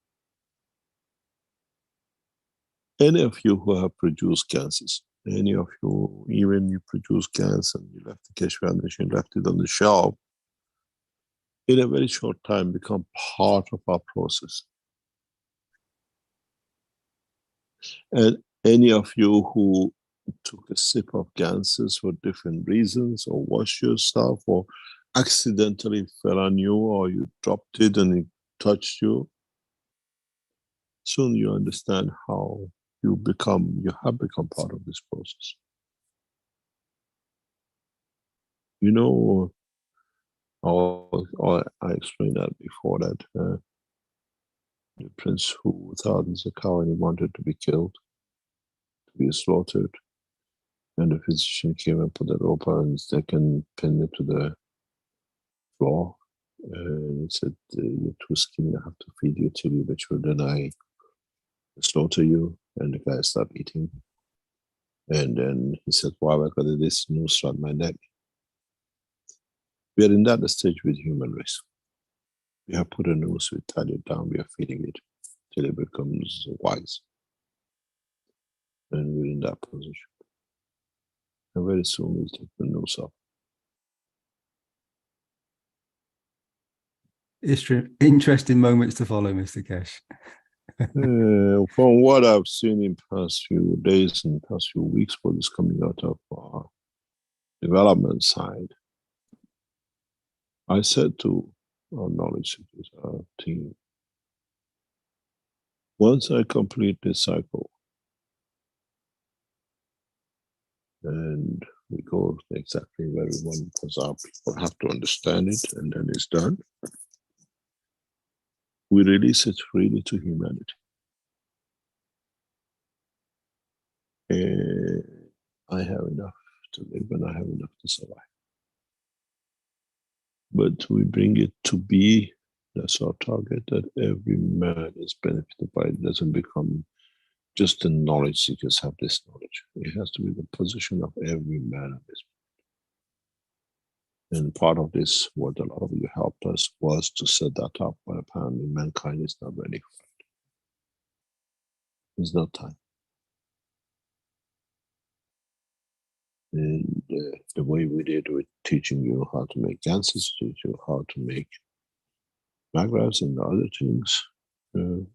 Any of you who have produced gases, any of you, even you produce gas and you left the Keshe Foundation, left it on the shelf, in a very short time become part of our process. And Any of you who took a sip of Ganses for different reasons, or washed yourself, or accidentally fell on you, or you dropped it and it touched you, soon you understand how you have become part of this process. You know, I explained that before, that the prince who thought he's a cow and he wanted to be killed, to be slaughtered, and the physician came and put the rope on his neck and pinned it to the floor. And he said, "You're too skinny, I have to feed you till you mature, then I slaughter you." And the guy stopped eating. And then he said, "Why have I got this noose around my neck?" We are in that stage with human race. We have put a noose, we tied it down, we are feeding it till it becomes wise. And we're in that position. And very soon we'll take the noose off. Interesting moments to follow, Mr. Kesh. From what I've seen in past few days and past few weeks, what is coming out of our development side, I said to our knowledge seekers, our team, once I complete this cycle and we go exactly where we want, because our people have to understand it, and then it's done, we release it freely to humanity. I have enough to live and I have enough to survive. But we bring it to be, that's our target, that every man is benefited by it. It doesn't become just the knowledge seekers have this knowledge. It has to be the position of every man of this. And part of this, what a lot of you helped us, was to set that up, but apparently mankind is not ready for it. There's no time. And the way we did with teaching you how to make Ganses, teach you how to make magravs and other things,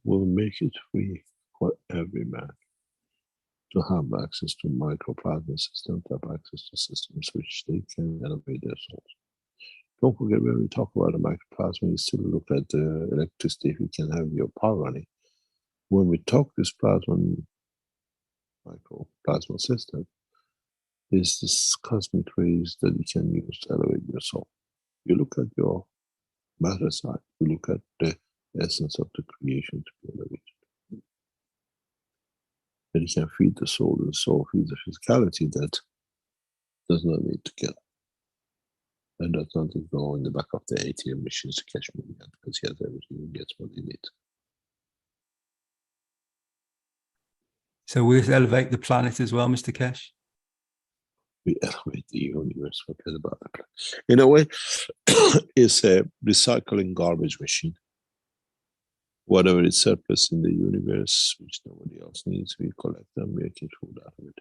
will make it free for every man to have access to microplasma systems, to have access to systems which they can elevate their souls. Don't forget, when we talk about the microplasma, you still look at the electricity, if you can have your power running. When we talk this microplasma system, is this cosmic rays that you can use to elevate your soul. You look at your matter side, you look at the essence of the creation to be elevated. And you can feed the soul, and the soul feeds the physicality that does not need to kill. And does not go in the back of the ATM machines to catch money, because he has everything, he gets what he needs. So will this elevate the planet as well, Mr. Kesh? We elevate the universe, forget about the planet. In a way, it's a recycling garbage machine. Whatever is surplus in the universe, which nobody else needs, we collect them, make it food out of it.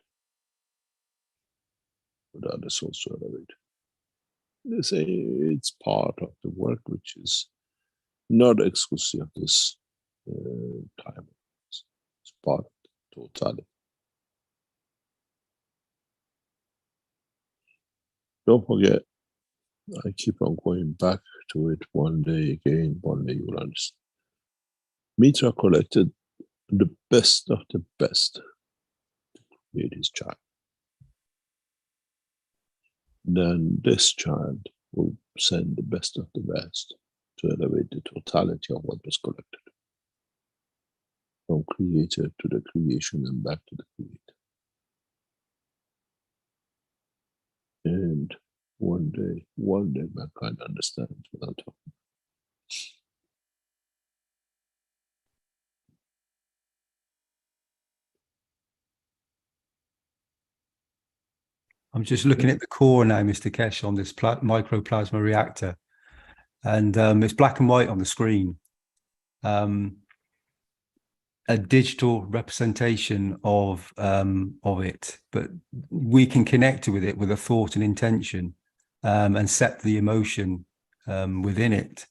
Without the souls to elevate. They say it's part of the work, which is not exclusive of this time. It's part of the totality. Don't forget, I keep on going back to it one day again, one day you'll understand. Mitra collected the best of the best to create his child. Then this child will send the best of the best to elevate the totality of what was collected. From creator to the creation and back to the creator. And one day mankind understands what I'm talking about. I'm just looking at the core now, Mr. Kesh, on this microplasma reactor, and it's black and white on the screen. A digital representation of it, but we can connect with it with a thought and intention, and set the emotion within it.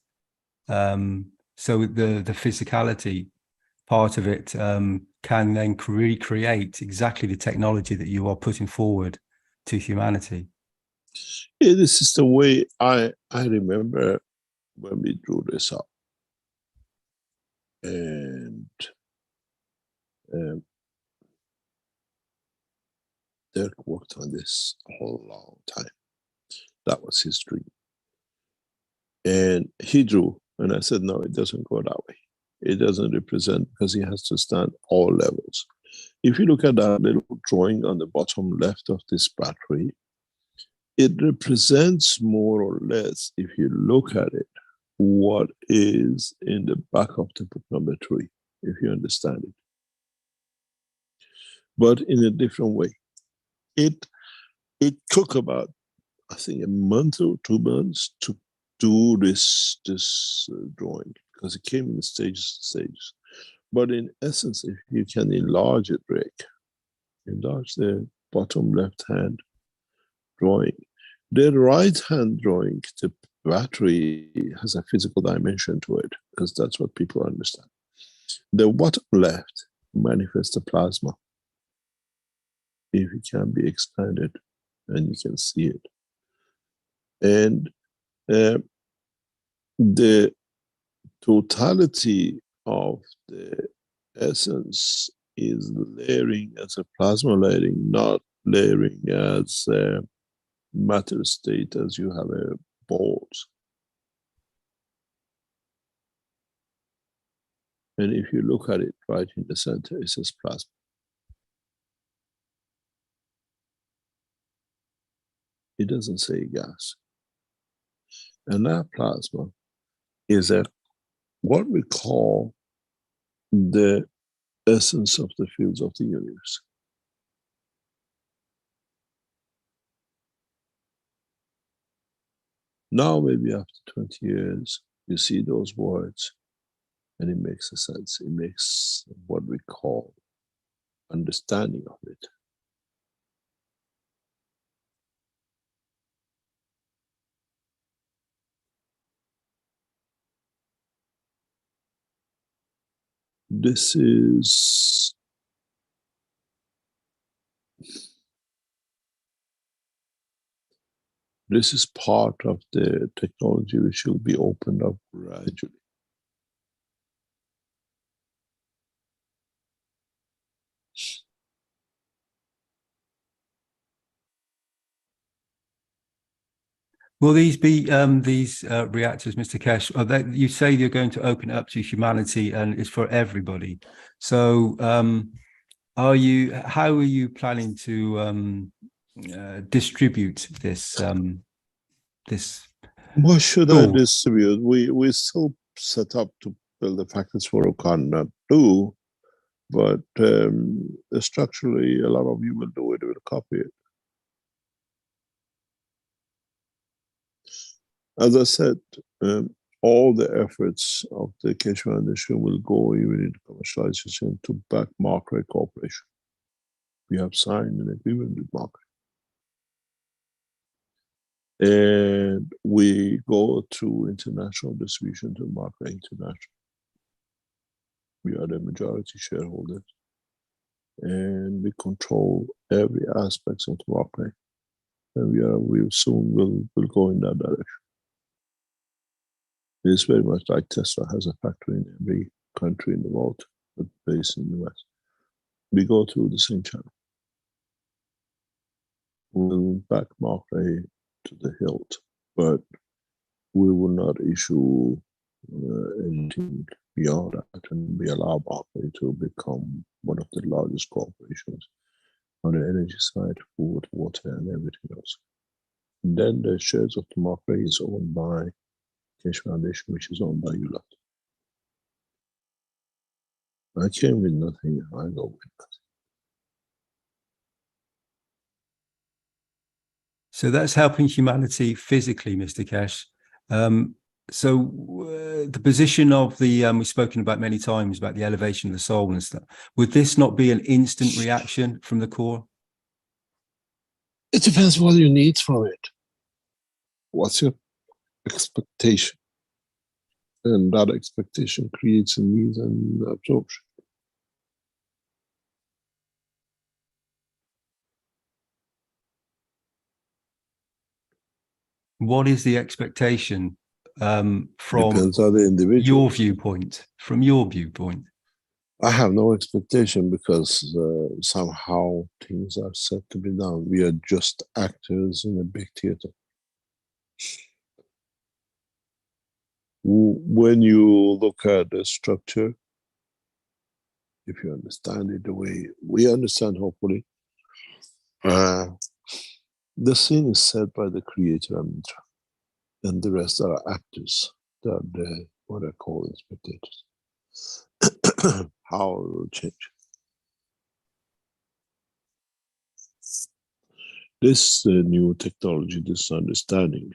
So the physicality part of it can then recreate exactly the technology that you are putting forward to humanity. Yeah, this is the way I remember when we drew this up. And Dirk worked on this a whole long time. That was his dream. And he drew, and I said, no, it doesn't go that way. It doesn't represent, because he has to stand all levels. If you look at that little drawing on the bottom left of this battery, it represents more or less, if you look at it, what is in the back of the book number 3, if you understand it. But in a different way. It took about, I think, a month or 2 months to do this drawing, because it came in stages. But in essence, if you can enlarge it, Rick, enlarge the bottom left-hand drawing. The right-hand drawing, the battery has a physical dimension to it, because that's what people understand. The bottom left manifests the plasma. If it can be expanded, and you can see it. And the totality of the essence is layering as a plasma layering, not layering as a matter state as you have a balls. And if you look at it right in the center, it says plasma. It doesn't say gas. And that plasma is what we call the essence of the fields of the universe. Now, maybe after 20 years, you see those words, and it makes a sense. It makes what we call understanding of it. This is part of the technology which will be opened up gradually. Will these be these reactors, Mr. Kesh? You say you're going to open it up to humanity and it's for everybody. So how are you planning to distribute this? What should I distribute? We still set up to build the factories for Wakanda too, but structurally, a lot of you will do it, will copy it. As I said, all the efforts of the Keshe Foundation will go even into commercialization to back Markray Corporation. We have signed an agreement with Markray. And we go through international distribution to Markray International. We are the majority shareholders. And we control every aspect of Markray. And we soon will go in that direction. It's very much like Tesla has a factory in every country in the world, but based in the US. We go through the same channel. We'll back Markray to the hilt, but we will not issue anything beyond that, and we allow Markray to become one of the largest corporations on the energy side, food, water, and everything else. And then the shares of the Markray is owned by Keshe Foundation, which is owned by you lot. I came with nothing, I go with nothing. So that's helping humanity physically, Mr. Kesh. The position of the, we've spoken about many times about the elevation of the soul and stuff. Would this not be an instant reaction from the core? It depends what you need from it. What's your expectation? And that expectation creates a need and absorption. what is the expectation from Depends on the individual. your viewpoint? From your viewpoint, I have no expectation because somehow things are set to be done. We are just actors in a big theater. When you look at the structure, if you understand it the way we understand, hopefully, the scene is set by the creator Amitra, and the rest are actors. They are the, what I call spectators. How it will change. This new technology, this understanding,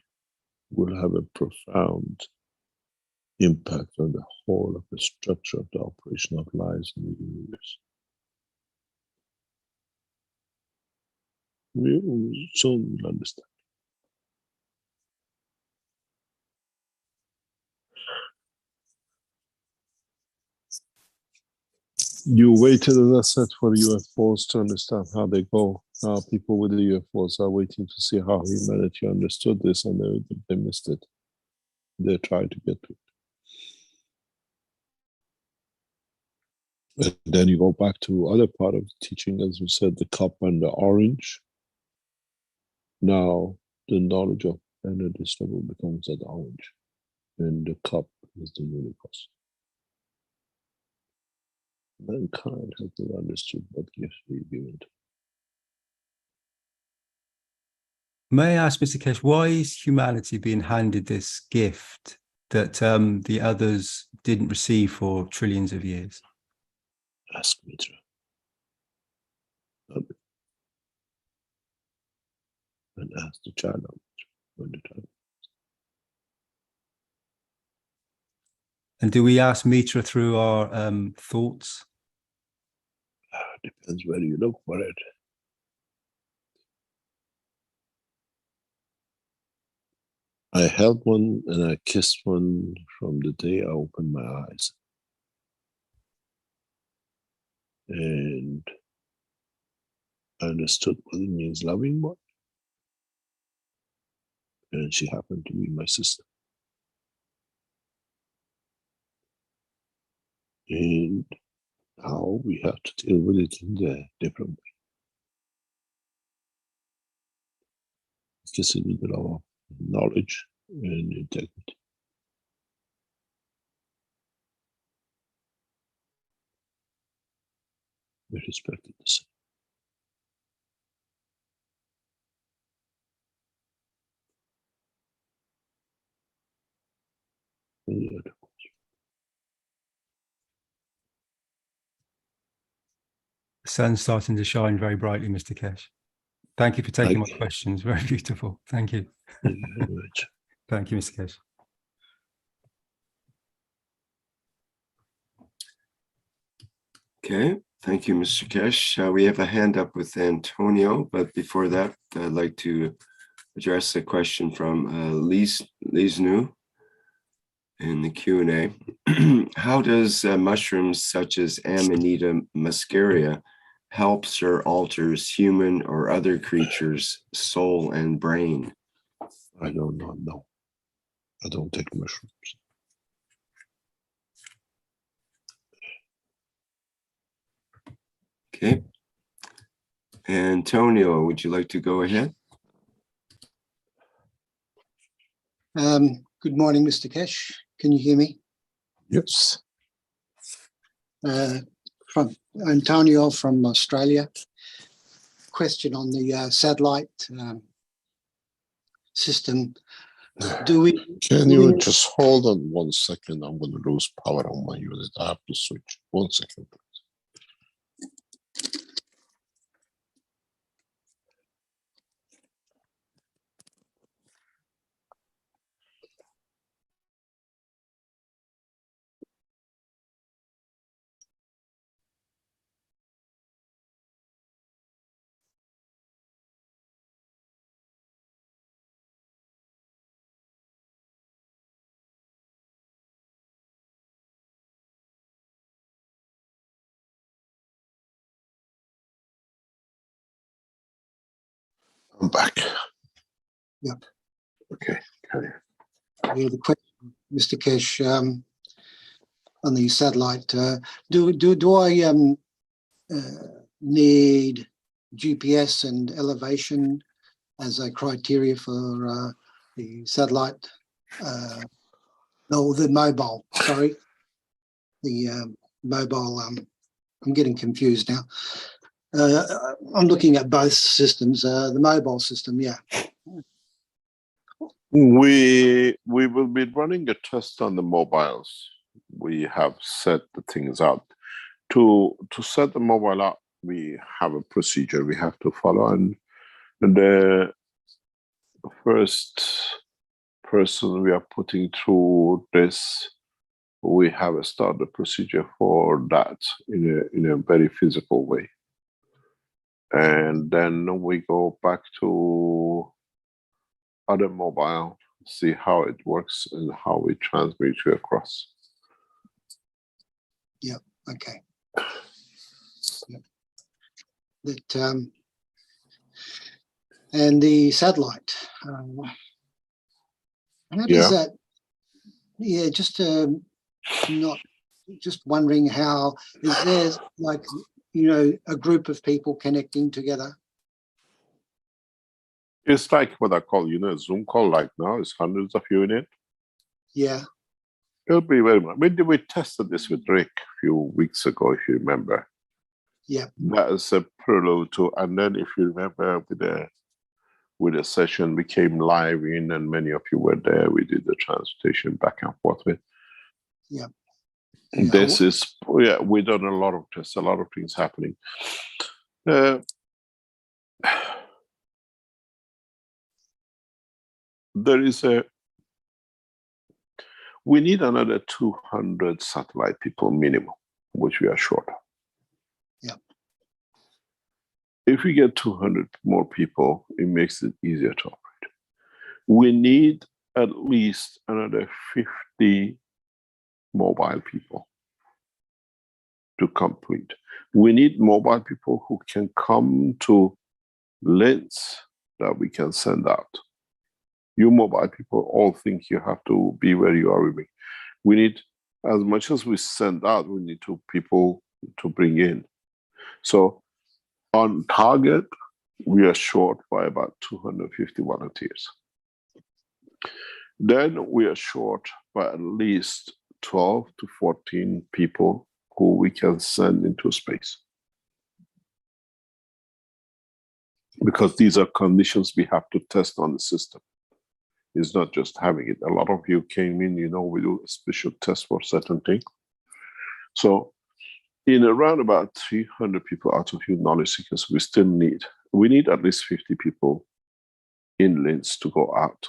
will have a profound impact on the whole of the structure of the operation of lives in the universe. We will soon understand. You waited, as I said, for UFOs to understand how they go. People with the UFOs are waiting to see how humanity understood this, and they missed it. They tried to get to it. And then you go back to other part of the teaching, as we said, the cup and the orange. Now the knowledge of energy level becomes that orange, and the cup is the universe. Mankind has not understood what gifts we given. may I ask, Mr. Kesh, why is humanity being handed this gift that the others didn't receive for trillions of years? Ask Mitra. And ask the child when the time. And do we ask Mitra through our thoughts? Depends where you look for it. I held one and I kissed one from the day I opened my eyes. And I understood what it means loving one. And she happened to be my sister. And how we have to deal with it in a different way. Because it is our knowledge and integrity. We respect it the same. Any other question? The sun's starting to shine very brightly, Mr. Kesh. Thank you for taking my Okay. questions. Very beautiful. Thank you. Thank you very much. Thank you, Mr. Kesh. Okay, thank you, Mr. Kesh. We have a hand up with Antonio, but before that, I'd like to address a question from Lise New in the Q&A. How does mushrooms such as Amanita muscaria helps or alters human or other creatures' soul and brain? I do not know. I don't take mushrooms. Okay. Antonio, would you like to go ahead? Good morning, Mr. Kesh. Can you hear me? Yes. From Antonio from Australia. Question on the satellite system. Do we? Can you just hold on 1 second? I'm going to lose power on my unit. I have to switch. 1 second, please. I'm back. Yep. Okay, carry on. Yeah, the question, Mr. Kesh, on the satellite, do I need GPS and elevation as a criteria for the satellite? No, the mobile. Sorry, the mobile. I'm getting confused now. I'm looking at both systems. The mobile system, yeah. We will be running a test on the mobiles. We have set the things out. To set the mobile up, we have a procedure we have to follow, and the first person we are putting through this, we have started a procedure for that in a very physical way. And then we go back to other mobile, see how it works and how we transmit you across. Yeah, okay. Yep. That and the satellite. How does that? Yeah, just not just wondering how is there like a group of people connecting together? It's like what I call, a Zoom call like now. It's hundreds of you in it. Yeah. It'll be very much. We tested this with Rick a few weeks ago, if you remember. Yeah. That is a prelude to, and then if you remember with a session we came live in, and many of you were there. We did the transportation back and forth with. Yeah. This is, we've done a lot of tests, a lot of things happening. We need another 200 satellite people minimum, which we are short of. Yeah. If we get 200 more people, it makes it easier to operate. We need at least another 50 mobile people to complete. We need mobile people who can come to links that we can send out. You mobile people all think you have to be where you are with me. We need, as much as we send out, we need people to bring in. So on target, we are short by about 250 volunteers. Then we are short by at least 12 to 14 people who we can send into space. Because these are conditions we have to test on the system. It's not just having it. A lot of you came in, we do a special test for certain things. So in around about 300 people out of you knowledge seekers, we need at least 50 people in links to go out.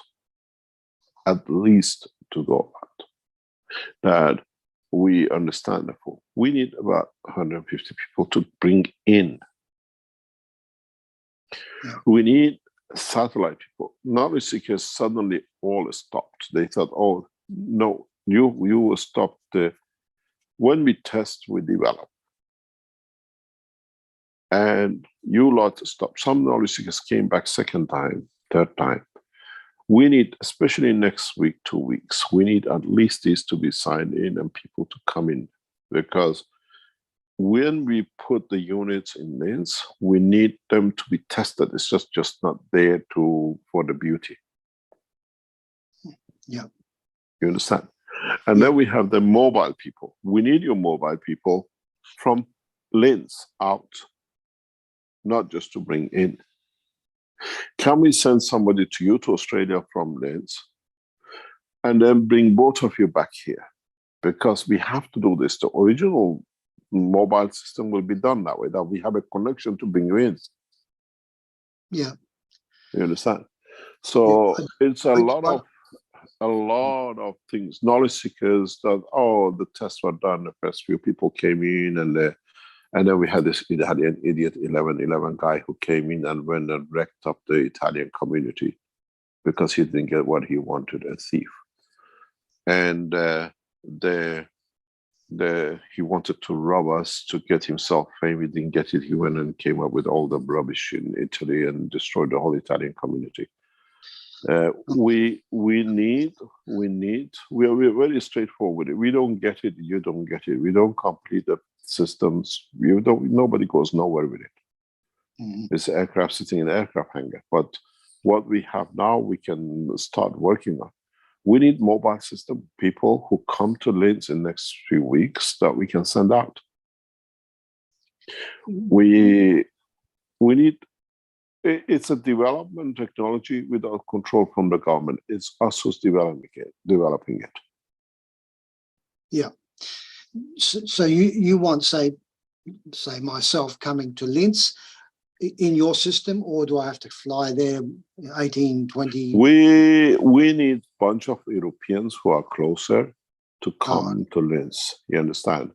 At least to go out. That we understand the full. We need about 150 people to bring in. Yeah. We need satellite people. Knowledge seekers suddenly all stopped. They thought, oh, no, you will stop when we test, we develop. And you lot stop. Some knowledge seekers came back second time, third time. We need, especially next week, 2 weeks, we need at least these to be signed in and people to come in. Because when we put the units in links, we need them to be tested. It's just not there for the beauty. Yeah. You understand? And then we have the mobile people. We need your mobile people from links out, not just to bring in. Can we send somebody to you to Australia from links and then bring both of you back here? Because we have to do this. The original mobile system will be done that way, that we have a connection to bring you in. Yeah. You understand? So it's a lot of things. Knowledge seekers that, the tests were done, the first few people came in, and then we had an idiot 1111 guy who came in and went and wrecked up the Italian community because he didn't get what he wanted, a thief. And he wanted to rob us to get himself fame. He didn't get it. He went and came up with all the rubbish in Italy and destroyed the whole Italian community. We're very straightforward. We don't get it, you don't get it. We don't complete the systems. Nobody goes nowhere with it. It's an aircraft sitting in an aircraft hangar. But what we have now, we can start working on. We need mobile system people who come to Linz in the next few weeks that we can send out. We need, it's a development technology without control from the government. It's us who's developing it. Yeah. So you want, say myself coming to Linz in your system, or do I have to fly there 18, 20? We need a bunch of Europeans who are closer to come to Linz. You understand?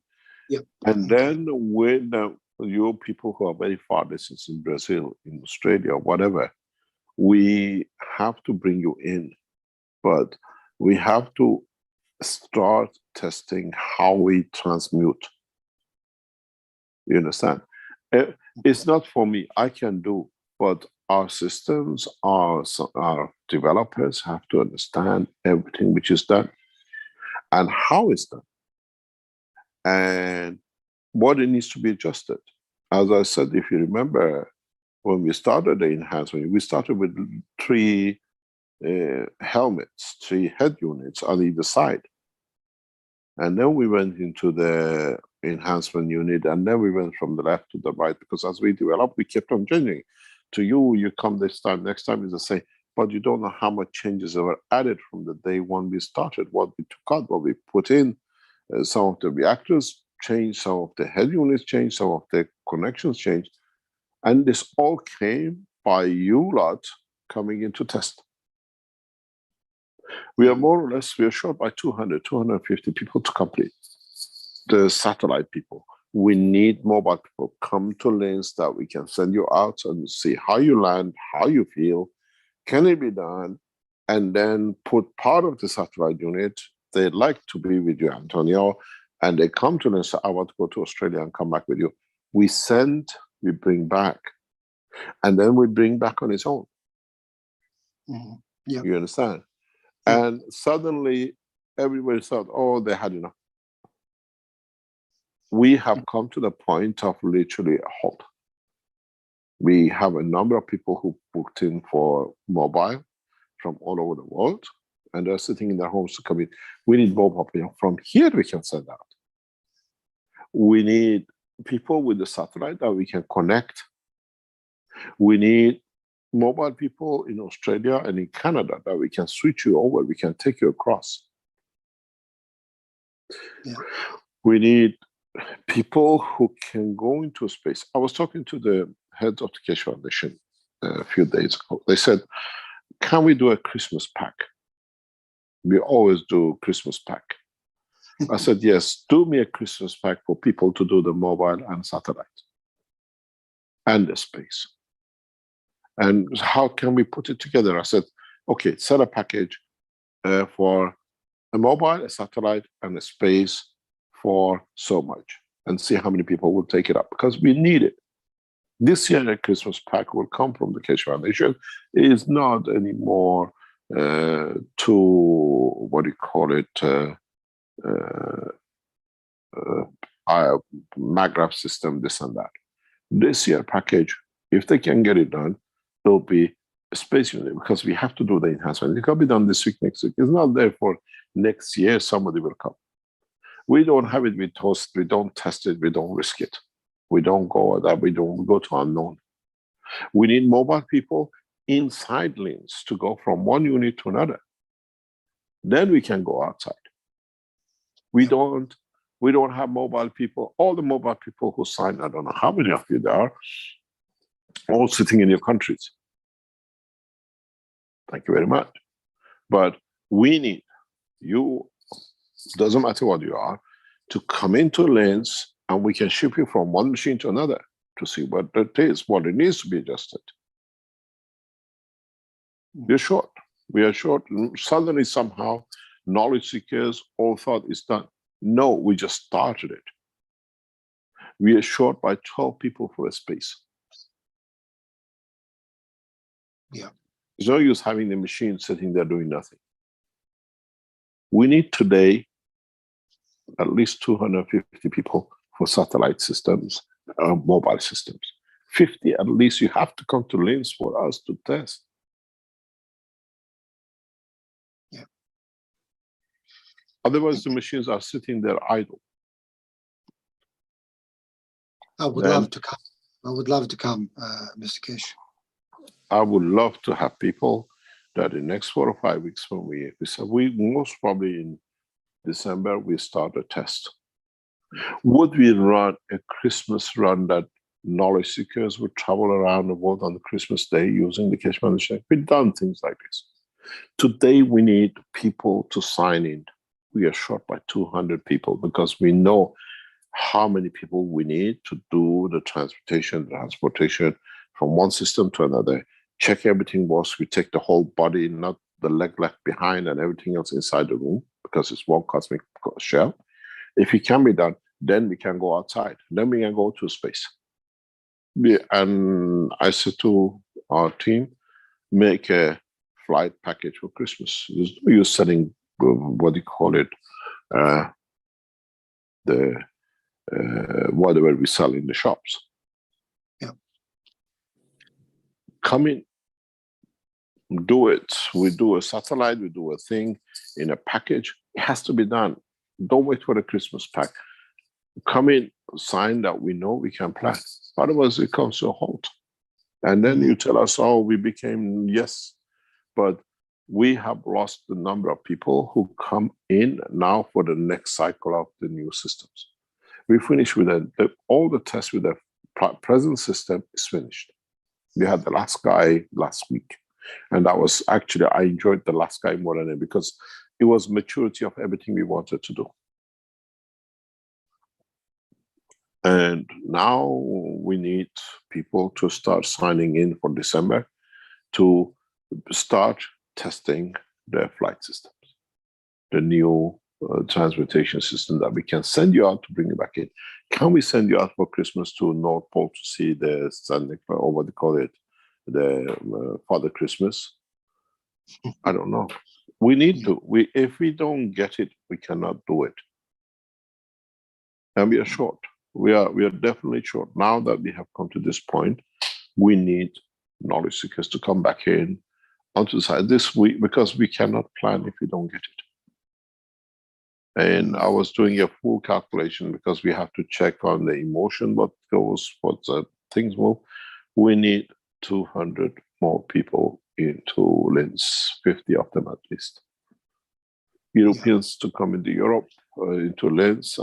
Yep. And then when you people who are very far distance in Brazil, in Australia, whatever, we have to bring you in, but we have to start testing how we transmute. You understand? It's not for me, I can do, but our systems, our developers have to understand everything which is done and how it's done and what it needs to be adjusted. As I said, if you remember, when we started the enhancement, we started with 3 helmets, 3 head units on either side. And then we went into the enhancement unit, and then we went from the left to the right, because as we developed, we kept on changing. To you come this time, next time is the same, but you don't know how much changes were added from the day when we started, what we took out, what we put in. Some of the reactors changed, some of the head units changed, some of the connections changed. And this all came by you lot coming into test. We are more or less, we are short by 200, 250 people to complete. The satellite people. We need mobile people. Come to Linz that we can send you out and see how you land, how you feel, can it be done, and then put part of the satellite unit. They'd like to be with you, Antonio, and they come to Linz and say, I want to go to Australia and come back with you. We send, we bring back, and then we bring back on its own. Yeah. You understand? And suddenly everybody thought, oh, they had enough. We have come to the point of literally a halt. We have a number of people who booked in for mobile from all over the world, and they're sitting in their homes to come in. We need mobile people. From here we can send out. We need people with the satellite that we can connect. We need mobile people in Australia and in Canada that we can switch you over, we can take you across. Yeah. We need people who can go into space. I was talking to the heads of the Keshe Foundation a few days ago. They said, can we do a Christmas pack? We always do Christmas pack. I said, yes, do me a Christmas pack for people to do the mobile and satellite and the space. And how can we put it together? I said, okay, sell a package for a mobile, a satellite, and a space for so much, and see how many people will take it up, because we need it. This year, a Christmas pack will come from the Keshe Foundation. It is not anymore to, what do you call it, MAGRAF system, this and that. This year package, if they can get it done, it'll be a space unit, because we have to do the enhancement. It can be done this week, next week. It's not there for next year, somebody will come. We don't have it, we toast, we don't test it, we don't risk it. We don't go that, we don't go to unknown. We need mobile people inside Linz to go from one unit to another. Then we can go outside. We don't have mobile people. All the mobile people who sign, I don't know how many of you there are, all sitting in your countries. Thank you very much. But we need you, doesn't matter what you are, to come into Linz, and we can ship you from one machine to another to see what it is, what it needs to be adjusted. We're short. We are short. Suddenly, somehow, knowledge seekers all thought it's done. No, we just started it. We are short by 12 people for a space. Yeah. There's no use having the machine sitting there doing nothing. We need today at least 250 people for satellite systems, mobile systems. 50 at least. You have to come to LINS for us to test. Yeah. Otherwise, the machines are sitting there idle. I would love to come. I would love to come, Mr. Kish. I would love to have people that in the next 4 or 5 weeks when we most probably in December, we start a test. Would we run a Christmas run that knowledge seekers would travel around the world on the Christmas day using the Keshe Foundation? We've done things like this. Today, we need people to sign in. We are short by 200 people because we know how many people we need to do the transportation from one system to another. Check everything works. We take the whole body, not the leg left behind and everything else inside the room because it's one cosmic shell. If it can be done, then we can go outside. Then we can go to space. And I said to our team, make a flight package for Christmas. You're selling, what do you call it, whatever we sell in the shops. Yeah. Come in, do it. We do a satellite, we do a thing in a package. It has to be done. Don't wait for the Christmas pack. Come in, sign that we know we can plan. Otherwise, it comes to a halt. And then you tell us, oh, we became yes, but we have lost the number of people who come in now for the next cycle of the new systems. We finished with all the tests with the present system is finished. We had the last guy last week. And that was actually, I enjoyed the last guy more than it because it was maturity of everything we wanted to do. And now we need people to start signing in for December to start testing the flight systems, the new transportation system that we can send you out to bring it back in. Can we send you out for Christmas to North Pole to see the Santa Claus, or what they call it, the Father Christmas? I don't know. We need to. If we don't get it, we cannot do it. And we are short. We are definitely short. Now that we have come to this point, we need knowledge seekers to come back in onto the side this week because we cannot plan if we don't get it. And I was doing a full calculation because we have to check on the emotion, what goes, what things move. We need 200 more people into LINS, 50 of them at least. Europeans to come into Europe, into LINS,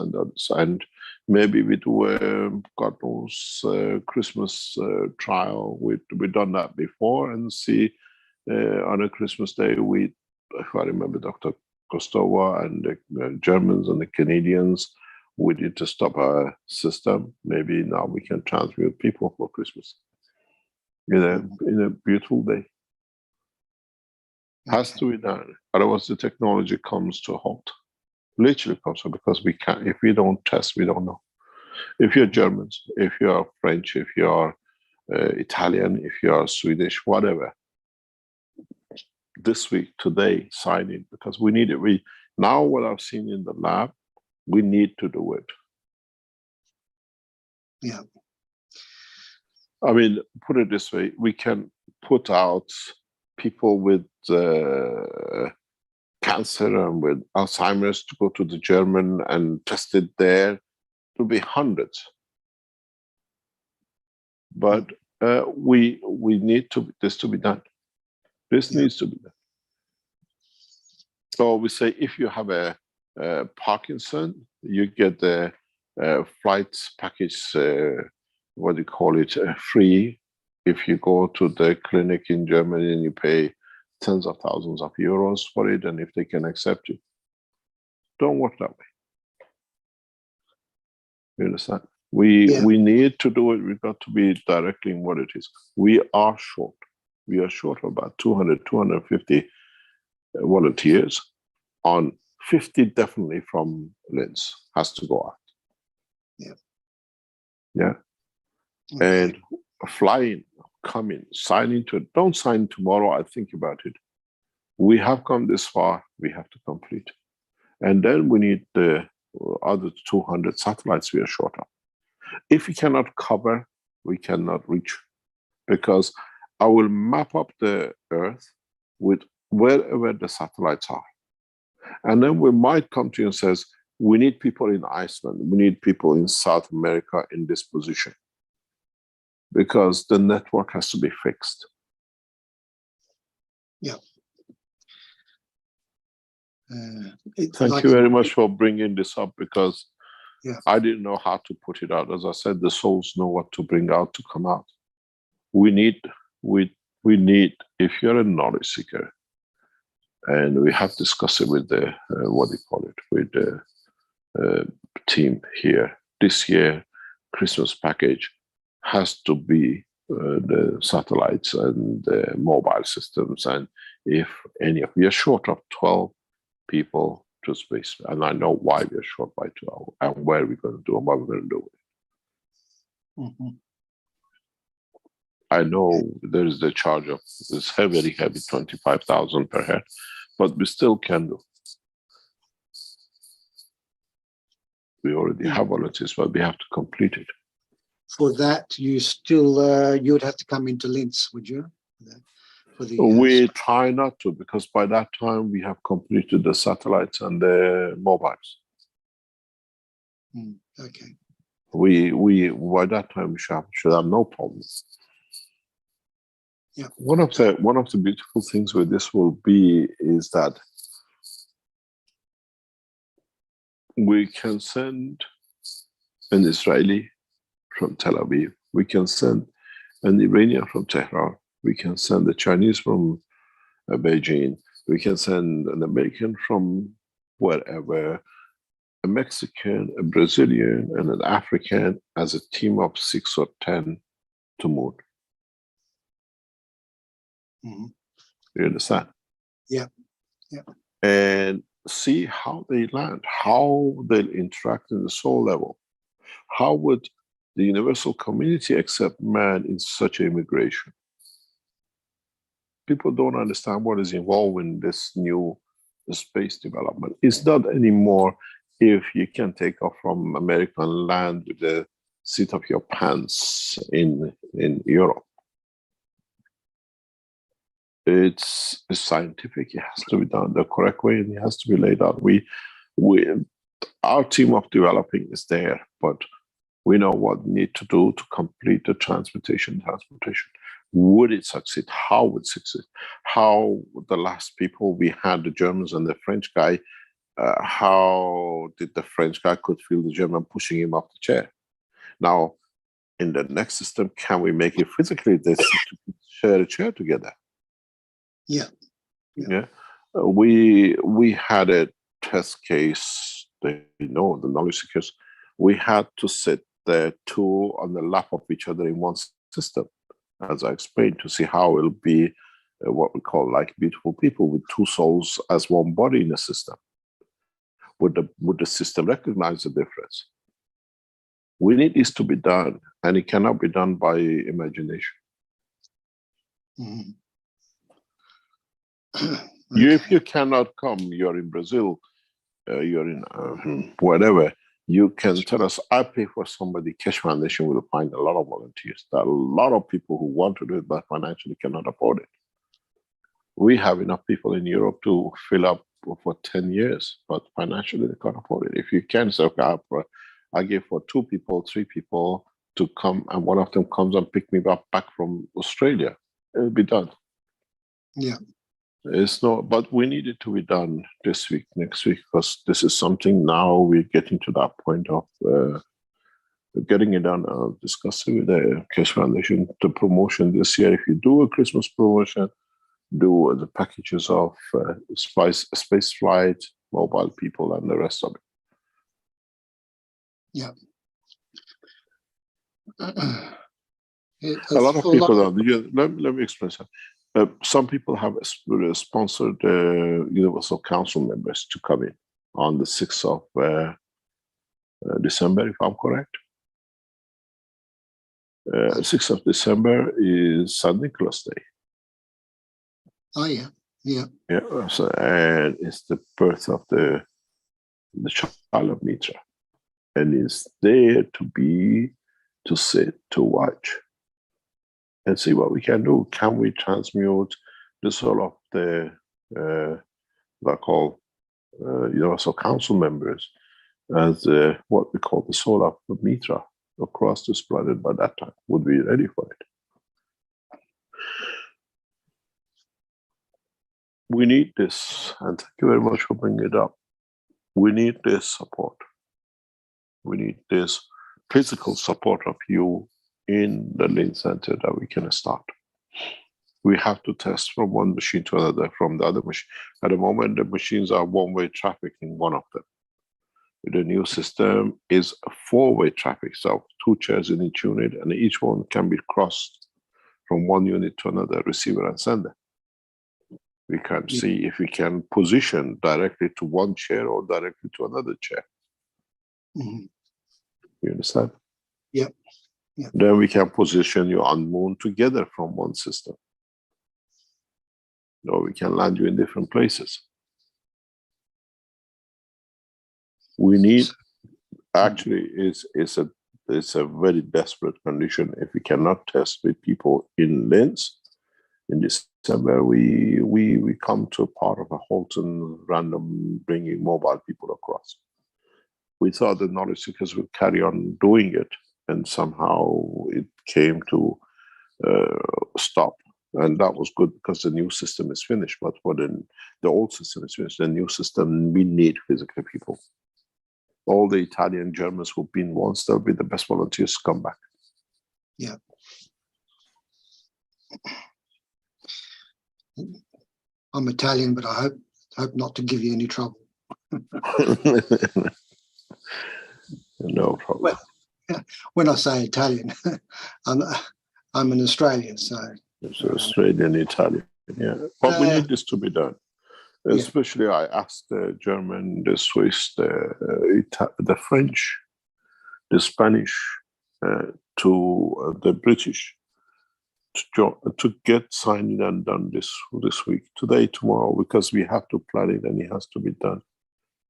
and maybe we do God knows, Christmas trial. We've done that before and see on a Christmas day, if I remember Dr. Kostova and the Germans and the Canadians, we did to stop our system. Maybe now we can transmute people for Christmas in a beautiful day. Has to be done. Otherwise, the technology comes to a halt. Literally comes to, because we can't. If we don't test, we don't know. If you're Germans, if you're French, if you're Italian, if you're Swedish, whatever. This week, today, sign in because we need it. Now what I've seen in the lab, we need to do it. Yeah. I mean, put it this way: we can put out people with cancer and with Alzheimer's to go to the German and test it there. It'll be hundreds. But we need this to be done. This needs to be done. So we say if you have a Parkinson, you get the flight package, what do you call it, free. If you go to the clinic in Germany and you pay tens of thousands of euros for it, and if they can accept you. Don't work that way. You understand? We need to do it. We've got to be directly in what it is. We are short. We are short of about 200, 250 volunteers on 50 definitely from LINS has to go out. Yeah. Yeah. And flying, come in, sign into it. Don't sign tomorrow. I think about it. We have come this far. We have to complete. And then we need the other 200 satellites we are short of. If we cannot cover, we cannot reach, because I will map up the Earth with wherever the satellites are. And then we might come to you and says, we need people in Iceland, we need people in South America in this position, because the network has to be fixed. Yeah. Thank you very much for bringing this up, because yeah. I didn't know how to put it out. As I said, the souls know what to bring out to come out. We need, if you're a knowledge seeker, and we have discussed it with the, with the team here, this year, Christmas package has to be the satellites and the mobile systems. And if any of, we are short of 12 people to space, and I know why we are short by 12 and where we're going to do and what we're going to do with it. Mm-hmm. I know there is the charge of this very heavy 25,000 per head, but we still can do. We already have volunteers, but we have to complete it. For that, you still you would have to come into Linz, would you? For the, we try not to, because by that time we have completed the satellites and the mobiles. Okay. We by that time we should have no problems. Yeah. One of the beautiful things with this will be is that we can send an Israeli from Tel Aviv, we can send an Iranian from Tehran, we can send a Chinese from Beijing, we can send an American from wherever, a Mexican, a Brazilian, and an African as a team of 6 or 10 to moon. Mm-hmm. You understand? Yeah. Yeah. And see how they land, how they'll interact in the soul level. How would the universal community accept man in such an immigration? People don't understand what is involved in this new space development. It's not anymore if you can take off from American land with the seat of your pants in Europe. It's scientific. It has to be done the correct way, and it has to be laid out. Our team of developing is there, but we know what we need to do to complete the transportation. Would it succeed? How would it succeed? How the last people we had, the Germans and the French guy, how did the French guy could feel the German pushing him off the chair? Now, in the next system, can we make it physically they share a chair together? Yeah. Yeah. We had a test case, the knowledge seekers, we had to sit the two on the lap of each other in one system, as I explained, to see how it'll be what we call like beautiful people with two souls as one body in a system. Would the system recognize the difference? We need this to be done, and it cannot be done by imagination. Mm-hmm. If you cannot come, you're in Brazil, you're in wherever, you can tell us, I pay for somebody. Keshe Foundation will find a lot of volunteers. There are a lot of people who want to do it, but financially cannot afford it. We have enough people in Europe to fill up for 10 years, but financially they can't afford it. If you can say, okay, I give for 2 people, 3 people to come, and one of them comes and pick me up back from Australia, it'll be done. Yeah. It's not, but we need it to be done this week, next week, because this is something now we're getting to that point of getting it done. Discussing with the Keshe Foundation, the promotion this year. If you do a Christmas promotion, do the packages of space flight, mobile people, and the rest of it. Yeah. A lot of people let me explain something. Some people have sponsored Universal Council members to come in on the 6th of December, if I'm correct. 6th of December is St. Nicholas Day. Oh, yeah. Yeah. Yeah, so, and it's the birth of the child of Mitra. And it's there to sit, to watch, and see what we can do. Can we transmute the soul of the Universal Council members as what we call the soul of Mitra across this planet by that time? Would we be ready for it? We need this, and thank you very much for bringing it up. We need this support. We need this physical support of you in the link center that we can start. We have to test from one machine to another, from the other machine. At the moment, the machines are one-way traffic in one of them. The new system is a four-way traffic, so 2 chairs in each unit, and each one can be crossed from one unit to another, receiver and sender. We can see if we can position directly to one chair or directly to another chair. Mm-hmm. You understand? Yep. Yep. Then we can position you on moon together from one system. Or we can land you in different places. We need, actually, it's a very desperate condition. If we cannot test with people in Linz in December, we come to a part of a Holton random bringing mobile people across. We thought the knowledge seekers would carry on doing it, and somehow it came to stop. And that was good because the new system is finished. But when the old system is finished, the new system, we need physical people. All the Italian Germans who've been once, they'll be the best volunteers to come back. Yeah. I'm Italian, but I hope not to give you any trouble. No problem. Well, when I say Italian, I'm an Australian, so it's Australian Italian, yeah. But we need this to be done. Especially, I asked the German, the Swiss, the French, the Spanish, to the British to get signed and done this week, today, tomorrow, because we have to plan it and it has to be done.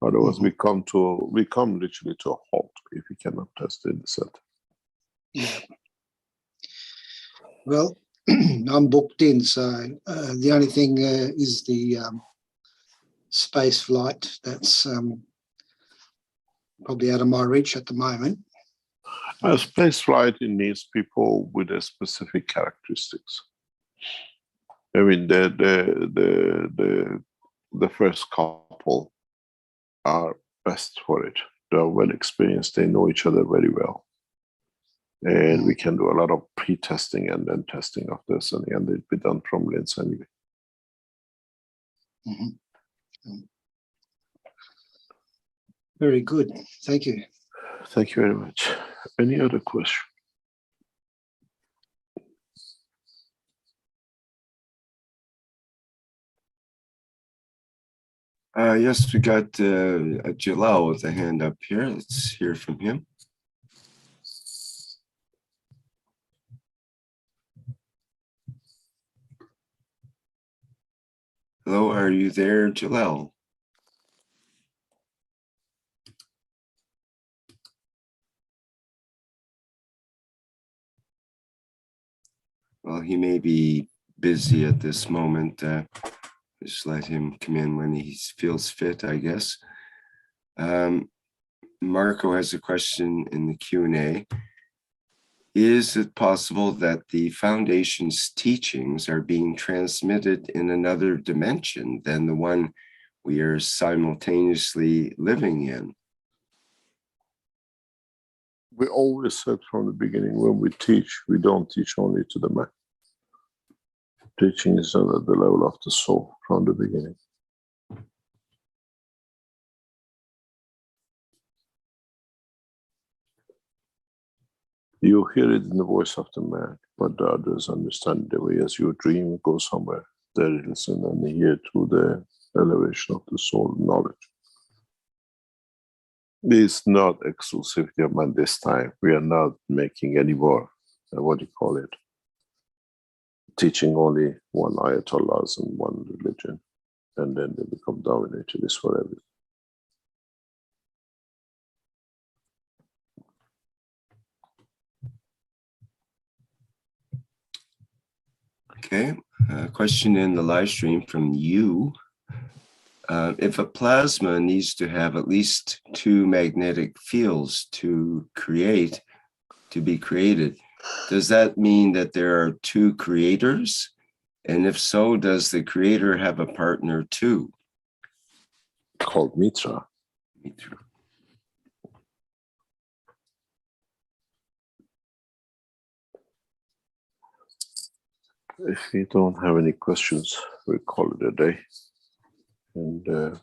Otherwise, we come literally to a halt if we cannot test in the center. Yeah. Well, I'm booked in, so the only thing is the space flight. That's probably out of my reach at the moment. A space flight, it needs people with a specific characteristics. I mean, the first couple are best for it. They're well experienced. They know each other very well. And we can do a lot of pre-testing and then testing of this, and it'll be done from Linz anyway. Mm-hmm. Very good. Thank you. Thank you very much. Any other question? Yes, we got Jalal with a hand up here. Let's hear from him. Hello, are you there, Jalal? Well, he may be busy at this moment. Just let him come in when he feels fit, I guess. Marco has a question in the Q&A. Is it possible that the Foundation's teachings are being transmitted in another dimension than the one we are simultaneously living in? We always said from the beginning, when we teach, we don't teach only to the man. Teaching is at the level of the soul from the beginning. You hear it in the voice of the man, but the others understand the way as you dream, go somewhere, they listen and hear through the elevation of the soul knowledge. It's not exclusively about this time. We are not making any more what do you call it? Teaching only one ayatollahs and one religion, and then they become dominators for everything. Okay, question in the live stream from you. If a plasma needs to have at least 2 magnetic fields to be created, does that mean that there are 2 creators? And if so, does the creator have a partner too? Called Mitra. Mitra. If you don't have any questions, we'll call it a day. And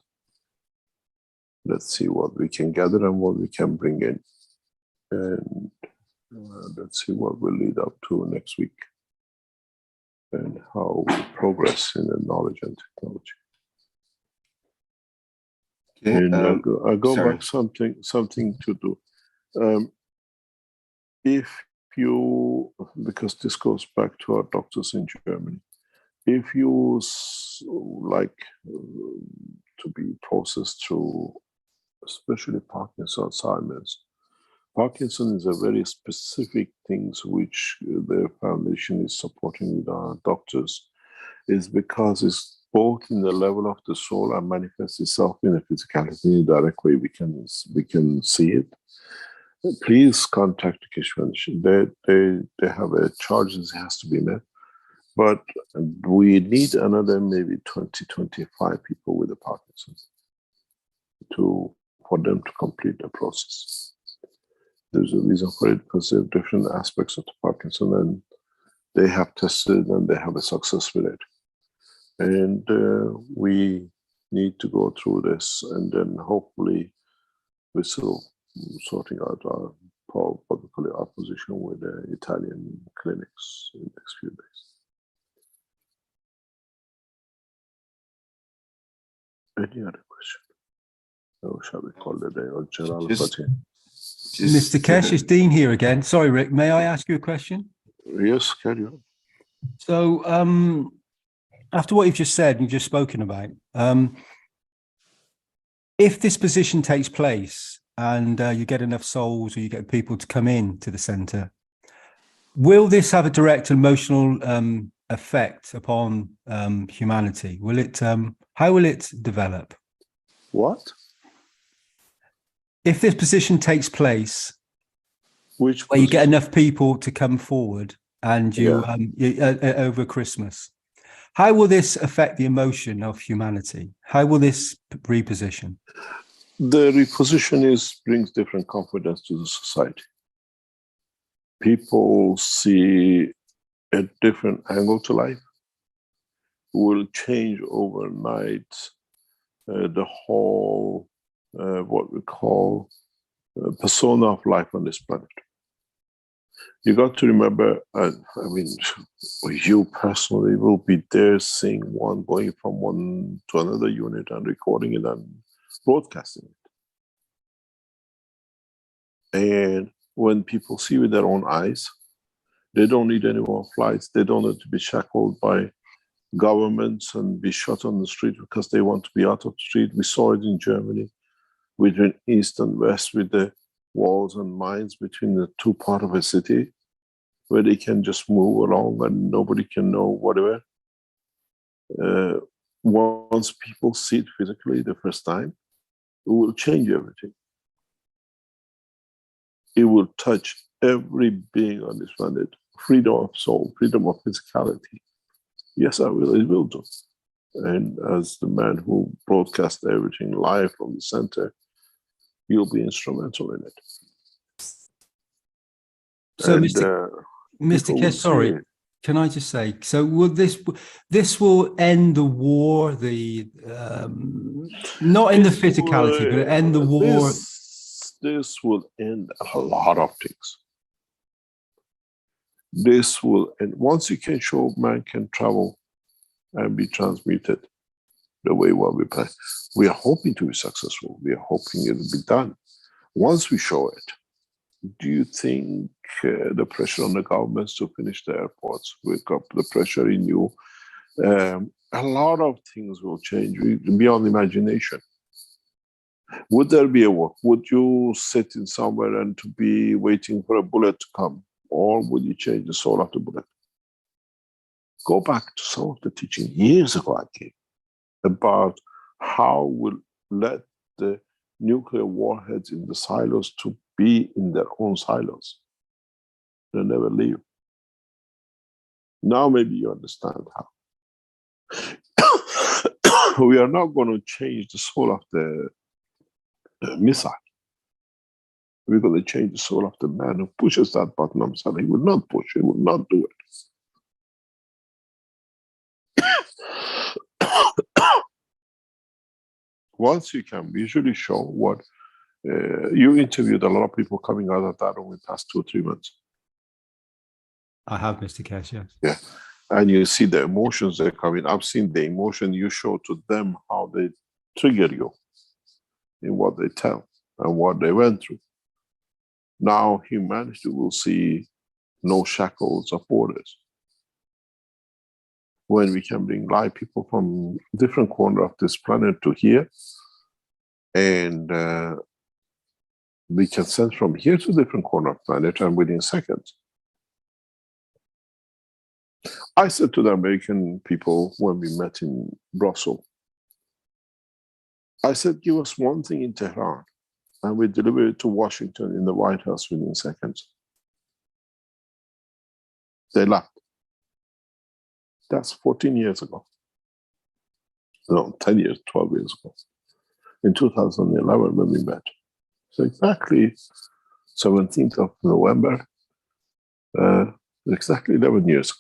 let's see what we can gather and what we can bring in. And let's see what will lead up to next week and how we progress in the knowledge and technology. Okay, And I go sorry. back something to do. If you, because this goes back to our doctors in Germany, if you like to be processed through, especially Parkinson's, Alzheimer's. Parkinson is a very specific things which the foundation is supporting with our doctors, is because it's both in the level of the soul and manifests itself in a physicality in a direct way. We can see it. Please contact the Keshe Foundation. They have a charge that has to be met, but we need another maybe 20, 25 people with the Parkinson for them to complete the process. There's a reason for it, because there are different aspects of the Parkinson, and they have tested and they have a success with it. And we need to go through this, and then hopefully we're still sorting out our position with the Italian clinics in the next few days. Any other question? Or shall we call it a day? Or Jalal Fatih? Mr. Keshe, it's Dean here again. Sorry, Rick, may I ask you a question? Yes, carry on. So, after what you've just said, you've just spoken about, if this position takes place and you get enough souls or you get people to come in to the center, will this have a direct emotional effect upon humanity? Will it? How will it develop? What? If this position takes place, where you position? get enough people to come forward and you Yeah. Over Christmas, how will this affect the emotion of humanity? How will this reposition? The reposition brings different confidence to the society. People see a different angle to life. Will change overnight the whole what we call persona of life on this planet. You got to remember, I mean, you personally will be there seeing one going from one to another unit and recording it and broadcasting it. And when people see with their own eyes, they don't need any more flights. They don't need to be shackled by governments and be shot on the street because they want to be out of the street. We saw it in Germany between East and West with the walls and mines between the two parts of a city where they can just move along and nobody can know whatever. Once people see it physically the first time, it will change everything. It will touch every being on this planet. Freedom of soul, freedom of physicality. Yes, I will. It will do. And as the man who broadcast everything live from the center, you'll be instrumental in it. So, and, Mr. Keshe, sorry, can I just say, so will this will end the war, not in the physicality, but end the war? This will end a lot of things. This will, and once you can show man can travel and be transmuted the way what we plan, we are hoping to be successful. We are hoping it will be done. Once we show it, do you think the pressure on the governments to finish the airports, wake up the pressure in you. A lot of things will change beyond imagination. Would there be a war? Would you sit in somewhere and to be waiting for a bullet to come? Or would you change the soul of the bullet? Go back to some of the teaching years ago I gave about how we'll let the nuclear warheads in the silos to be in their own silos. They'll never leave. Now maybe you understand how. We are not going to change the soul of the missile. We're going to change the soul of the man who pushes that button himself. He will not push, he will not do it. Once you can visually show what you interviewed a lot of people coming out of that room in the past 2 or 3 months. I have, Mr. Keshe, yes. Yeah. And you see the emotions that come in. I've seen the emotion you show to them, how they trigger you in what they tell and what they went through. Now humanity will see no shackles of borders. When we can bring live people from different corners of this planet to here, and we can send from here to different corner of the planet and within seconds. I said to the American people when we met in Brussels, I said, give us one thing in Tehran and we deliver it to Washington in the White House within seconds. They laughed. That's 14 years ago. No, 10 years, 12 years ago. In 2011 when we met. So exactly 17th of November, exactly 11 years ago.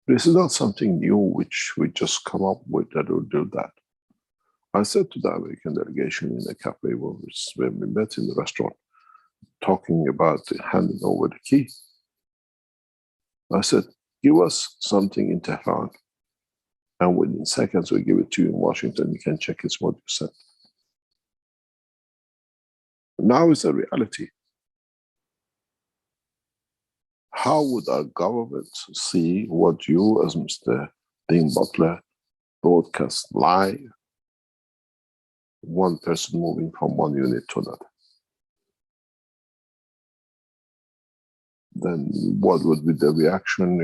This is not something new which we just come up with that will do that. I said to the American delegation in the cafe when we met in the restaurant, talking about handing over the key. I said, give us something in Tehran, and within seconds we give it to you in Washington. You can check it's what you said. Now it's a reality. How would our government see what you, as Mr. Dean Butler, broadcast live? One person moving from one unit to another. Then what would be the reaction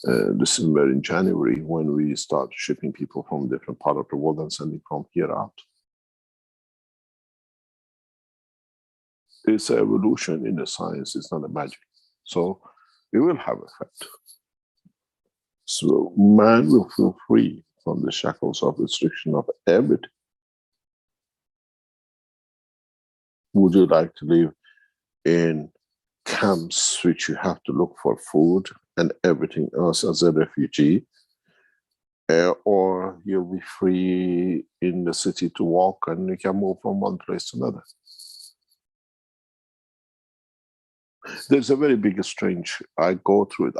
in December, in January, when we start shipping people from different part of the world and sending from here out? It's an evolution in the science, it's not a magic. So it will have effect. So man will feel free from the shackles of restriction of everything. Would you like to live in camps which you have to look for food and everything else as a refugee? Or you'll be free in the city to walk and you can move from one place to another? There's a very big strange, I go through it,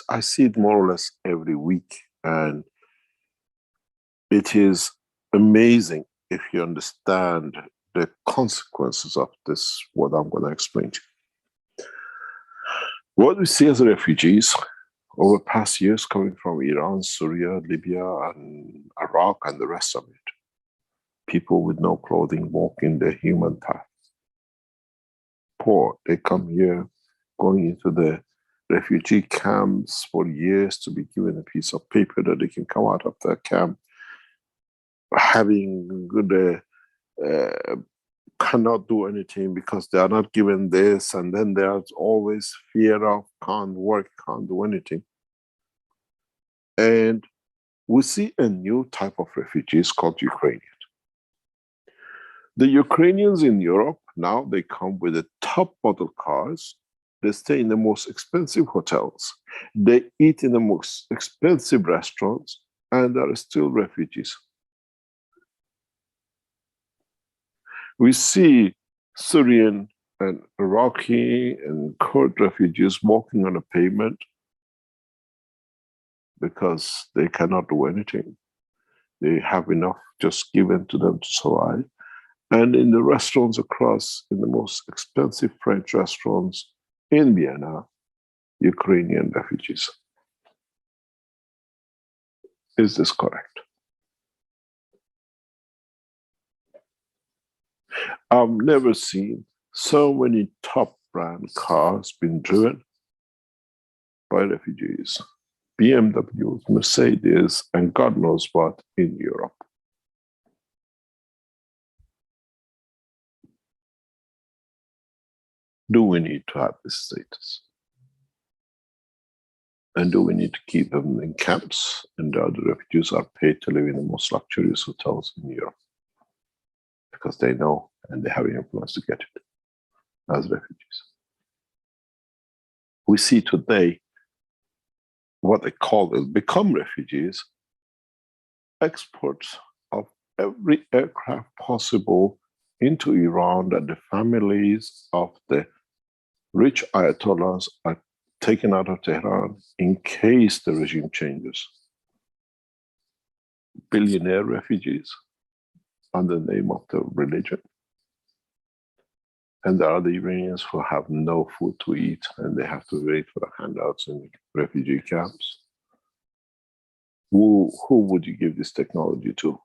I see it more or less every week, and it is amazing if you understand the consequences of this, what I'm going to explain to you. What we see as refugees over past years coming from Iran, Syria, Libya, and Iraq, and the rest of it, people with no clothing walking the human path. Poor, they come here going into the refugee camps for years to be given a piece of paper that they can come out of the camp having good, cannot do anything because they are not given this, and then there's always fear of can't work, can't do anything. And we see a new type of refugees called Ukrainians. The Ukrainians in Europe, now they come with the top model cars, they stay in the most expensive hotels, they eat in the most expensive restaurants, and they are still refugees. We see Syrian and Iraqi and Kurd refugees walking on a pavement because they cannot do anything. They have enough just given to them to survive. And in the restaurants across, in the most expensive French restaurants in Vienna, Ukrainian refugees. Is this correct? I've never seen so many top brand cars being driven by refugees. BMWs, Mercedes, and God knows what in Europe. Do we need to have this status? And do we need to keep them in camps and the other refugees are paid to live in the most luxurious hotels in Europe? Because they know and they have influence to get it as refugees. We see today what they call them become refugees, exports of every aircraft possible into Iran that the families of the rich Ayatollahs are taken out of Tehran in case the regime changes. Billionaire refugees under the name of the religion. And there are the Iranians who have no food to eat and they have to wait for the handouts in refugee camps. Who would you give this technology to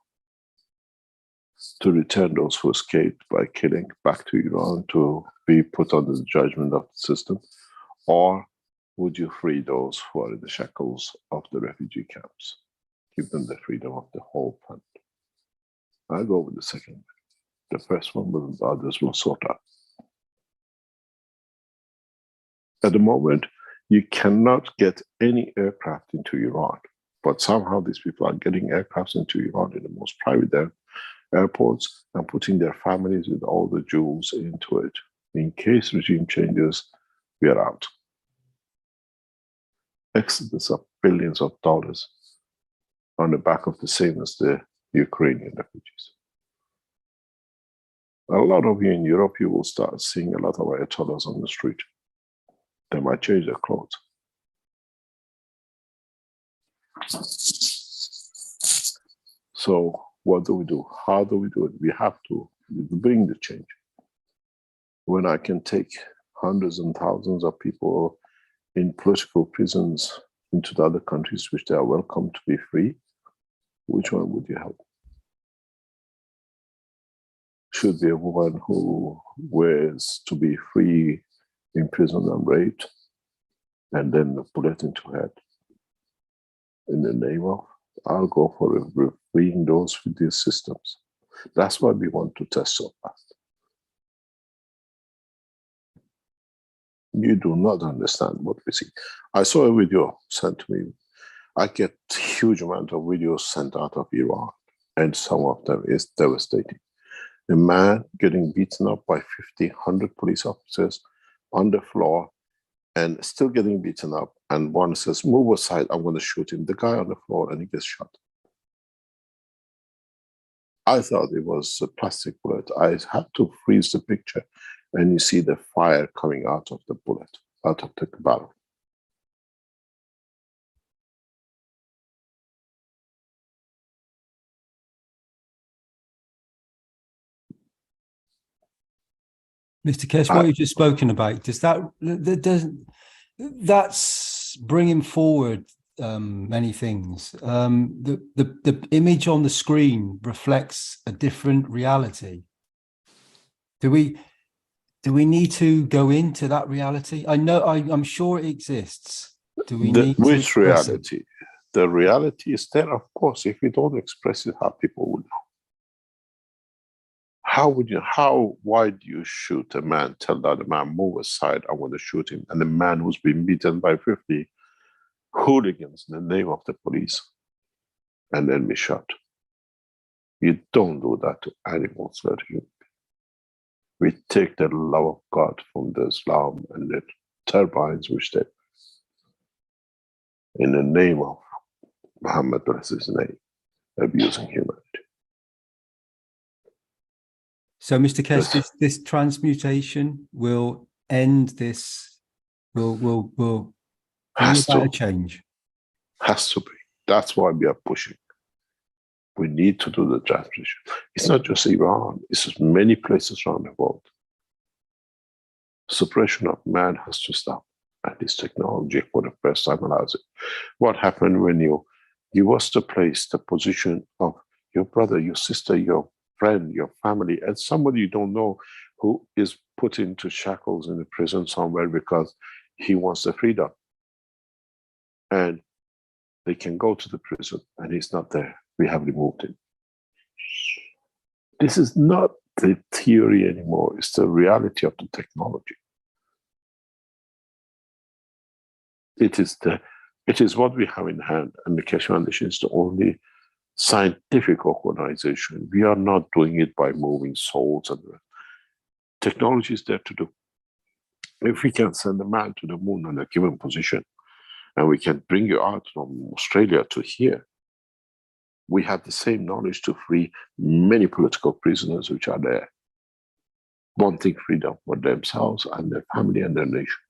return those who escaped by killing back to Iran to be put under the judgment of the system? Or would you free those who are in the shackles of the refugee camps? Give them the freedom of the whole planet. I go with the second. The first one, but the others will sort out. At the moment, you cannot get any aircraft into Iran, but somehow these people are getting aircrafts into Iran in the most private airports and putting their families with all the jewels into it. In case regime changes, we are out. Exodus of billions of dollars on the back of the same as the Ukrainian refugees. A lot of you in Europe, you will start seeing a lot of Ayatollahs on the street. They might change their clothes. So what do we do? How do we do it? We have to bring the change. When I can take hundreds and thousands of people in political prisons into the other countries which they are welcome to be free, which one would you help? Should be a woman who wears to be free, imprisoned and raped, and then the bullet into her head. In the name of, I'll go for freeing those with these systems. That's why we want to test so fast. You do not understand what we see. I saw a video sent to me. I get huge amount of videos sent out of Iran, and some of them is devastating. A man getting beaten up by 50, 100 police officers on the floor and still getting beaten up. And one says, move aside, I'm going to shoot him. The guy on the floor and he gets shot. I thought it was a plastic bullet. I had to freeze the picture and you see the fire coming out of the bullet, out of the barrel. Mr. Kesh, what you've just spoken about, that's bringing forward many things. The image on the screen reflects a different reality. Do we need to go into that reality? I'm sure it exists. Do we need to which express reality? it? The reality is there, of course. If you don't express it, how people would know? Why do you shoot a man, tell the other man, move aside, I want to shoot him, and the man who's been beaten by 50 hooligans in the name of the police, and then be shot? You don't do that to animals that you. We take the love of God from the Islam and the turbines which they, in the name of Muhammad, his name, abusing humanity. So, Mr. Kesh, this transmutation will end this. Will bring about a change. Has to be. That's why we are pushing. We need to do the transition. It's not just Iran, it's many places around the world. Suppression of man has to stop. And this technology for the first time allows it. What happened when you give us the place, the position of your brother, your sister, your friend, your family, and somebody you don't know who is put into shackles in a prison somewhere because he wants the freedom. And they can go to the prison and he's not there. We have removed him. This is not the theory anymore. It's the reality of the technology. It is what we have in hand, and the Keshe Foundation is the only scientific organization. We are not doing it by moving souls, and technology is there to do. If we can send a man to the moon in a given position, and we can bring you out from Australia to here, we have the same knowledge to free many political prisoners which are there, wanting freedom for themselves and their family and their nation.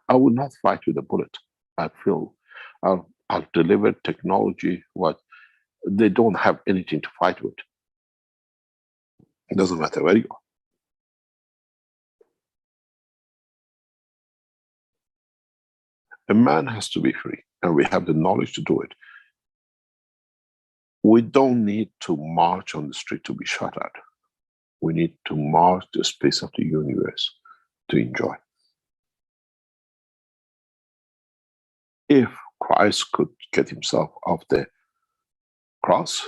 I will not fight with a bullet. I feel I've delivered technology what they don't have anything to fight with. It doesn't matter where you go. A man has to be free, and we have the knowledge to do it. We don't need to march on the street to be shot at. We need to march the space of the universe to enjoy. If Christ could get himself off the cross,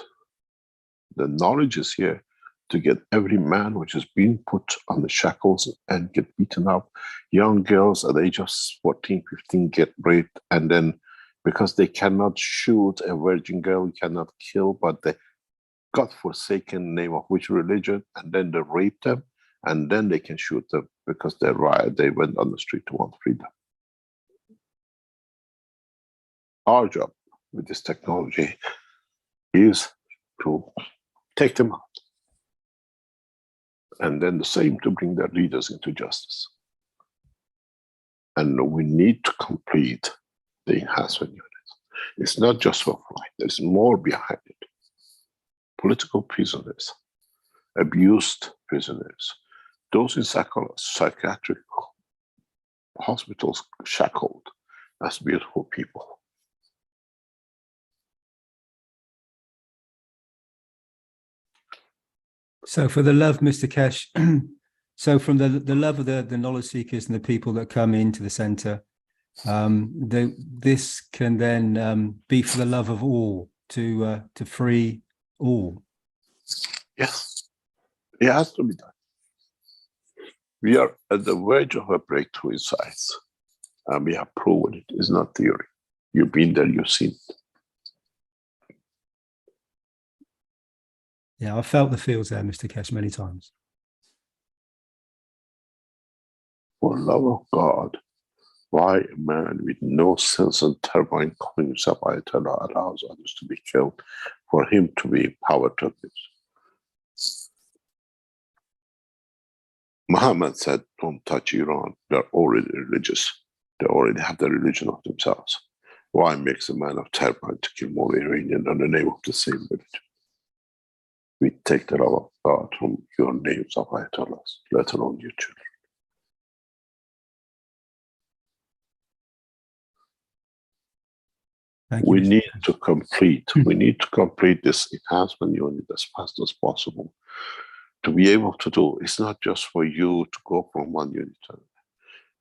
the knowledge is here to get every man which has been put on the shackles and get beaten up. Young girls at the age of 14, 15 get raped, and then because they cannot shoot a virgin girl, you cannot kill, but the godforsaken name of which religion, and then they rape them, and then they can shoot them because they went on the street to want freedom. Our job with this technology is to take them out. And then the same to bring their leaders into justice. And we need to complete the enhancement units. It's not just for flight, there's more behind it. Political prisoners, abused prisoners, those in psychiatric hospitals shackled as beautiful people. So for the love, Mr. Keshe, so from the love of the knowledge seekers and the people that come into the center, this can then be for the love of all, to free all. Yes, it has to be done. We are at the verge of a breakthrough in science, and we have proven it. It's not theory. You've been there, you've seen it. Yeah, I felt the feels there, Mr. Keshe, many times. For love of God, why a man with no sense and turbine calling himself Ayatollah allows others to be killed for him to be empowered to this? Muhammad said, don't touch Iran. They're already religious. They already have the religion of themselves. Why makes a man of turbine to kill more Iranian in the name of the same religion? We take the love of God from your names of Ayatollahs, let alone your children. We need to complete this enhancement unit as fast as possible. To be able to do, it's not just for you to go from one unit to another.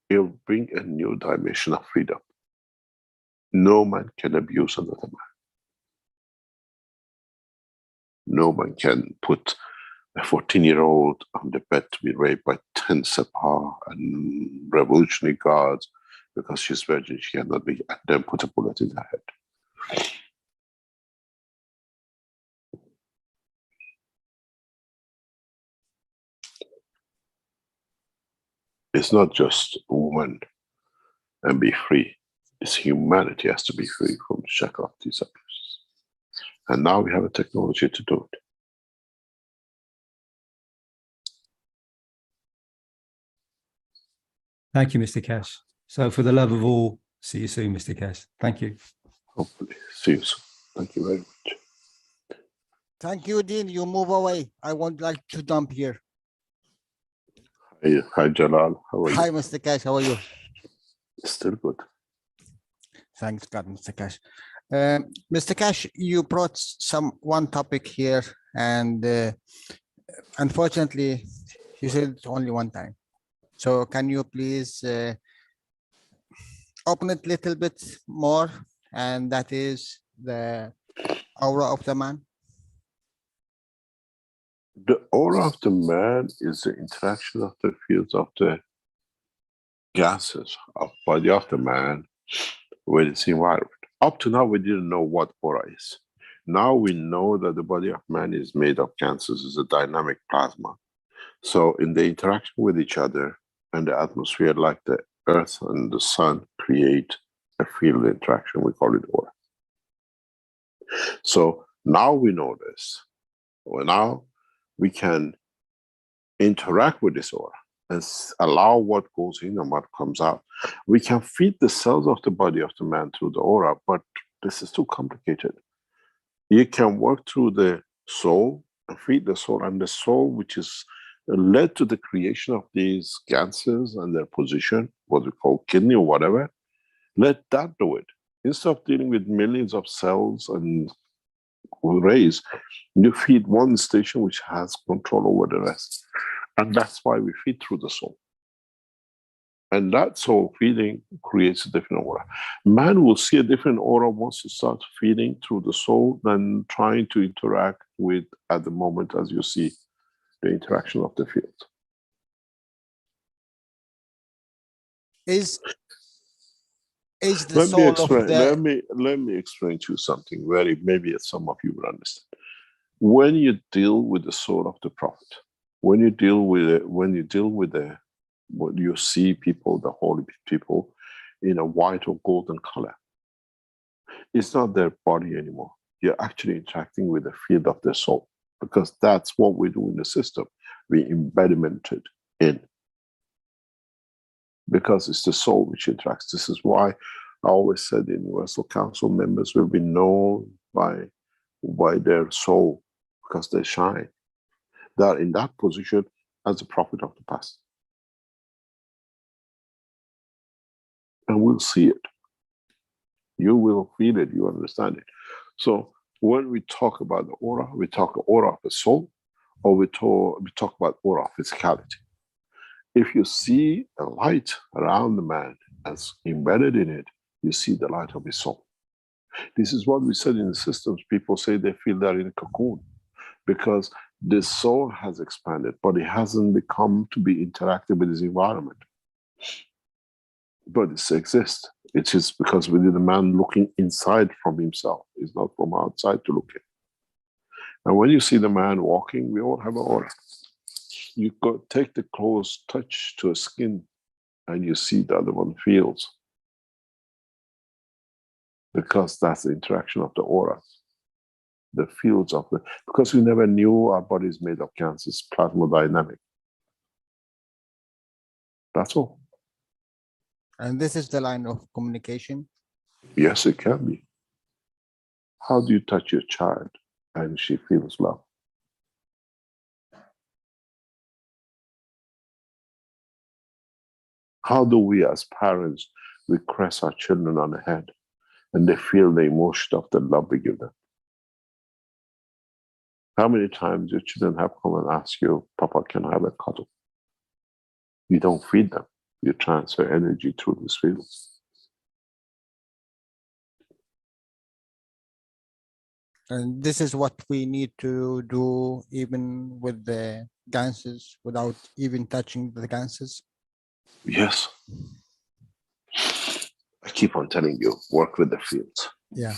It'll bring a new dimension of freedom. No man can abuse another man. No man can put a 14-year-old on the bed to be raped by 10 Sepah and revolutionary guards because she's virgin, she cannot be, and then put a bullet in her head. It's not just a woman and be free. It's humanity has to be free from the shackle of these abuses. And now we have a technology to do it. Thank you, Mr. Keshe. So for the love of all, see you soon, Mr. Keshe. Thank you. Hopefully. See you soon. Thank you very much. Thank you, Dean. You move away. I won't like to dump here. Hi, Jalal. How are you? Hi, Mr. Cash. How are you? Still good. Thanks God, Mr. Cash. Mr. Cash, you brought one topic here, and unfortunately, you said it only one time. So can you please open it a little bit more? And that is the aura of the man. The aura of the man is the interaction of the fields of the gases of body of the man with its environment. Up to now, we didn't know what aura is. Now we know that the body of man is made of gases, is a dynamic plasma. So in the interaction with each other and the atmosphere, like the earth and the sun, create a field interaction. We call it aura. So now we know this. Well, now we can interact with this aura and allow what goes in and what comes out. We can feed the cells of the body of the man through the aura, but this is too complicated. You can work through the soul and feed the soul, and the soul, which is led to the creation of these gases and their position, what we call kidney or whatever, let that do it. Instead of dealing with millions of cells and rays, you feed one station which has control over the rest. And that's why we feed through the soul. And that soul feeding creates a different aura. Man will see a different aura once you start feeding through the soul than trying to interact with at the moment as you see the interaction of the field. Is the soul of the... Let me explain to you something very, maybe some of you will understand. When you deal with the soul of the prophet, when you deal with it, when you see people, the holy people, in a white or golden color, it's not their body anymore. You're actually interacting with the field of their soul, because that's what we do in the system. We embediment it in, because it's the soul which interacts. This is why I always said the Universal Council members will be known by their soul, because they shine. They are in that position as the prophet of the past. And we'll see it. You will feel it, you understand it. So when we talk about the aura, we talk aura of the soul, or we talk about aura of physicality. If you see a light around the man as embedded in it, you see the light of his soul. This is what we said in the systems. People say they feel they're in a cocoon, because the soul has expanded, but it hasn't become to be interactive with his environment. But it exists. It is because we need a man looking inside from himself. It's not from outside to look in. And when you see the man walking, we all have an aura. You go take the close touch to a skin, and you see the other one feels. Because that's the interaction of the aura. The fields of the, because we never knew our body is made of gases, plasmodynamic. That's all. And this is the line of communication? Yes, it can be. How do you touch your child and she feels love? How do we as parents, we caress our children on the head and they feel the emotion of the love we give them? How many times your children have come and asked you, Papa, can I have a cuddle? You don't feed them. You transfer energy through these fields. And this is what we need to do even with the ganses, without even touching the ganses. Yes. I keep on telling you, work with the fields. Yeah.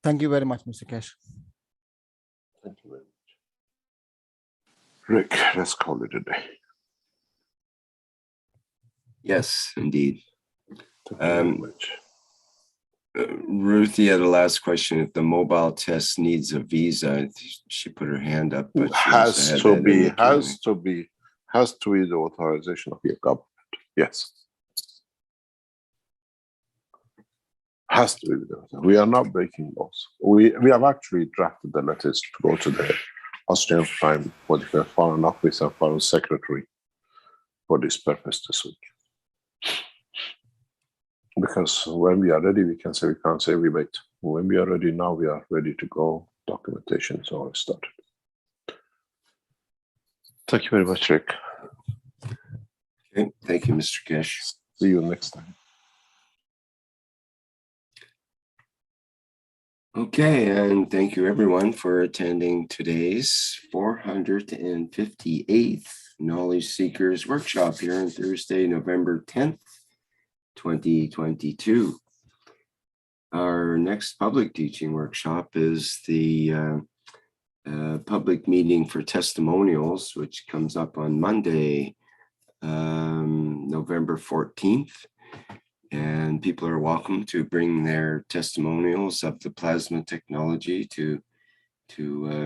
Thank you very much, Mr. Cash. Thank you very much. Rick, let's call it a day. Yes, indeed. Thank you very much. Ruthie had a last question. If the mobile test needs a visa, she put her hand up, but she has also to had that be indicated. the authorization of your government. Yes. Has to be done. We are not breaking laws. We have actually drafted the letters to go to the Austrian Prime, Foreign Office and Foreign Secretary for this purpose this week. Because when we are ready, we can say, we can't say we wait. When we are ready now, we are ready to go. Documentation is already started. Thank you very much, Rick. Okay, thank you, Mr. Kesh. See you next time. Okay, and thank you everyone for attending today's 458th Knowledge Seekers Workshop here on Thursday, November 10th, 2022. Our next public teaching workshop is the public meeting for testimonials, which comes up on Monday, November 14th. And people are welcome to bring their testimonials of the plasma technology to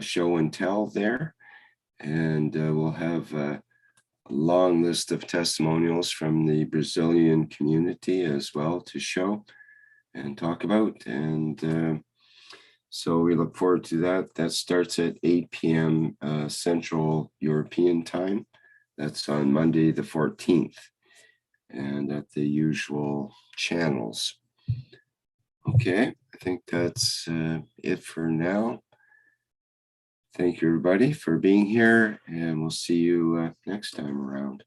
show and tell there. And we'll have a long list of testimonials from the Brazilian community as well to show and talk about. And so we look forward to that. That starts at 8 p.m. Central European time. That's on Monday the 14th. And at the usual channels. Okay, I think that's it for now. Thank you, everybody, for being here, and we'll see you next time around.